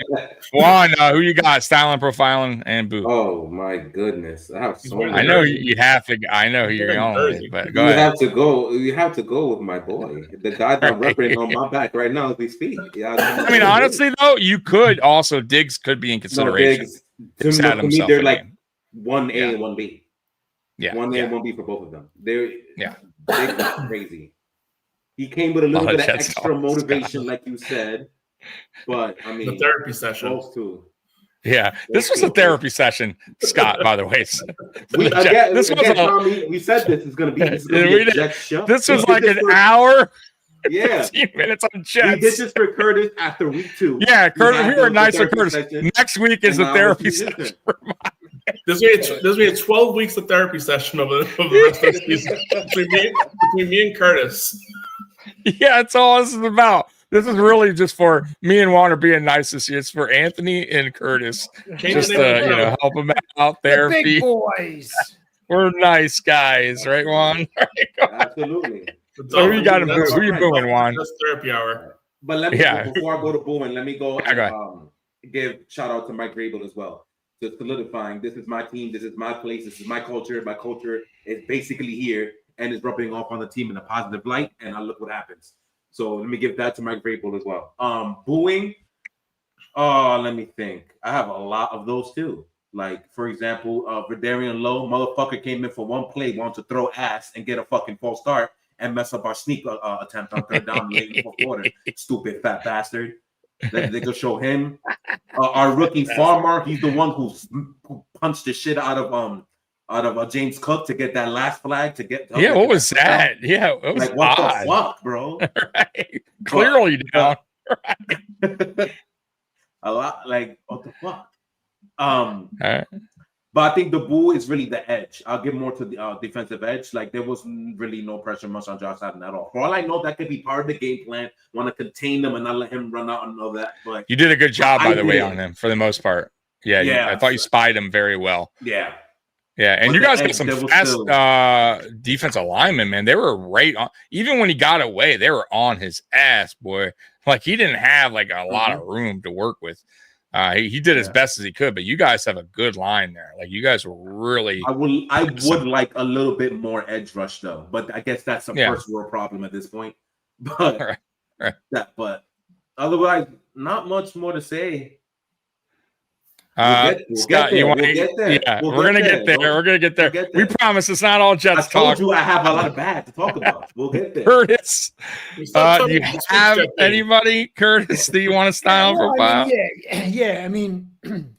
Juan, who you got? Styling, profiling, and boo. Oh my goodness! I have so many. I know you have to. I know who you're going with, but go ahead. You have to go with my boy, the guy that I'm repping on my back right now as we speak. Yeah, I mean, honestly though, you could also Diggs could be in consideration. Diggs, to me, they're like 1A and 1B. Yeah, 1A and 1B for both of them. They're crazy. He came with a little bit of extra motivation, like you said. But I mean, the therapy session. Those two. Yeah, this was a therapy session, Scott. By the way, we said this is going to be a Jets show. This was like an hour. Yeah, 15 minutes on Jets. We did this for Curtis after week 2. Yeah, Curtis. We were nice with Curtis. Next week is the therapy session. There's gonna be a 12 weeks of therapy session over the rest of the season between me and Curtis. Yeah, that's all this is about. This is really just for me and Juan are being nice this year. It's for Anthony and Curtis. Just to help them out there. The big boys. We're nice guys, right, Juan? Absolutely. So who you got him? Who you booing, Juan? That's therapy hour. But let me before I go to booing, let me go and give shout out to Mike Grable as well. Just solidifying, this is my team, this is my place, this is my culture. My culture is basically here and is rubbing off on the team in a positive light, and I look what happens. So let me give that to Mike Grable as well. Booing, let me think. I have a lot of those too. Like, for example, Verdarian Lowe, motherfucker came in for one play, wanted to throw ass and get a fucking false start and mess up our sneak attempt on third down late in the fourth quarter. Stupid fat bastard. They could show him. Our rookie Farmer, he's the one who punched the shit out of James Cook to get that last flag to get. Yeah, what was that? Yeah, it was like what the fuck, bro? Right. Clearly, down. A lot like what the fuck. Right. But I think the boo is really the edge. I'll give more to the defensive edge. Like there was really no pressure much on Josh Allen at all. For all I know, that could be part of the game plan. Want to contain them and not let him run out and all that. But you did a good job, by the way, on him for the most part. Yeah. I thought you spied him very well. Yeah. Yeah, and you guys got some fast defensive linemen, man. They were right on. Even when he got away, they were on his ass, boy. Like he didn't have like a lot of room to work with. He did as best as he could, but you guys have a good line there. Like you guys were really. I would like a little bit more edge rush though, but I guess that's a first world problem at this point. But but otherwise, not much more to say. Scott, we're gonna get there. We're gonna get there. We promise it's not all Jets talk. I told you I have a lot of bad to talk about. We'll get there. Curtis, do you have anybody, Curtis, that you want to style profile? Yeah. I mean,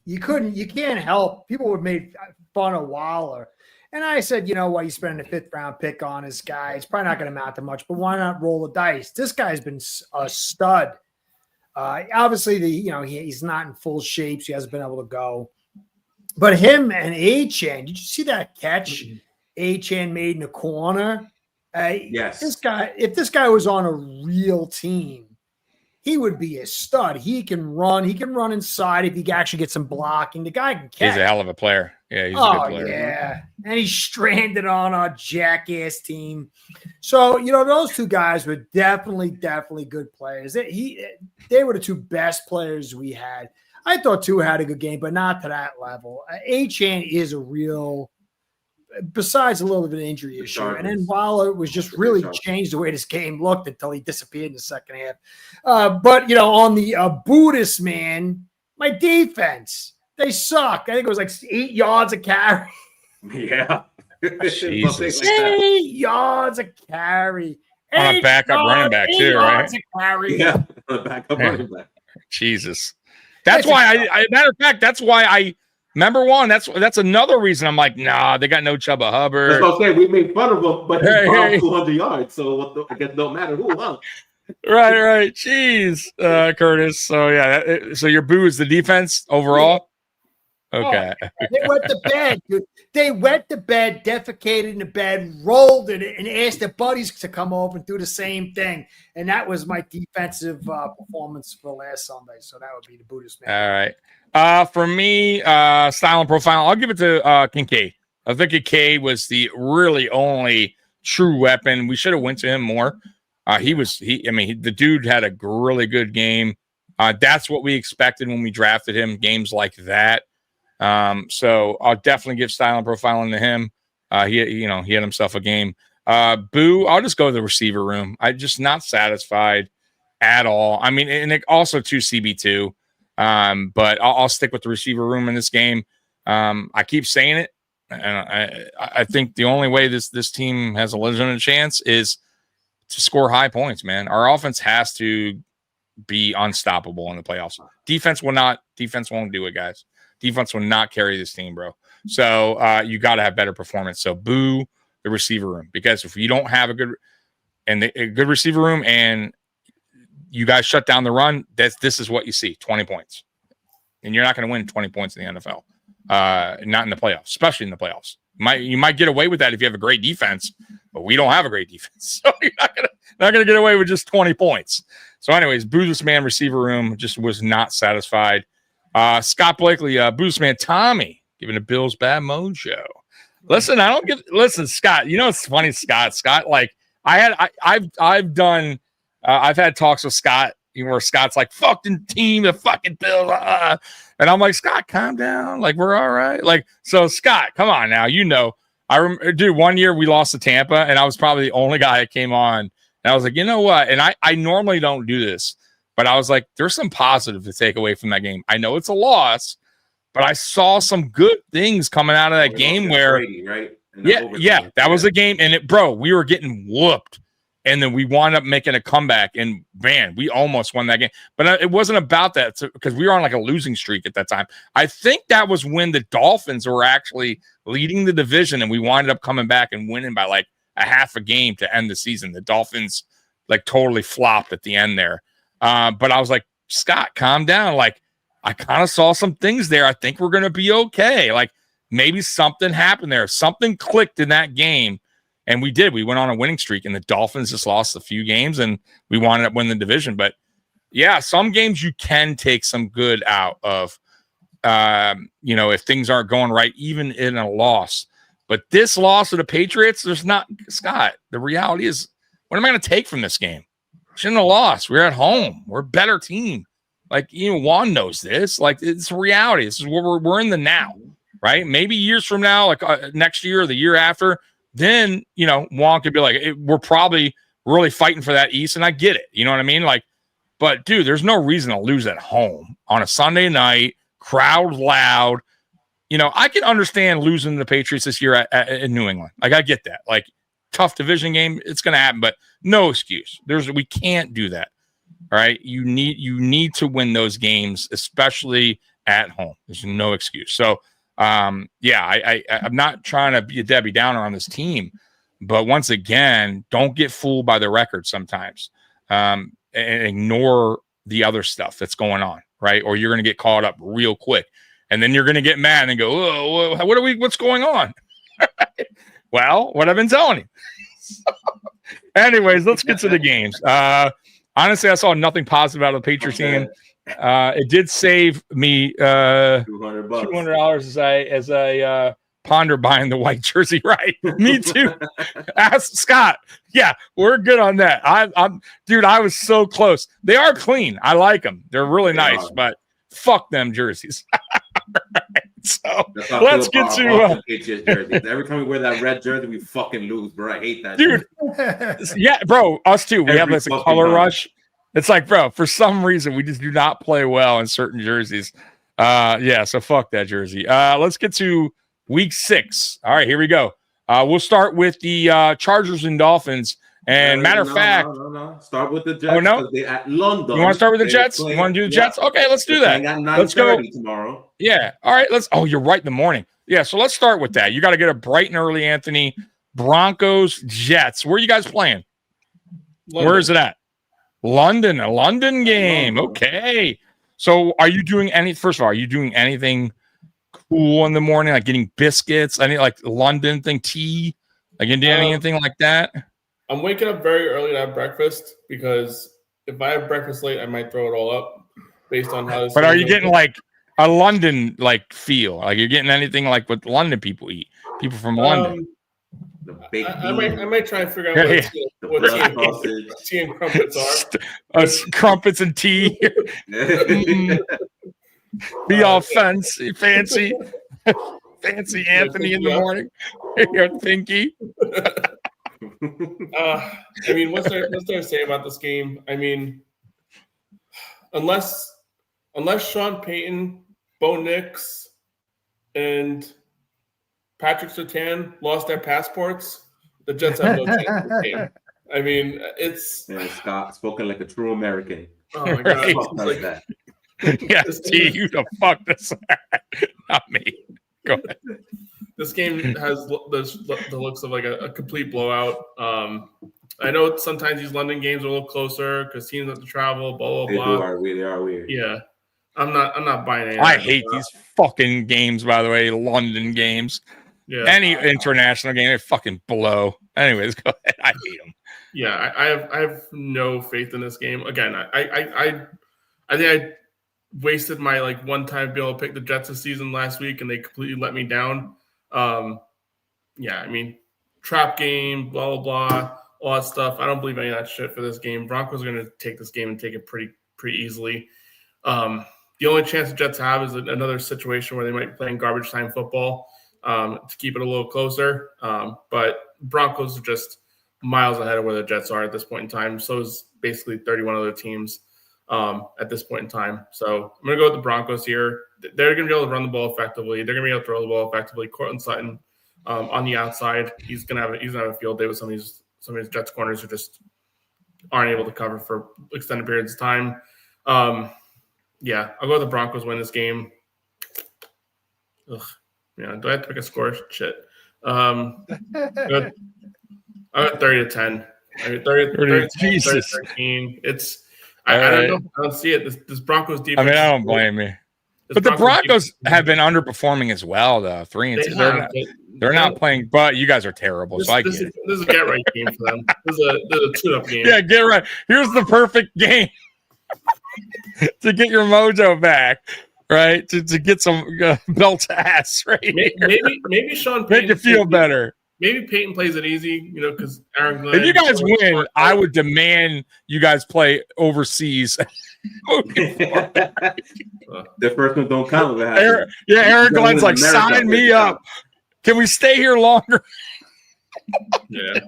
you can't help. People would make fun of Waller. And I said, you know what? You spending a 5th round pick on this guy. It's probably not going to amount to much, but why not roll the dice? This guy's been a stud. Obviously, he's not in full shape, so he hasn't been able to go. But him and Achane, did you see that catch Achane made in the corner? Yes. If this guy was on a real team, he would be a stud. He can run. He can run inside if he actually gets some blocking. The guy can catch. He's a hell of a player. Yeah, he's a good player. Yeah. And he's stranded on a jackass team. So, those two guys were definitely good players. They were the two best players we had. I thought Tua had a good game, but not to that level. Achane is a real, besides a little bit of an injury issue. And then Waller was just really changed the way this game looked until he disappeared in the second half. But, on the Buddhist, man, my defense, they suck. I think it was like 8 yards a carry. Yeah. Jesus. 8 yards a carry. On a backup running back, too, right? A carry. Yeah, a backup running back. Jesus. That's why matter of fact, that's why I remember one. That's another reason I'm like, nah, they got no Chuba Hubbard. That's what I'm saying. We made fun of him, but he bombed 200 yards. So I guess it don't matter who, huh? Right. Jeez, Curtis. So yeah, so your boo is the defense overall. Okay. They wet the bed, dude. They wet the bed, defecated in the bed, rolled in it, and asked their buddies to come over and do the same thing. And that was my defensive performance for last Sunday. So that would be the Buddhist man. All right. For me, style and profile, I'll give it to Kincaid. I think Kincaid was the really only true weapon. We should have went to him more. The dude had a really good game. That's what we expected when we drafted him, games like that. So I'll definitely give style and profiling to him. He had himself a game. Boo, I'll just go to the receiver room. I'm just not satisfied at all. I mean, and it also to CB2. But I'll stick with the receiver room in this game. I keep saying it, and I think the only way this team has a legitimate chance is to score high points, man. Our offense has to be unstoppable in the playoffs. Defense won't do it, guys. Defense will not carry this team, bro. So you got to have better performance. So boo the receiver room, because if you don't have a good receiver room and you guys shut down the run, this is what you see: 20 points, and you're not going to win 20 points in the NFL. Not in the playoffs, especially in the playoffs. You might get away with that if you have a great defense, but we don't have a great defense, so you're not gonna get away with just 20 points. So, anyways, Boozus man receiver room just was not satisfied. Scott Blakely, Boozus man Tommy giving the Bills bad mojo. Listen, Scott. You know it's funny, Scott. Scott, like I've had talks with Scott where Scott's like, fucking team, the fucking Bills. And I'm like, Scott, calm down. Like, we're all right. Like, so Scott, come on now. Dude, one year we lost to Tampa, and I was probably the only guy that came on. And I was like, you know what? And I normally don't do this, but I was like, there's some positive to take away from that game. I know it's a loss, but I saw some good things coming out of that game where, Brady, right? That was a game. And we were getting whooped. And then we wound up making a comeback, and man, we almost won that game. But it wasn't about that, because we were on like a losing streak at that time. I think that was when the Dolphins were actually leading the division, and we wound up coming back and winning by like a half a game to end the season. The Dolphins like totally flopped at the end there. But I was like, Scott, calm down. Like, I kind of saw some things there. I think we're going to be okay. Like, maybe something happened there. Something clicked in that game. And we did. We went on a winning streak, and the Dolphins just lost a few games, and we wound up winning the division. But, yeah, some games you can take some good out of, if things aren't going right, even in a loss. But this loss of the Patriots, there's not – Scott, the reality is, what am I going to take from this game? Shouldn't have lost. We're at home. We're a better team. Like, Juan knows this. Like, it's a reality. This is where we're in the now, right? Maybe years from now, like next year or the year after – then, Juan could be like, we're probably really fighting for that East, and I get it. You know what I mean? Like, but, dude, there's no reason to lose at home on a Sunday night, crowd loud. I can understand losing the Patriots this year in New England. Like, I get that. Like, tough division game, it's going to happen, but no excuse. We can't do that. All right? You need to win those games, especially at home. There's no excuse. So, I'm not trying to be a Debbie Downer on this team, but once again, don't get fooled by the record sometimes, and ignore the other stuff that's going on, right? Or you're going to get caught up real quick, and then you're going to get mad and go, "Oh, what's going on?" Well, what I've been telling you. So, anyways, let's get to the games. Honestly, I saw nothing positive out of the Patriots game. It did save me $200 as I ponder buying the white jersey. Right, me too. Ask Scott. Yeah, we're good on that. Dude, I was so close. They are clean. I like them. They're really nice, but fuck them jerseys. Right, so let's get to Patriots jerseys. Every time we wear that red jersey, we fucking lose, bro. I hate that, dude. Yeah, bro. Us too. We have this color rush. It's like, bro, for some reason, we just do not play well in certain jerseys. So fuck that jersey. Let's get to week 6. All right, here we go. We'll start with the Chargers and Dolphins. And matter of fact, no. Start with the Jets. Oh, no? Because they at London. You want to start with the Jets? Playing, You want to do the Jets? Okay, let's do that. At Let's go 9:30 tomorrow. Yeah. All right. Oh, you're right in the morning. Yeah. So let's start with that. You got to get a bright and early, Anthony. Broncos, Jets. Where are you guys playing? London. Where is it at? London, a London game. Okay. So are you doing first of all, are you doing anything cool in the morning, like getting biscuits? Any like London thing, tea? Like you do anything like that? I'm waking up very early to have breakfast because if I have breakfast late, I might throw it all up based on how this. But are you getting like a London like feel? Like you're getting anything like what London people eat? People from London. I might try and figure out what tea and crumpets are. Crumpets and tea. Be all fancy Anthony in the morning. You're Pinky. I mean, what's there to say about this game? I mean, unless Sean Payton, Bo Nix, and Patrick Surtain lost their passports, the Jets have no chance in this game. I mean, it's Scott spoken like a true American. Oh my god! Like that. Yeah, T, you the fuck this, not me. Go ahead. This game has the looks of like a complete blowout. I know sometimes these London games are a little closer because teams have to travel. Blah blah blah. They are weird. Yeah, I'm not buying it. I hate these fucking games. By the way, London games. Yeah. Any international game, they fucking blow. Anyways, go ahead. I hate them. Yeah, I have no faith in this game. Again, I think I wasted my like one time being able to pick the Jets this season last week, and they completely let me down. Yeah, I mean, trap game, blah blah blah, all that stuff. I don't believe any of that shit for this game. Broncos are going to take this game and take it pretty easily. The only chance the Jets have is another situation where they might be playing garbage time football to keep it a little closer. But Broncos are just miles ahead of where the Jets are at this point in time. So is basically 31 other teams at this point in time. So I'm going to go with the Broncos here. They're going to be able to run the ball effectively. They're going to be able to throw the ball effectively. Cortland Sutton on the outside, he's going to have a field day with some of these Jets corners who just aren't able to cover for extended periods of time. Yeah, I'll go with the Broncos win this game. Ugh. Yeah, do I have to pick a score? Shit. I'm at 30-10. I mean, 30-13. It's I don't know. I don't see it. This Broncos defense. I mean, I don't blame you. But the Broncos have been underperforming as well, though. 3-2. They're not playing, but you guys are terrible. So I get it. This is a get right game for them. This is a tune-up game. Yeah, get right. Here's the perfect game to get your mojo back, right? To get some belt ass, right? Maybe Sean Payton make you feel better. Maybe Peyton plays it easy, because Aaron Glenn. If you guys win, I would demand you guys play overseas. The first one don't count. Aaron Glenn's like, sign me up. Can we stay here longer? Yeah.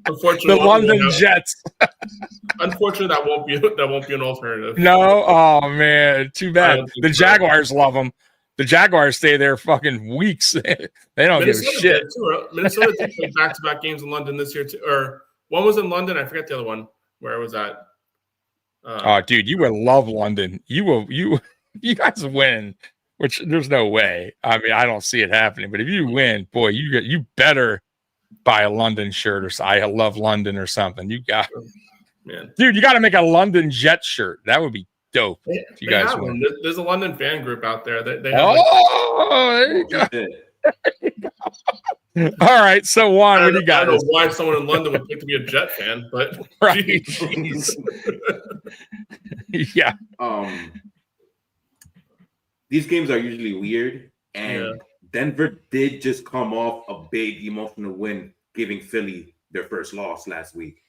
Unfortunately, the London Jets. Unfortunately, that won't be an alternative. No, oh man, too bad. The Jaguars love them. The Jaguars stay there fucking weeks. They don't give a shit. Minnesota did play back-to-back games in London this year too. Or one was in London. I forget the other one. Where was that? Oh, dude, you will love London. You guys win, which there's no way. I mean, I don't see it happening. But if you win, boy, you better buy a London shirt or I love London or something. You got, man, dude, you got to make a London Jets shirt. That would be dope. If you guys win. There's a London fan group out there. They have there you go. All right, so Juan, what do you got? I don't know why someone in London would pick to be a Jet fan, but right. Yeah. These games are usually weird, and Denver did just come off a big emotional win, giving Philly their first loss last week.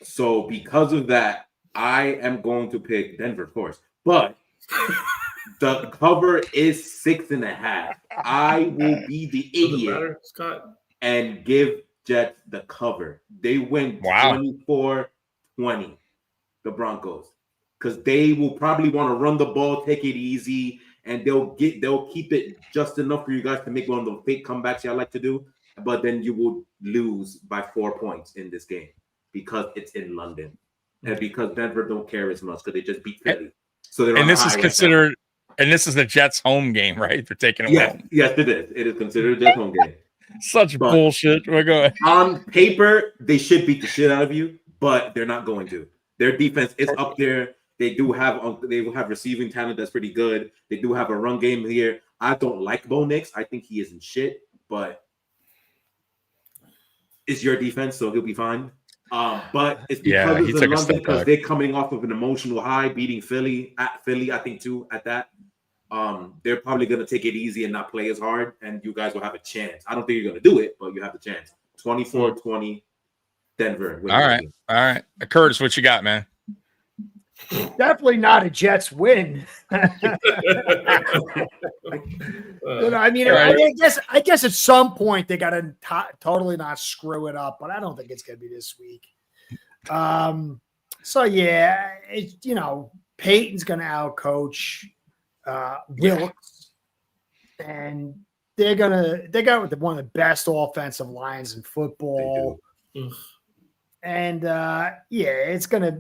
So because of that, I am going to pick Denver, of course, but the cover is 6.5. I will be the idiot and give Jets the cover. They win 24-20, the Broncos, because they will probably want to run the ball, take it easy, and they'll keep it just enough for you guys to make one of those fake comebacks y'all like to do. but then you will lose by 4 points in this game because it's in London and because Denver don't care as much because they just beat Philly. So they're and this is considered, and this is the Jets' home game, right? They're taking it. Yes, it is. It is considered their home game. Such bullshit. We're going. On paper, they should beat the shit out of you, but they're not going to. Their defense is up there. They will have receiving talent that's pretty good. They do have a run game here. I don't like Bo Nix. I think he isn't shit, but it's your defense, so he'll be fine. But it's because it's in London because they're coming off of an emotional high, beating Philly at Philly, I think too, at that. They're probably going to take it easy and not play as hard, and you guys will have a chance. I don't think you're going to do it, but you have the chance. 24-20, Denver. All right. Curtis, what you got, man? Definitely not a Jets win. I mean, I guess at some point they got to totally not screw it up, but I don't think it's going to be this week. So yeah, Peyton's going to outcoach Wilkes, and they got one of the best offensive lines in football. And it's going to.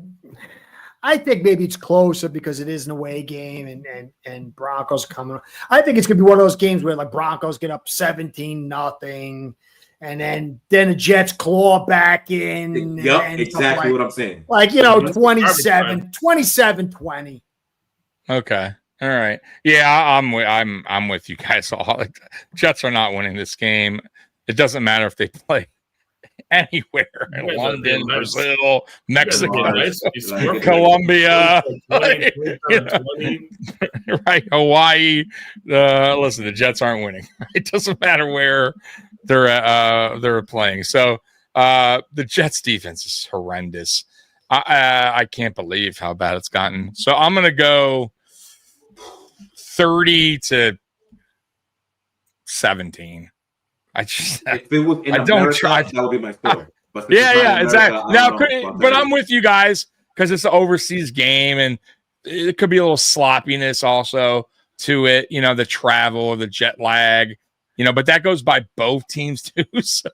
I think maybe it's closer because it is an away game and Broncos coming. I think it's gonna be one of those games where like Broncos get up 17-0, and then the Jets claw back in. Yep, exactly what I'm saying. Like 27-20. Okay. All right. Yeah, I'm with you guys all. Jets are not winning this game. It doesn't matter if they play anywhere in London, Brazil, Mexico, Colombia, right? Hawaii. Listen, the Jets aren't winning. It doesn't matter where they're playing. So the Jets defense is horrendous. I can't believe how bad it's gotten. So I'm gonna go 30-17. If it was in America, that would be my score. But exactly. But I'm with you guys because it's an overseas game and it could be a little sloppiness also to it. The travel, the jet lag. But that goes by both teams too. So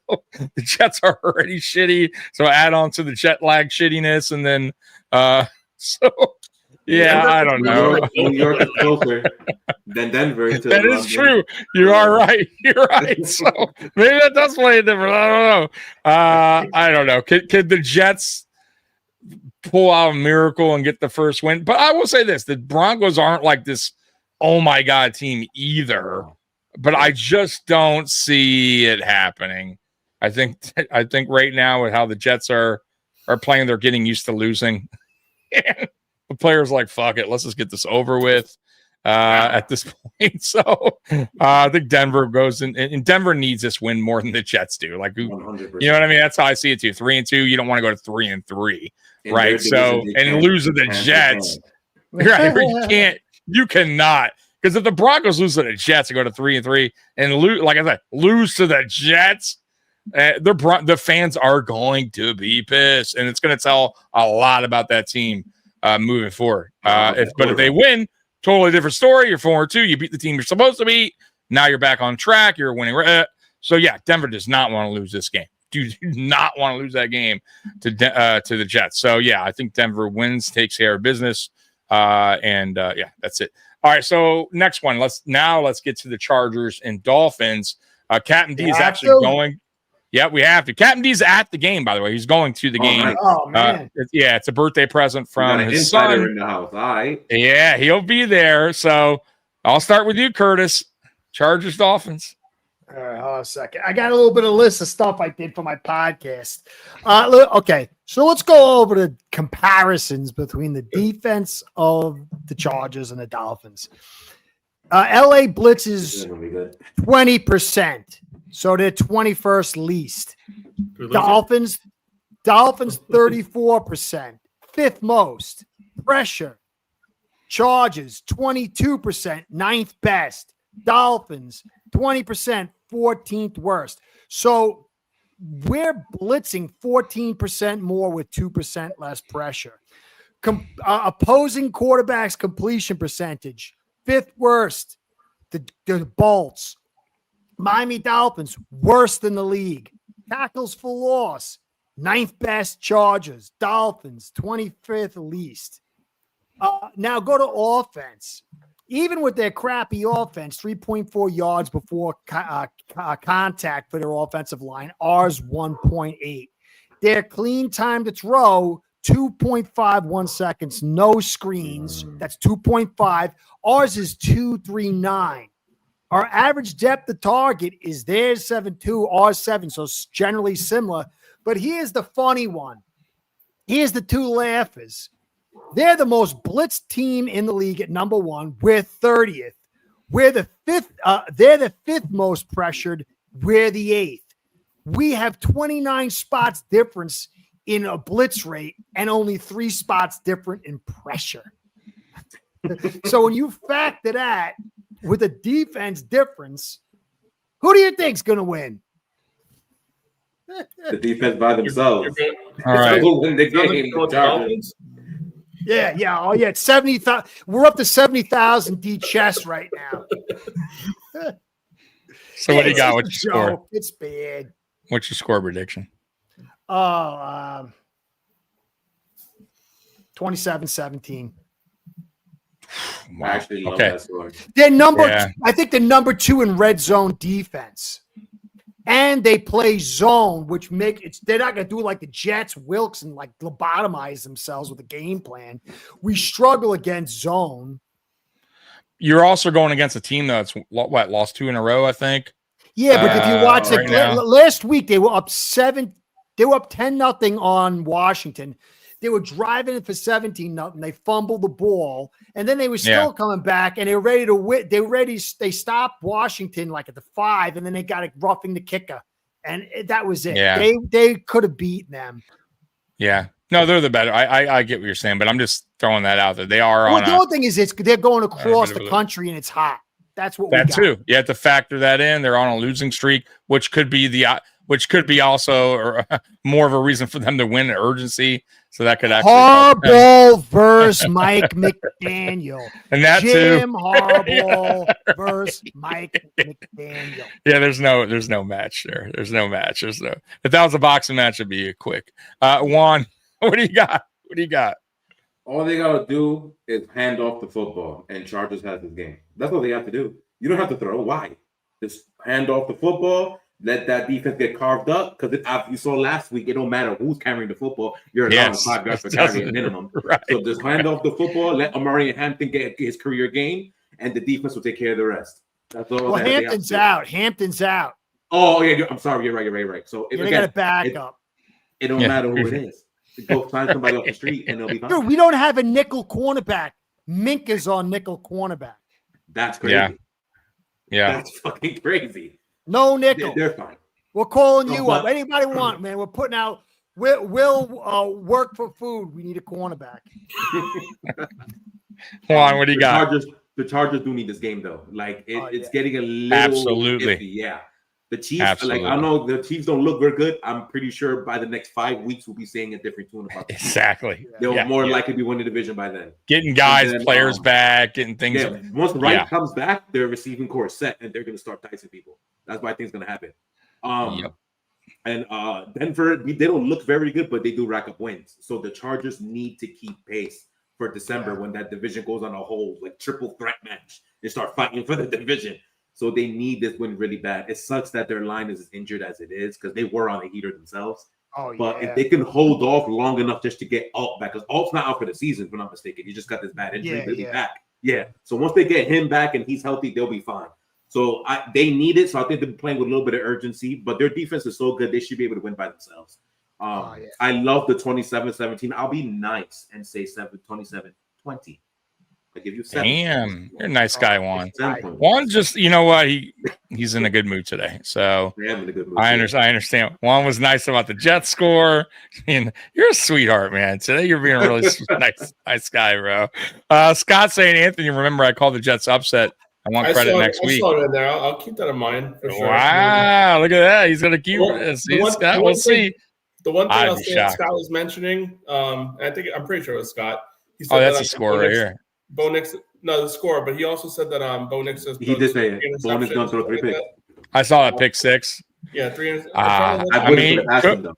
the Jets are already shitty. So add on to the jet lag shittiness, and then I don't know. New York is closer than Denver. That is true. You are right. You're right. So maybe that does play different. I don't know. Could the Jets pull out a miracle and get the first win? But I will say this: the Broncos aren't like this oh my god team either. But I just don't see it happening. I think right now with how the Jets are playing, they're getting used to losing. The players like, fuck it, let's just get this over with at this point. So I think Denver goes in, and Denver needs this win more than the Jets do. Like, 100%. You know what I mean? That's how I see it too. 3-2, you don't want to go to 3-3, right? So and lose to the Jets, right? You cannot. Because if the Broncos lose to the Jets and go to 3-3 and lose, like I said, lose to the Jets, the fans are going to be pissed, and it's going to tell a lot about that team moving forward. If they win, totally different story. You're 4-2. You beat the team you're supposed to beat. Now you're back on track. You're winning. So yeah, Denver does not want to lose this game. Do not want to lose that game to the Jets. So yeah, I think Denver wins, takes care of business, and that's it. All right, so next one. Let's get to the Chargers and Dolphins. Captain D is actually going. Yeah, we have to. Captain D's at the game, by the way. He's going to the game. Oh man! It's a birthday present from his son. In the house. All right. Yeah, he'll be there. So I'll start with you, Curtis. Chargers, Dolphins. All right, hold on a second. I got a little bit of list of stuff I did for my podcast. Okay, so let's go over the comparisons between the defense of the Chargers and the Dolphins. LA blitzes 20%, so they're 21st least. Dolphins 34%, fifth most. Pressure. Chargers 22%, ninth best. Dolphins 20%, 14th worst. So we're blitzing 14% more with 2% less pressure. Opposing quarterbacks completion percentage, fifth worst. The Bolts Miami Dolphins, worst in the league. Tackles for loss, 9th best. Chargers. Dolphins, 25th least. Now go to offense. Even with their crappy offense, 3.4 yards before contact for their offensive line. Ours, 1.8. Their clean time to throw, 2.51 seconds. No screens. That's 2.5. Ours is 2.39. Our average depth of target is theirs 7.2, ours 7. So it's generally similar. But here's the funny one. Here's the two laughers. They're the most blitzed team in the league at number 1. We're 30th. We're the 5th. They're the 5th most pressured. We're the 8th. We have 29 spots difference in a blitz rate and only 3 spots different in pressure. So when you factor that with a defense difference, who do you think's going to win? The defense by themselves. All right. Who win the game? Chargers. Yeah. Oh, yeah. It's 70,000. We're up to 70,000 D chess right now. So what do you got? What's your score? It's bad. What's your score prediction? 27-17. I actually love that score. They're I think they're number 2 in red zone defense. And they play zone, which they're not going to do like the Jets, Wilkes, and like lobotomize themselves with a game plan. We struggle against zone. You're also going against a team that's lost 2 in a row, I think. Yeah, but if you watch last week, they were up 7. They were up 10-0 on Washington. They were driving it for 17-0. They fumbled the ball, and then they were still coming back, and they were ready to win. They stopped Washington like at the 5, and then they got it roughing the kicker, and that was it. Yeah. They could have beaten them. Yeah. No, they're the better. I get what you're saying, but I'm just throwing that out there. They are on. The other thing is they're going across the country, and it's hot. That's what we got. Too. You have to factor that in. They're on a losing streak, which could be also more of a reason for them to win urgency. So that could actually Harbaugh versus Mike McDaniel. And that Jim too. Harbaugh versus Mike McDaniel. Yeah, there's no match there. If that was a boxing match, it'd be quick. Juan, what do you got? All they gotta do is hand off the football, and Chargers has this game. That's all they have to do. You don't have to throw. Why? Just hand off the football. Let that defense get carved up, because you saw last week, it don't matter who's carrying the football. You're allowed 5 yards per carry at minimum. Right. So just hand off the football, let Amari and Hampton get his career game, and the defense will take care of the rest. That's all. Well, Hampton's out. Oh, yeah. I'm sorry. You're right. So they got to back up. It don't matter who it is. Go find somebody off the street, and they'll be fine. Dude, we don't have a nickel cornerback. Minka's on nickel cornerback. That's crazy. Yeah. That's fucking crazy. No nickel. They're fine. We're calling you up. Anybody want, man? We're putting out. We'll work for food. We need a cornerback. Juan, what do you got? The Chargers do need this game though. Like it's getting a little absolutely iffy. Yeah. The Chiefs, I know the Chiefs don't look very good. I'm pretty sure by the next 5 weeks we'll be saying a different tune about them. Exactly. They'll more likely be winning the division by then. Getting guys, players back, getting things. Yeah, once Wright comes back, their receiving core is set, and they're going to start dicing people. That's what I think is going to happen. And Denver, they don't look very good, but they do rack up wins. So the Chargers need to keep pace for December when that division goes on a whole triple threat match and start fighting for the division. So they need this win really bad. It sucks that their line is as injured as it is because they were on a heater themselves. But if they can hold off long enough just to get Alt back, because Alt's not out for the season, if I'm not mistaken. He just got this bad injury. He'll be back. Yeah. So once they get him back and he's healthy, they'll be fine. So they need it. So I think they're playing with a little bit of urgency, but their defense is so good, they should be able to win by themselves. I love the 27-17. I'll be nice and say 27-20. I give you 7. Damn, you're a nice guy, Juan. Juan just, you know what? He's in a good mood today. So I understand. Juan was nice about the Jets score. And you're a sweetheart, man. Today you're being a really nice guy, bro. Scott saying, Anthony, remember I called the Jets upset. I want credit next week. I saw it in there. I'll keep that in mind for sure. Wow, look at that. He's gonna keep it. Scott, we'll see. The one thing I'll say Scott was mentioning, I'm pretty sure it was Scott. He said that's a score right here. Bo Nix, no, the score, but he also said that Bo Nix says he did say it. Bo Nix gonna throw 3 picks. I saw that pick six. Yeah, 3. I I wouldn't mean, put it past him, though.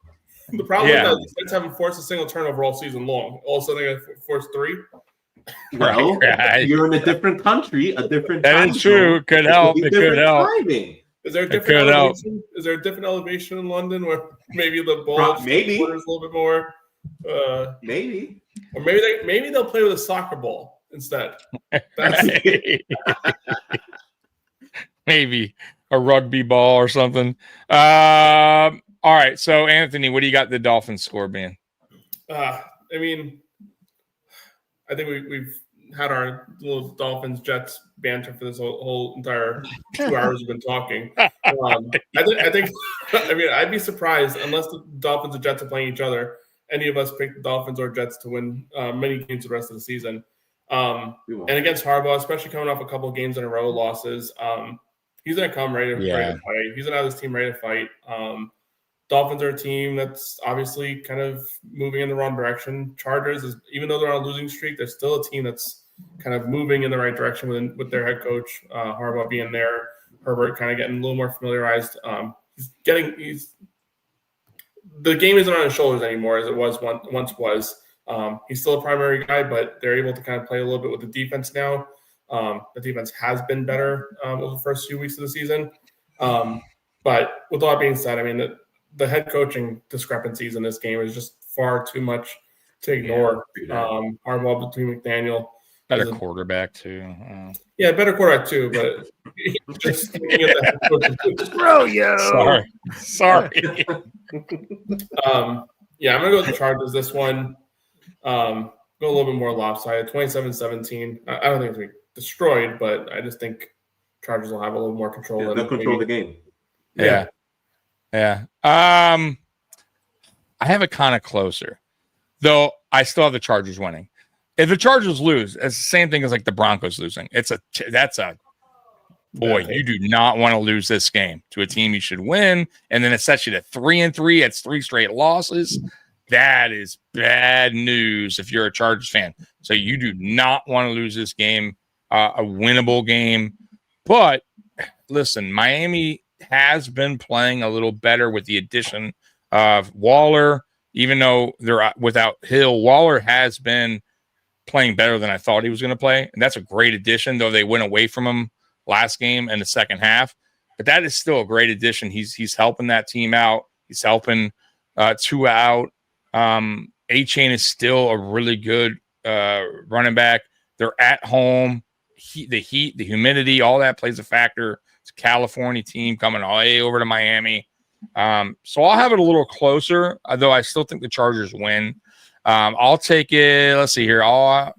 The problem Yeah. is that the Jets haven't forced a single turnover all season long. All of a sudden, they got forced 3. Well, Right. you're in a different country, a different That time is true. zone. It could It help. be It could different help. timing. Is there a It different could help. elevation? Is there a different elevation in London where maybe the ball Maybe. quarters a little bit more? Maybe. Or maybe they'll play with a soccer ball instead. That's Maybe a rugby ball or something. All right. So, Anthony, what do you got the Dolphins score being? I mean, I think we've had our little Dolphins Jets banter for this whole entire 2 hours we've been talking. I think I mean, I'd be surprised unless the Dolphins and Jets are playing each other. Any of us pick the Dolphins or Jets to win many games the rest of the season. And against Harbaugh, especially coming off a couple of games in a row losses, he's going to come ready to fight. He's going to have his team ready to fight. Dolphins are a team that's obviously kind of moving in the wrong direction. Chargers, even though they're on a losing streak, they're still a team that's kind of moving in the right direction with their head coach, Harbaugh being there, Herbert kind of getting a little more familiarized. The game isn't on his shoulders anymore as it was once was. He's still a primary guy, but they're able to kind of play a little bit with the defense now. The defense has been better over the first few weeks of the season. But with all that being said, I mean, the head coaching discrepancies in this game is just far too much to ignore. Harbaugh between McDaniel. Better quarterback, too. Yeah, better quarterback, too, but just looking at the head coach. Bro, yo. Sorry. Yeah, I'm going to go with the Chargers this one. Go a little bit more lopsided, 27-17. I don't think it's going to be destroyed, but I just think Chargers will have a little more control. They'll control the game. Yeah. I have it kind of closer, though. I still have the Chargers winning. If the Chargers lose, it's the same thing as like the Broncos losing. You do not want to lose this game to a team you should win, and then it sets you to 3-3. It's 3 straight losses. That is bad news if you're a Chargers fan. So you do not want to lose this game, a winnable game. But listen, Miami has been playing a little better with the addition of Waller. Even though they're without Hill, Waller has been playing better than I thought he was going to play. And that's a great addition, though they went away from him last game in the second half. But that is still a great addition. He's helping that team out. He's helping two out. A-Chain is still a really good running back. They're at home. The heat, the humidity, all that plays a factor. It's a California team coming all the way over to Miami. So I'll have it a little closer, though I still think the Chargers win. I'll take it. Let's see here. I'll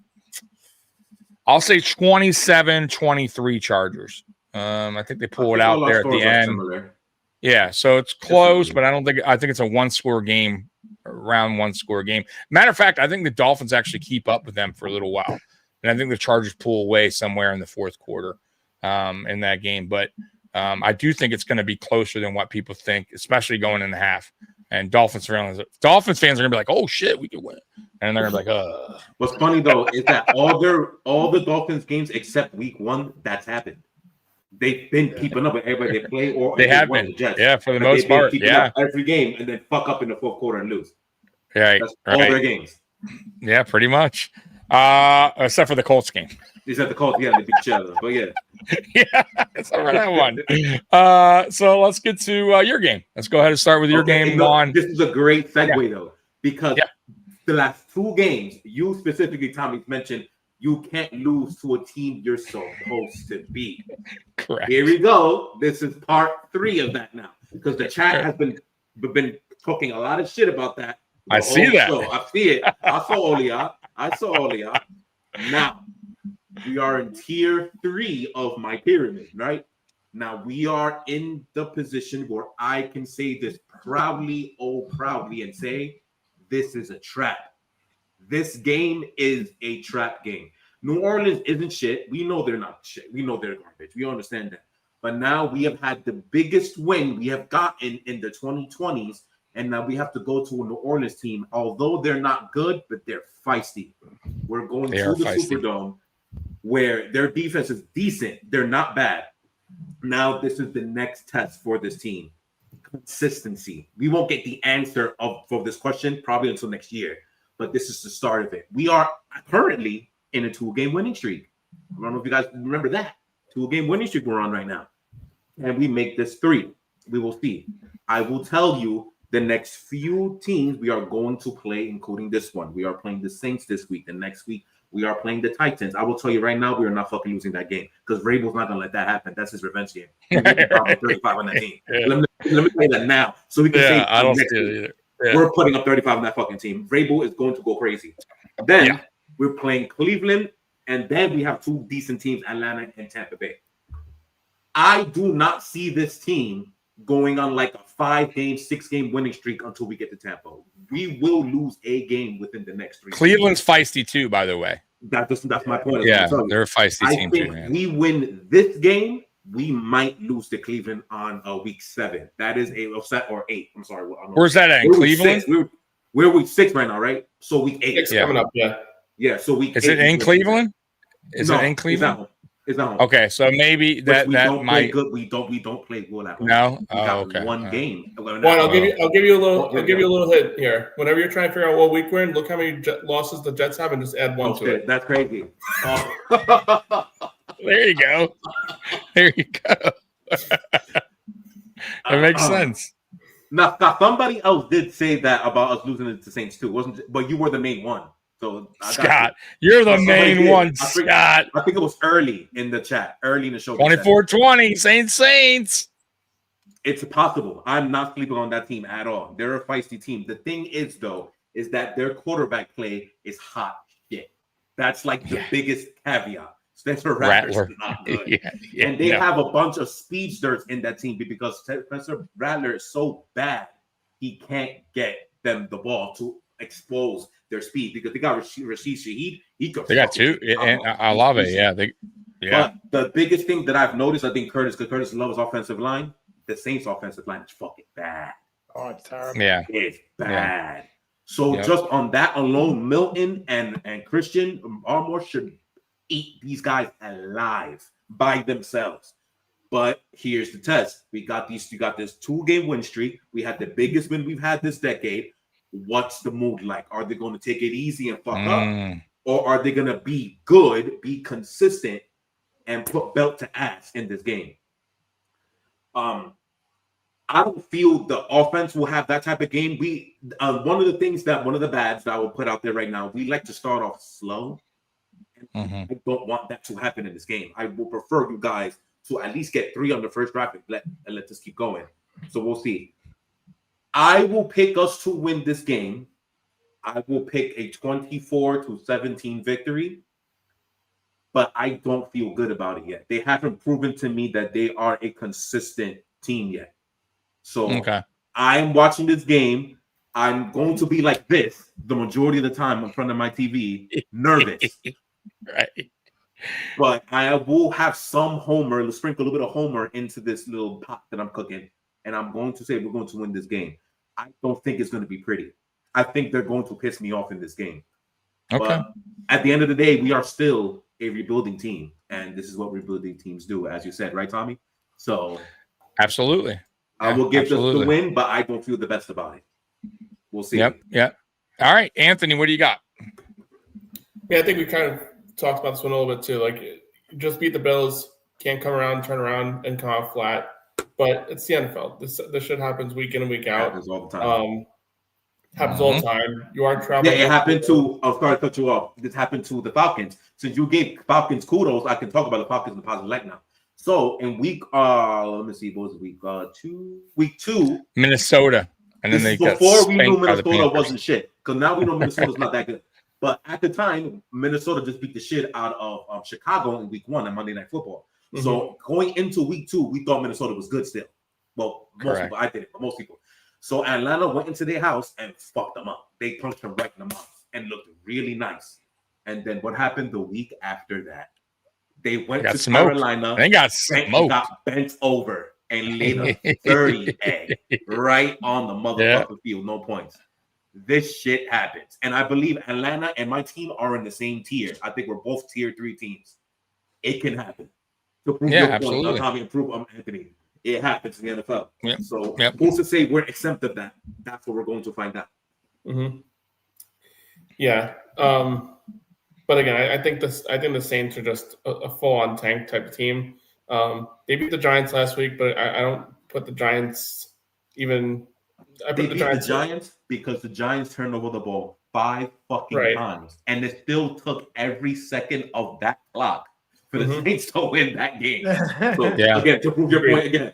say 27-23 Chargers. I think they pull it out there at the end. Similar. Yeah, so it's close, but I think it's a one-score game, around one-score game. Matter of fact, I think the Dolphins actually keep up with them for a little while. And I think the Chargers pull away somewhere in the fourth quarter in that game. But I do think it's going to be closer than what people think, especially going in the half. And Dolphins fans are going to be like, oh, shit, we could win. And they're going to be like, What's funny, though, is that all the Dolphins games except week 1, that's happened. They've been keeping up with everybody they play, or they have been. Yeah, for the most part. Yeah, every game and then fuck up in the fourth quarter and lose. Right, that's all their games. Yeah, pretty much. Except for the Colts game. Except the Colts, yeah, they beat each other. But yeah, except for that one. So let's get to your game. Let's go ahead and start with your game. This is a great segue though, because the last 2 games, you specifically, Tommy, mentioned you can't lose to a team you're supposed to beat. Correct. Here we go. This is part 3 of that now, because the chat has been talking a lot of shit about that. I see that. I see it. I saw Olia. Now, we are in tier 3 of my pyramid, right? Now, we are in the position where I can say this proudly, and say this is a trap. This game is a trap game. New Orleans isn't shit. We know they're not shit. We know they're garbage. We understand that. But now we have had the biggest win we have gotten in the 2020s, and now we have to go to a New Orleans team. Although they're not good, but they're feisty. We're going to the Superdome, where their defense is decent. They're not bad. Now this is the next test for this team. Consistency. We won't get the answer for this question probably until next year, but this is the start of it. We are currently in a 2-game winning streak. I don't know if you guys remember that 2-game winning streak we're on right now, and we make this 3. We will see. I will tell you the next few teams we are going to play, including this one. We are playing the Saints this week. The next week we are playing the Titans. I will tell you right now, we are not fucking losing that game because Vrabel's not gonna let that happen. That's his revenge game. 35 on that team. Yeah. Let me say that now, so we can say I don't see next it week, either. Yeah. we're putting up 35 on that fucking team. Vrabel is going to go crazy. Then we're playing Cleveland, and then we have 2 decent teams, Atlanta and Tampa Bay. I do not see this team going on like a 5-game, 6-game winning streak until we get to Tampa. We will lose a game within the next 3. Cleveland's feisty too, by the way. That's my point. Yeah, they're a feisty I team think too, man. we win this game, we might lose to Cleveland on week 7. That is a upset, or 8. I'm sorry. Where's that at? In Cleveland? We're week 6 right now, right? So week 8. 6 coming up, yeah. Yeah, so week 8. Is it in Cleveland? Is it in Cleveland? It's not home. Okay, so maybe that might. Good. We don't play good at home. No, We got okay. one game. I'll give you a little hit here. Whenever you're trying to figure out what week we're in, look how many losses the Jets have and just add 1 to it. That's crazy. There you go. There you go. That makes sense. Now, somebody else did say that about us losing it to Saints too, wasn't it? But you were the main one. So Scott, you're the main one, Scott. I think it was early in the chat, early in the show. 24-20, Saints. It's possible. I'm not sleeping on that team at all. They're a feisty team. The thing is, though, is that their quarterback play is hot shit. That's like the biggest caveat. Spencer Rattler's not good. And they have a bunch of speedsters in that team because Spencer Rattler is so bad, he can't get them the ball to expose their speed because they got Rashid Shaheed. They got 2, and I love it. Yeah, But the biggest thing that I've noticed, I think Curtis loves offensive line. The Saints' offensive line is fucking bad. Oh, it's terrible. Yeah, it's bad. So just on that alone, Milton and Christian Armore should eat these guys alive by themselves. But here's the test: we got this 2-game win streak. We had the biggest win we've had this decade. What's the mood like? Are they going to take it easy and fuck up? Or are they going to be good, be consistent, and put belt to ass in this game? I don't feel the offense will have that type of game. One of the bads that I will put out there right now, we like to start off slow. I don't want that to happen in this game. I will prefer you guys to at least get 3 on the first drive and let us keep going. So we'll see. I will pick us to win this game. I will pick a 24-17 victory, but I don't feel good about it yet. They haven't proven to me that they are a consistent team yet. So I'm watching this game. I'm going to be like this the majority of the time in front of my TV, nervous. Right. But I will have some homer, sprinkle a little bit of homer into this little pot that I'm cooking. And I'm going to say we're going to win this game. I don't think it's going to be pretty. I think they're going to piss me off in this game. Okay. But at the end of the day, we are still a rebuilding team. And this is what rebuilding teams do, as you said, right, Tommy? So absolutely. I will give them the win, but I don't feel the best about it. We'll see. Yep. All right, Anthony, what do you got? Yeah, I think we kind of talked about this one a little bit too. Like, just beat the Bills, can't come around, turn around, and come out flat. But it's the NFL. This shit happens week in and week out. Happens all the time. Happens all the time. You are traveling. Yeah, it happened to. I'm sorry to cut you off. This happened to the Falcons. Since you gave Falcons kudos, I can talk about the Falcons in the positive light now. So in week, let me see, what was it, week 2, Minnesota, and then they got before we knew spanked by the Minnesota Panthers. wasn't shit. Because now we know Minnesota's not that good. But at the time, Minnesota just beat the shit out of Chicago in week 1 on Monday Night Football. Mm-hmm. So going into week 2, we thought Minnesota was good still. Well, most people, I didn't, but most people. So Atlanta went into their house and fucked them up. They punched them right in the mouth and looked really nice. And then what happened the week after that? They went to Carolina. They got smoked. Got bent over and laid a 30 egg right on the motherfucking field. No points. This shit happens. And I believe Atlanta and my team are in the same tier. I think we're both tier 3 teams. It can happen. To prove Yeah, your absolutely. point of how we improve Anthony. It happens in the NFL. Yep. So Yep. who's to say we're exempt of that? That's what we're going to find out. Mm-hmm. Yeah. But again, I think the Saints are just a full-on tank type of team. They beat the Giants last week, but I don't put the Giants even. I They put beat the Giants because the Giants turned over the ball 5 fucking times, and it still took every second of that clock for the Saints to win that game. So again, to prove your point again.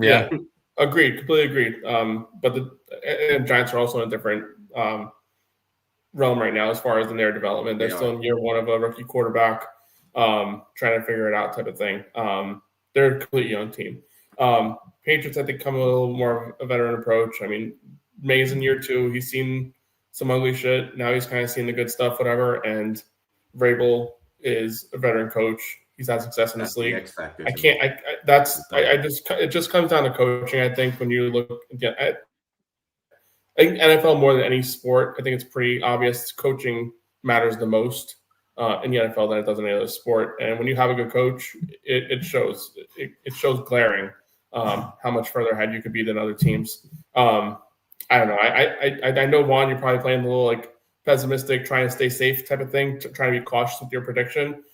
Yeah. Agreed. Completely agreed. But the Giants are also in a different realm right now as far as in their development. They're still in year one of a rookie quarterback, trying to figure it out type of thing. They're a completely young team. Patriots, I think, come with a little more of a veteran approach. I mean, May's in year 2. He's seen some ugly shit. Now he's kind of seen the good stuff, whatever. And Vrabel is a veteran coach. He's had success in this league. It just comes down to coaching. I think when you look again at, I think NFL more than any sport, I think it's pretty obvious coaching matters the most in the NFL than it does in any other sport. And when you have a good coach, it shows. It shows glaring how much further ahead you could be than other teams. I don't know. I know, Juan, you're probably playing a little like pessimistic, trying to stay safe type of thing, trying to be cautious with your prediction.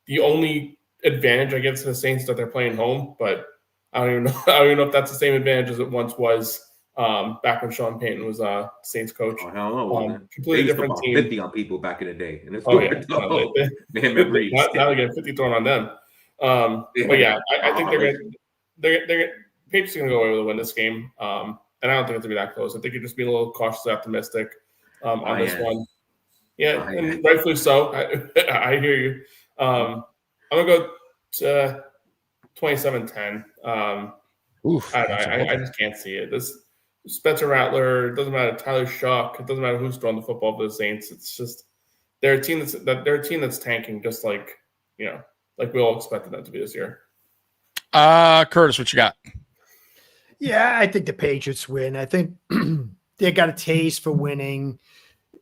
The only advantage I give to the Saints is that they're playing home, but I don't even know if that's the same advantage as it once was back when Sean Payton was Saints coach. Oh, hell no. Completely different team. 50 on people back in the day. And it's now they're getting 50 thrown on them. But yeah, I think they're Patriots are going to go away with a win this game. And I don't think it's going to be that close. I think you're just being a little cautiously optimistic on this one. Yeah, and rightfully so. I hear you. I'm going to go to 27-10. I just can't see it. This Spencer Rattler, it doesn't matter. Tyler Shuck, it doesn't matter who's throwing the football for the Saints. It's just they're a team that's tanking, just like like we all expected them to be this year. Curtis, what you got? Yeah, I think the Patriots win. I think they got a taste for winning.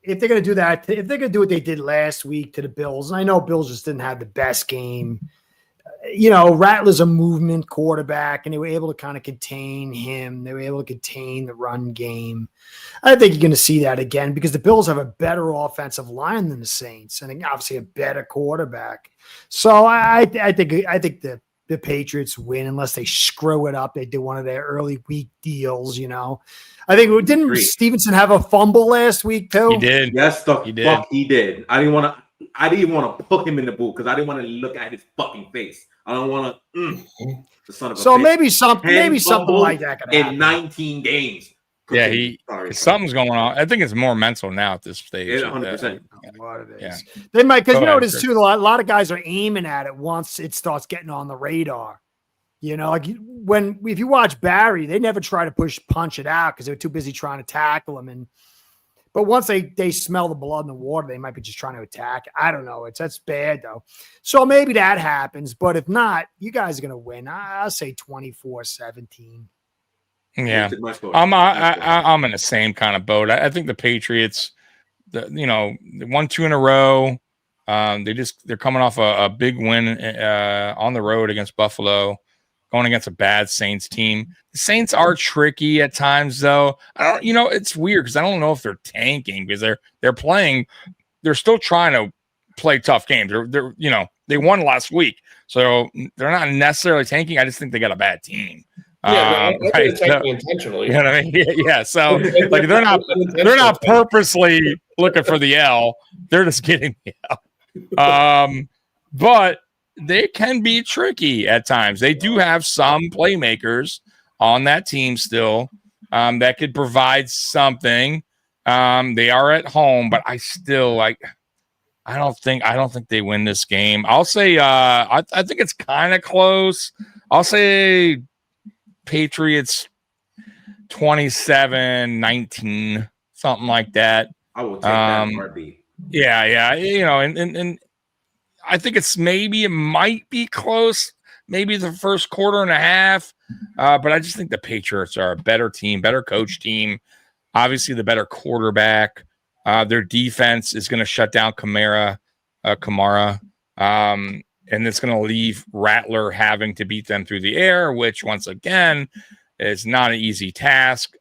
If they're going to do that, if they're going to do what they did last week to the Bills, and I know Bills just didn't have the best game. Rattler's a movement quarterback, and they were able to kind of contain him. They were able to contain the run game. I think you're going to see that again because the Bills have a better offensive line than the Saints, and obviously a better quarterback. So I think the Patriots win unless they screw it up. They do one of their early week deals, I think didn't Stevenson have a fumble last week too? He did. Yes, he did. I didn't want to put him in the booth because I didn't want to look at his fucking face. I don't want to. The son of a bitch. Maybe something like that could happen. In 19 games. Yeah, something's going on. I think it's more mental now at this stage. 100%. What it is. Yeah. They might, because it is too. A lot of guys are aiming at it once it starts getting on the radar. Like if you watch Barry, they never try to punch it out because they're too busy trying to tackle him. But once they smell the blood in the water, they might be just trying to attack. I don't know. That's bad though. So maybe that happens. But if not, you guys are going to win. I'll say 24-17. Yeah, I'm in the same kind of boat. I think the Patriots, they won 2 in a row. They're coming off a big win on the road against Buffalo, going against a bad Saints team. The Saints are tricky at times, though. It's weird because I don't know if they're tanking because they're playing. They're still trying to play tough games. They won last week, so they're not necessarily tanking. I just think they got a bad team. Right. So, intentionally. You know what I mean? Yeah. So like they're not purposely looking for the L. They're just getting the L. But they can be tricky at times. They do have some playmakers on that team still that could provide something. They are at home, but I still I don't think they win this game. I'll say I think it's kind of close. I'll say Patriots 27-19, something like that. I will take that heartbeat. Yeah. And I think it might be close, maybe the first quarter and a half. But I just think the Patriots are a better team, better coach team, obviously the better quarterback. Their defense is going to shut down Kamara. And and it's going to leave Rattler having to beat them through the air, which once again is not an easy task,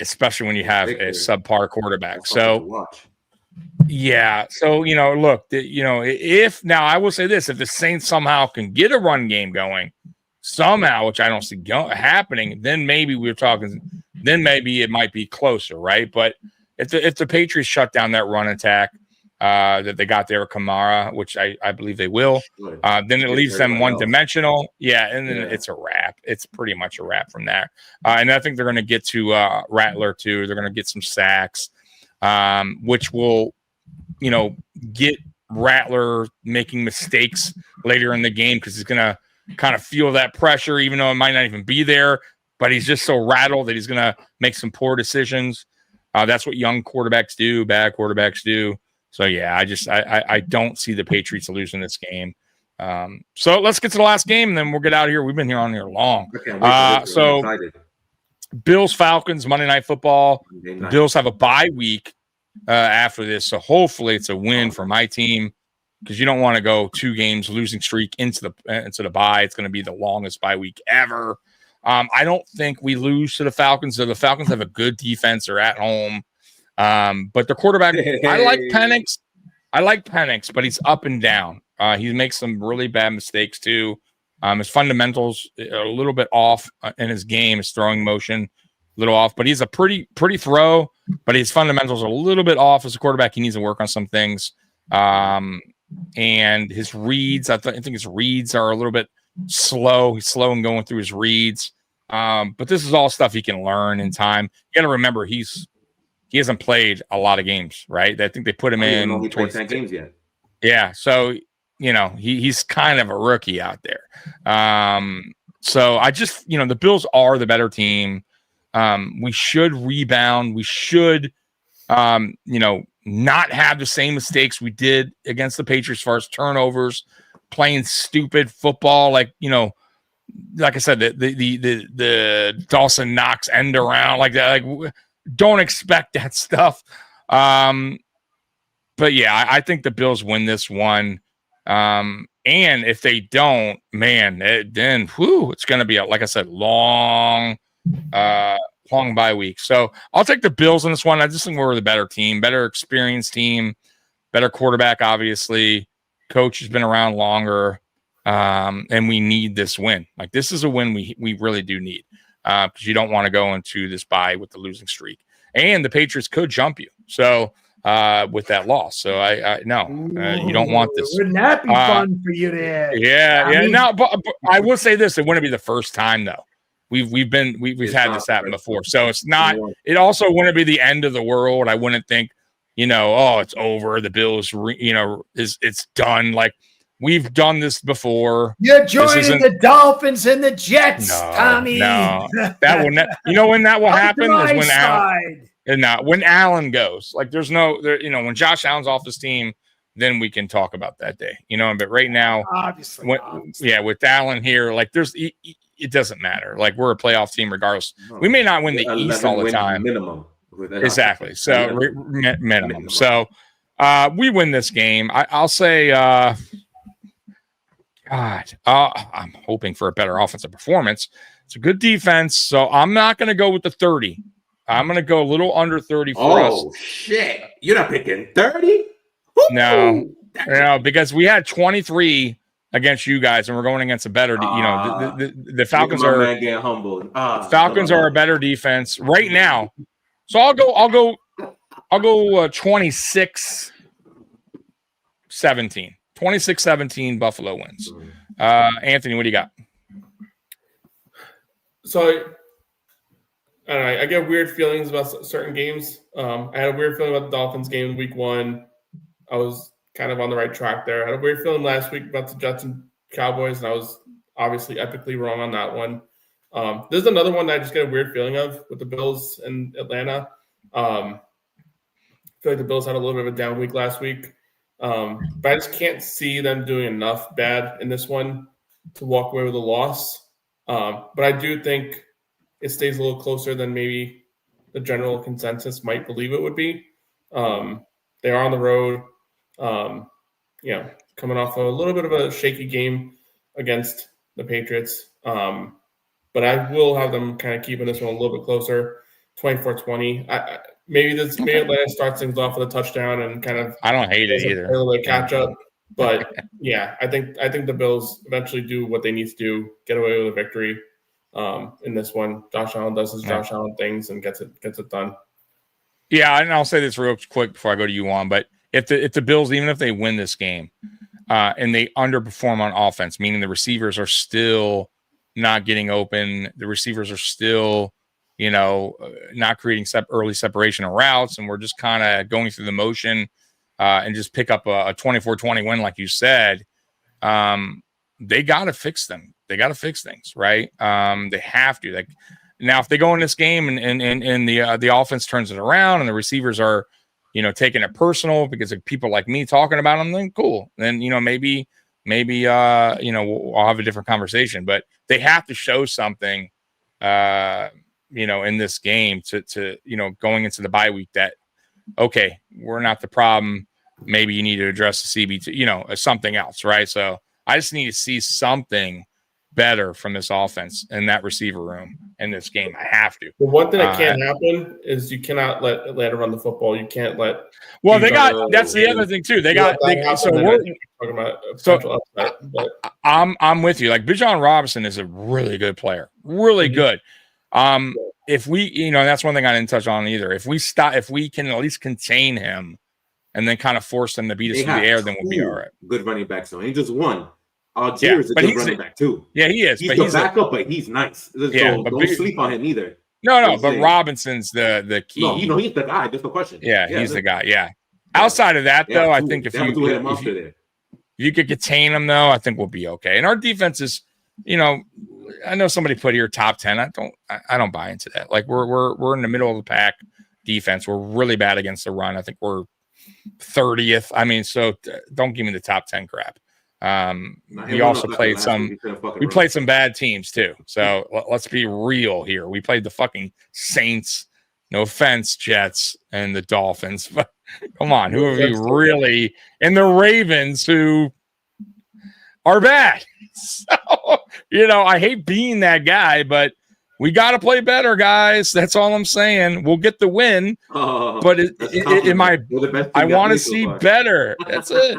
especially when you have a subpar quarterback. So, yeah. So, look, if now I will say this, if the Saints somehow can get a run game going somehow, which I don't see happening, then maybe then maybe it might be closer, right? But if the Patriots shut down that run attack that they got there with Kamara, which I believe they will, then it leaves them one-dimensional. Yeah, and then it's a wrap. It's pretty much a wrap from there. And I think they're going to get to Rattler too. They're going to get some sacks, which will, get Rattler making mistakes later in the game because he's going to kind of feel that pressure, even though it might not even be there. But he's just so rattled that he's going to make some poor decisions. That's what young quarterbacks do, bad quarterbacks do. So, yeah, I don't see the Patriots losing this game. So let's get to the last game, and then we'll get out of here. We've been on here long. So Bills, Falcons, Monday Night Football. The Bills have a bye week after this, so hopefully it's a win for my team because you don't want to go 2 games losing streak into the bye. It's going to be the longest bye week ever. I don't think we lose to the Falcons. So the Falcons have a good defense. They're at home. But the quarterback, I like Penix, but he's up and down. He makes some really bad mistakes too. His fundamentals are a little bit off in his game, his throwing motion, a little off, but he's a pretty throw, but his fundamentals are a little bit off as a quarterback. He needs to work on some things. And his reads, I think his reads are a little bit slow. He's slow in going through his reads. But this is all stuff he can learn in time. You got to remember, he hasn't played a lot of games, right? I think they put him in only towards 10 games yet. Yeah. So, he's kind of a rookie out there. So I just, the Bills are the better team. We should rebound. We should, not have the same mistakes we did against the Patriots as far as turnovers, playing stupid football. Like I said, the Dawson Knox end around like that. Like, don't expect that stuff. But yeah, I think the Bills win this one. And if they don't, man, then it's going to be like I said, long bye week. So I'll take the Bills in this one. I just think we're the better team, better experienced team, better quarterback. Obviously, coach has been around longer, and we need this win. Like, this is a win we really do need, because you don't want to go into this bye with the losing streak, and the Patriots could jump you. So with that loss, so I no, you don't want this. Wouldn't that be fun for you to? Yeah. Now, but I will say this: it wouldn't be the first time though. We've had this happen before, so it's not. It also wouldn't be the end of the world. I wouldn't think, it's over. The Bills, it's done. Like, we've done this before. You're joining the Dolphins and the Jets, Tommy. No, that will. When that will happen is when Allen goes. Like, there's when Josh Allen's off this team, then we can talk about that day. But right now, obviously. With Allen here, like, it doesn't matter. Like, we're a playoff team regardless. We may not win the East all the time. Minimum. Exactly. So minimum. So we win this game. I'll say, I'm hoping for a better offensive performance. It's a good defense. So I'm not going to go with the 30. I'm going to go a little under 30 for us. Oh, shit. You're not picking 30? No, because we had 23 against you guys, and we're going against a better, the Falcons are getting humbled. Falcons are a better defense right now. So I'll go 26-17. 26-17 Buffalo wins. Anthony, what do you got? So I get weird feelings about certain games. I had a weird feeling about the Dolphins game week 1. I was kind of on the right track there. I had a weird feeling last week about the Jets and Cowboys, and I was obviously epically wrong on that one. There's another one that I just get a weird feeling of with the Bills and Atlanta. I feel like the Bills had a little bit of a down week last week, but I just can't see them doing enough bad in this one to walk away with a loss. But I do think it stays a little closer than maybe the general consensus might believe it would be. They are on the road. coming off a little bit of a shaky game against the Patriots. But I will have them kind of keeping this one a little bit closer, 24-20. Maybe Atlanta starts things off with a touchdown and kind of I don't hate it either. A little bit of catch up. But yeah, I think the Bills eventually do what they need to do, get away with a victory in this one. Josh Allen does his Josh Allen things and gets it done. Yeah, and I'll say this real quick before I go to you on, but if the Bills, even if they win this game and they underperform on offense, meaning the receivers are still not getting open, the receivers are still, not creating early separation of routes, and we're just kind of going through the motion and just pick up a 24-20 win, like you said, they got to fix them. They got to fix things, right? They have to. Now, if they go in this game and the offense turns it around and the receivers are, taking it personal because of people like me talking about them, then cool. Then, maybe we'll have a different conversation. But they have to show something, in this game to going into the bye week that, okay, we're not the problem. Maybe you need to address the CB2, something else, right? So I just need to see something better from this offense in that receiver room in this game. I have to. The one thing that can't happen is you cannot let Atlanta run the football. You can't let. Well, that's the other thing too. I'm with you. Like Bijan Robinson is a really good player, really good. If we, that's one thing I didn't touch on either. If we can at least contain him and then kind of force them to beat us through the air, then we'll be all right. Good running backs, so ain't just one. Algier is a good running back too. Yeah, he is. He's the backup, but he's nice. So don't sleep on him either. No, but Robinson's the key. No, he's the guy. That's the question. Yeah, he's the guy. Yeah. Outside of that, though, I think if you could contain him, though, I think we'll be okay. And our defense is, I know somebody put here top 10. I don't buy into that. Like we're in the middle of the pack defense. We're really bad against the run. I think we're 30th. I mean, so don't give me the top 10 crap. We also played some bad teams too. So let's be real here. We played the fucking Saints, no offense, Jets, and the Dolphins. But come on, who have you really? And the Ravens, who are bad. So, I hate being that guy, but we got to play better, guys. That's all I'm saying. We'll get the win, but I want to see better. That's it.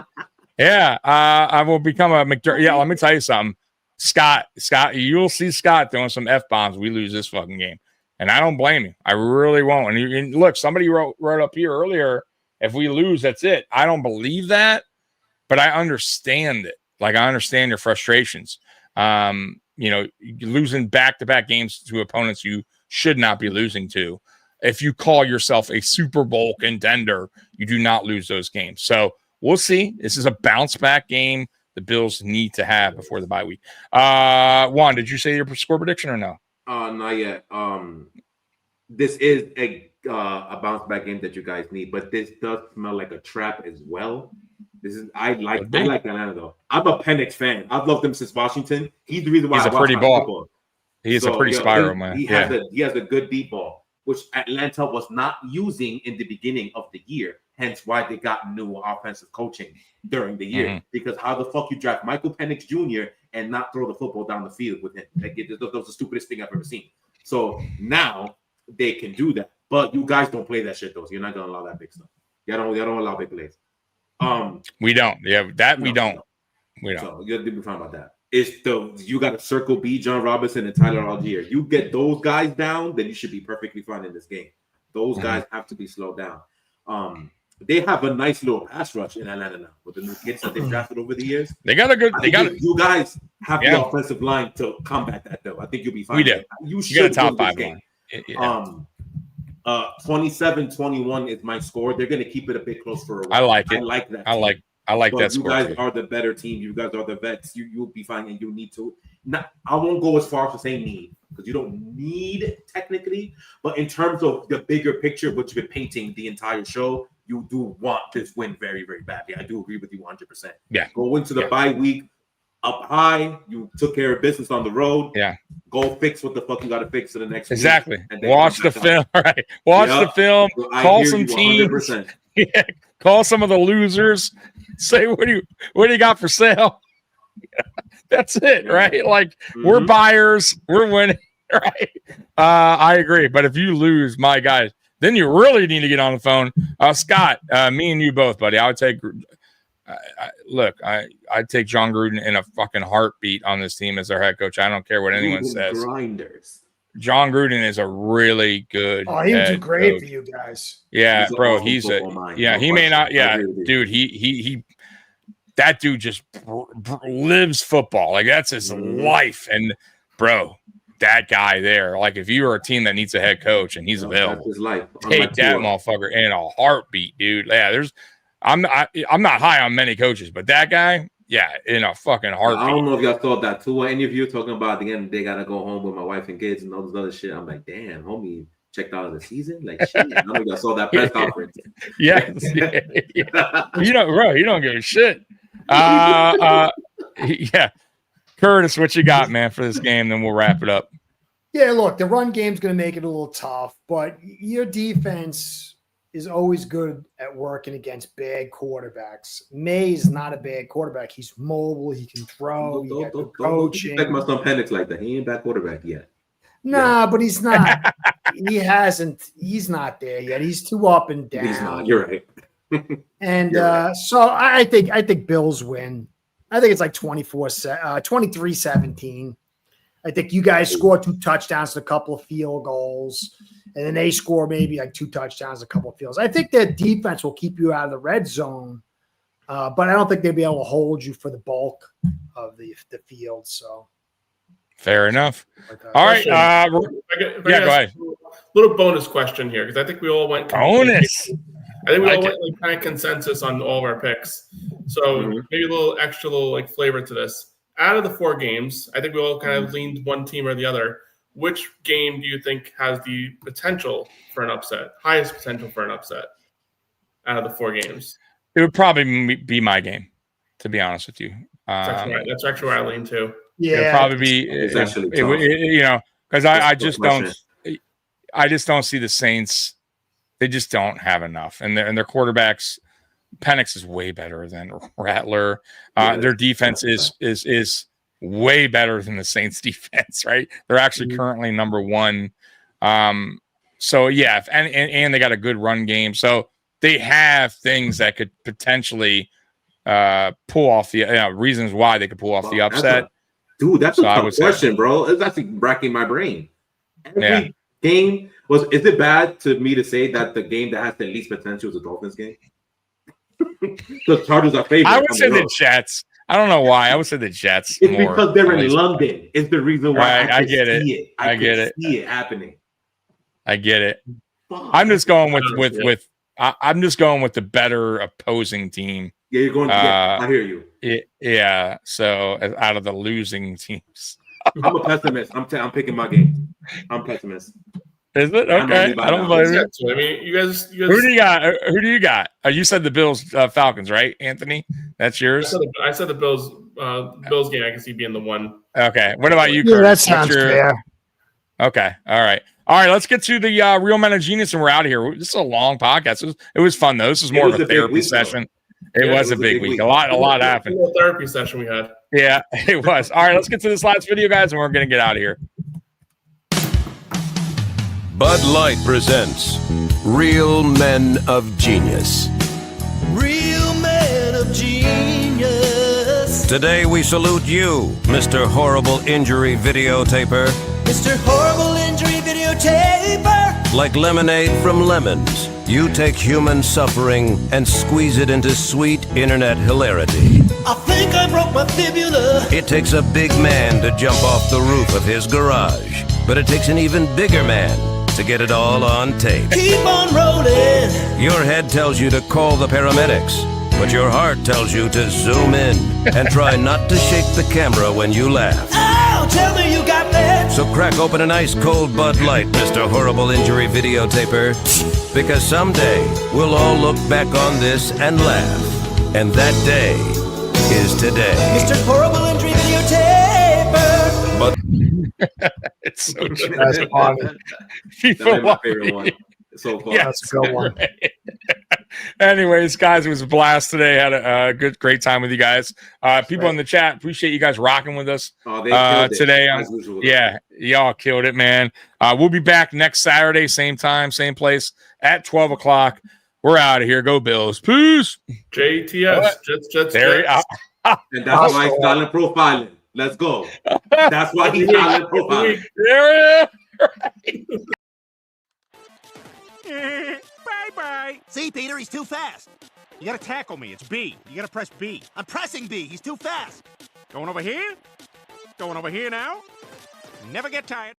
Yeah, I will become a McDermott. Yeah, let me tell you something. Scott, you'll see Scott throwing some F-bombs. We lose this fucking game. And I don't blame you. I really won't. And look, somebody wrote up here earlier, if we lose, that's it. I don't believe that, but I understand it. Like, I understand your frustrations. Losing back-to-back games to opponents you should not be losing to. If you call yourself a Super Bowl contender, you do not lose those games. So we'll see. This is a bounce-back game the Bills need to have before the bye week. Juan, did you say your score prediction or no? Not yet. This is a bounce-back game that you guys need, but this does smell like a trap as well. I like Atlanta though. I'm a Penix fan. I've loved him since Washington. He's the reason why he's a pretty ball. He's a pretty spiral, man. He has a good deep ball, which Atlanta was not using in the beginning of the year. Hence why they got new offensive coaching during the year. Mm-hmm. Because how the fuck you draft Michael Penix Jr. and not throw the football down the field with him? That was the stupidest thing I've ever seen. So now they can do that. But you guys don't play that shit though. So you're not gonna allow that big stuff. Y'all don't allow big plays. We don't. Yeah, that we don't. We don't. So you'll be fine about that. You got to circle B, John Robinson and Tyler Algier. You get those guys down, then you should be perfectly fine in this game. Those guys have to be slowed down. They have a nice little pass rush in Atlanta now with the new kids that they've drafted over the years. You guys have the offensive line to combat that though. I think you'll be fine. We do. You should got a top 5 game. 27-21 is my score. They're going to keep it a bit close for a while. I like it. I like that. I like that score. You guys are the better team. You guys are the vets. You'll be fine, and you need to. I won't go as far as to say need, because you don't need it technically. But in terms of the bigger picture, which you've been painting the entire show, you do want this win very, very badly. I do agree with you 100%. Yeah. Go into the bye week up high. You took care of business on the road. Yeah. Go fix what the fuck you got to fix in the next exactly. week. Watch the film. Right. Watch the film. Call some teams. Yeah. Call some of the losers. Say, what do you got for sale? That's it, right? Like we're buyers, we're winning, right? I agree. But if you lose, my guys, then you really need to get on the phone. Scott, me and you both, buddy. I would take. I'd take John Gruden in a fucking heartbeat on this team as their head coach. I don't care what anyone says. Grinders. John Gruden is a really good. Oh, he would do great coach. for you guys. Yeah, He's bro. awesome He's a mind. yeah. No He may question. not. Yeah, I agree with you. dude. He. That dude just lives football. Like that's his life. And bro, that guy there. Like if you are a team that needs a head coach and he's That's available, his life. take that motherfucker in a heartbeat, dude. Yeah, I'm not high on many coaches, but that guy, yeah, in a fucking heartbeat. I don't know if y'all thought that too. Any of you talking about at the end, they gotta go home with my wife and kids and all this other shit. I'm like, damn, homie, checked out of the season. Like, shit. I don't know if y'all saw that press conference. Yeah. You know, bro, you don't give a shit. Yeah. Curtis, what you got, man, for this game? Then we'll wrap it up. Yeah, look, the run game's going to make it a little tough, but your defense is always good at working against bad quarterbacks. May's not a bad quarterback. He's mobile. He can throw. He got good coaching. Don't expect my son Penix like that. He ain't bad quarterback yet. Nah, but he's not. He's not there yet. He's too up and down. He's not. You're right. And so I think Bills win. I think it's like 23-17. I think you guys score 2 touchdowns and a couple of field goals, and then they score maybe like 2 touchdowns, a couple of fields. I think their defense will keep you out of the red zone, but I don't think they'll be able to hold you for the bulk of the field. So fair enough. All right. Go ahead. Little bonus question here because I think we all went bonus. I think we all went like kind of consensus on all of our picks. So maybe a little extra like flavor to this. Out of the 4 games, I think we all kind of leaned one team or the other. Which game do you think has the potential for an upset? Highest potential for an upset out of the 4 games? It would probably be my game, to be honest with you. That's actually where I lean too. Yeah, it'd probably be because I just don't see the Saints. They just don't have enough, and their quarterbacks. Penix is way better than Rattler. Their defense is way better than the Saints defense, right? They're actually currently number 1. So yeah, and they got a good run game. So they have things that could potentially pull off the reasons why they could pull off the upset. That's a tough question, bro. It's actually racking my brain. Every game is it bad to me to say that the game that has the least potential is the Dolphins game? The Chargers are favorite. I would say the Jets. I don't know why. I would say the Jets. It's more, because they're in London. It's the reason why I get it. I get it. See it happening. I get it. I'm just going with I'm just going with the better opposing team. Yeah, you're going. I hear you. Yeah. So out of the losing teams, I'm a pessimist. I'm picking my game. I'm pessimist. Is it okay? I don't blame you. I mean, you guys. Who do you got? Who do you got? You said the Bills, Falcons, right, Anthony? That's yours. I said the Bills. Bills game. I can see being the one. Okay. What about you, Yeah, Curtis? that sounds fair. Okay. All right. Let's get to the Real Men of Genius, and we're out of here. This is a long podcast. It was fun though. This was more of a therapy session. It was a big week. A lot happened. A therapy session we had. Yeah, it was. All right. Let's get to this last video, guys, and we're gonna get out of here. Bud Light presents Real Men of Genius. Real Men of Genius. Today we salute you, Mr. Horrible Injury Videotaper. Mr. Horrible Injury Videotaper. Like lemonade from lemons, you take human suffering and squeeze it into sweet internet hilarity. I think I broke my fibula. It takes a big man to jump off the roof of his garage, but it takes an even bigger man to get it all on tape. Keep on rolling. Your head tells you to call the paramedics, but your heart tells you to zoom in and try not to shake the camera when you laugh. Oh, tell me you got that. So crack open an ice cold Bud Light, Mr. Horrible Injury Videotaper, because someday we'll all look back on this and laugh. And that day is today. Mr. Horrible Injury Videotaper. But It's so true. That's funny. That's my favorite one so far. Yeah, That's a good one. Anyways, guys, it was a blast today. Had a great time with you guys. People in the chat, appreciate you guys rocking with us Oh, they killed it, today. as usual. Yeah, y'all killed it, man. We'll be back next Saturday, same time, same place at 12 o'clock. We're out of here. Go Bills. Peace. JTS. Jets. There. And that's why he's silent profiling. Let's go. That's why he's silent profiling. There Bye-bye. See, Peter, he's too fast. You gotta tackle me. It's B. You gotta press B. I'm pressing B. He's too fast. Going over here? Going over here now? Never get tired.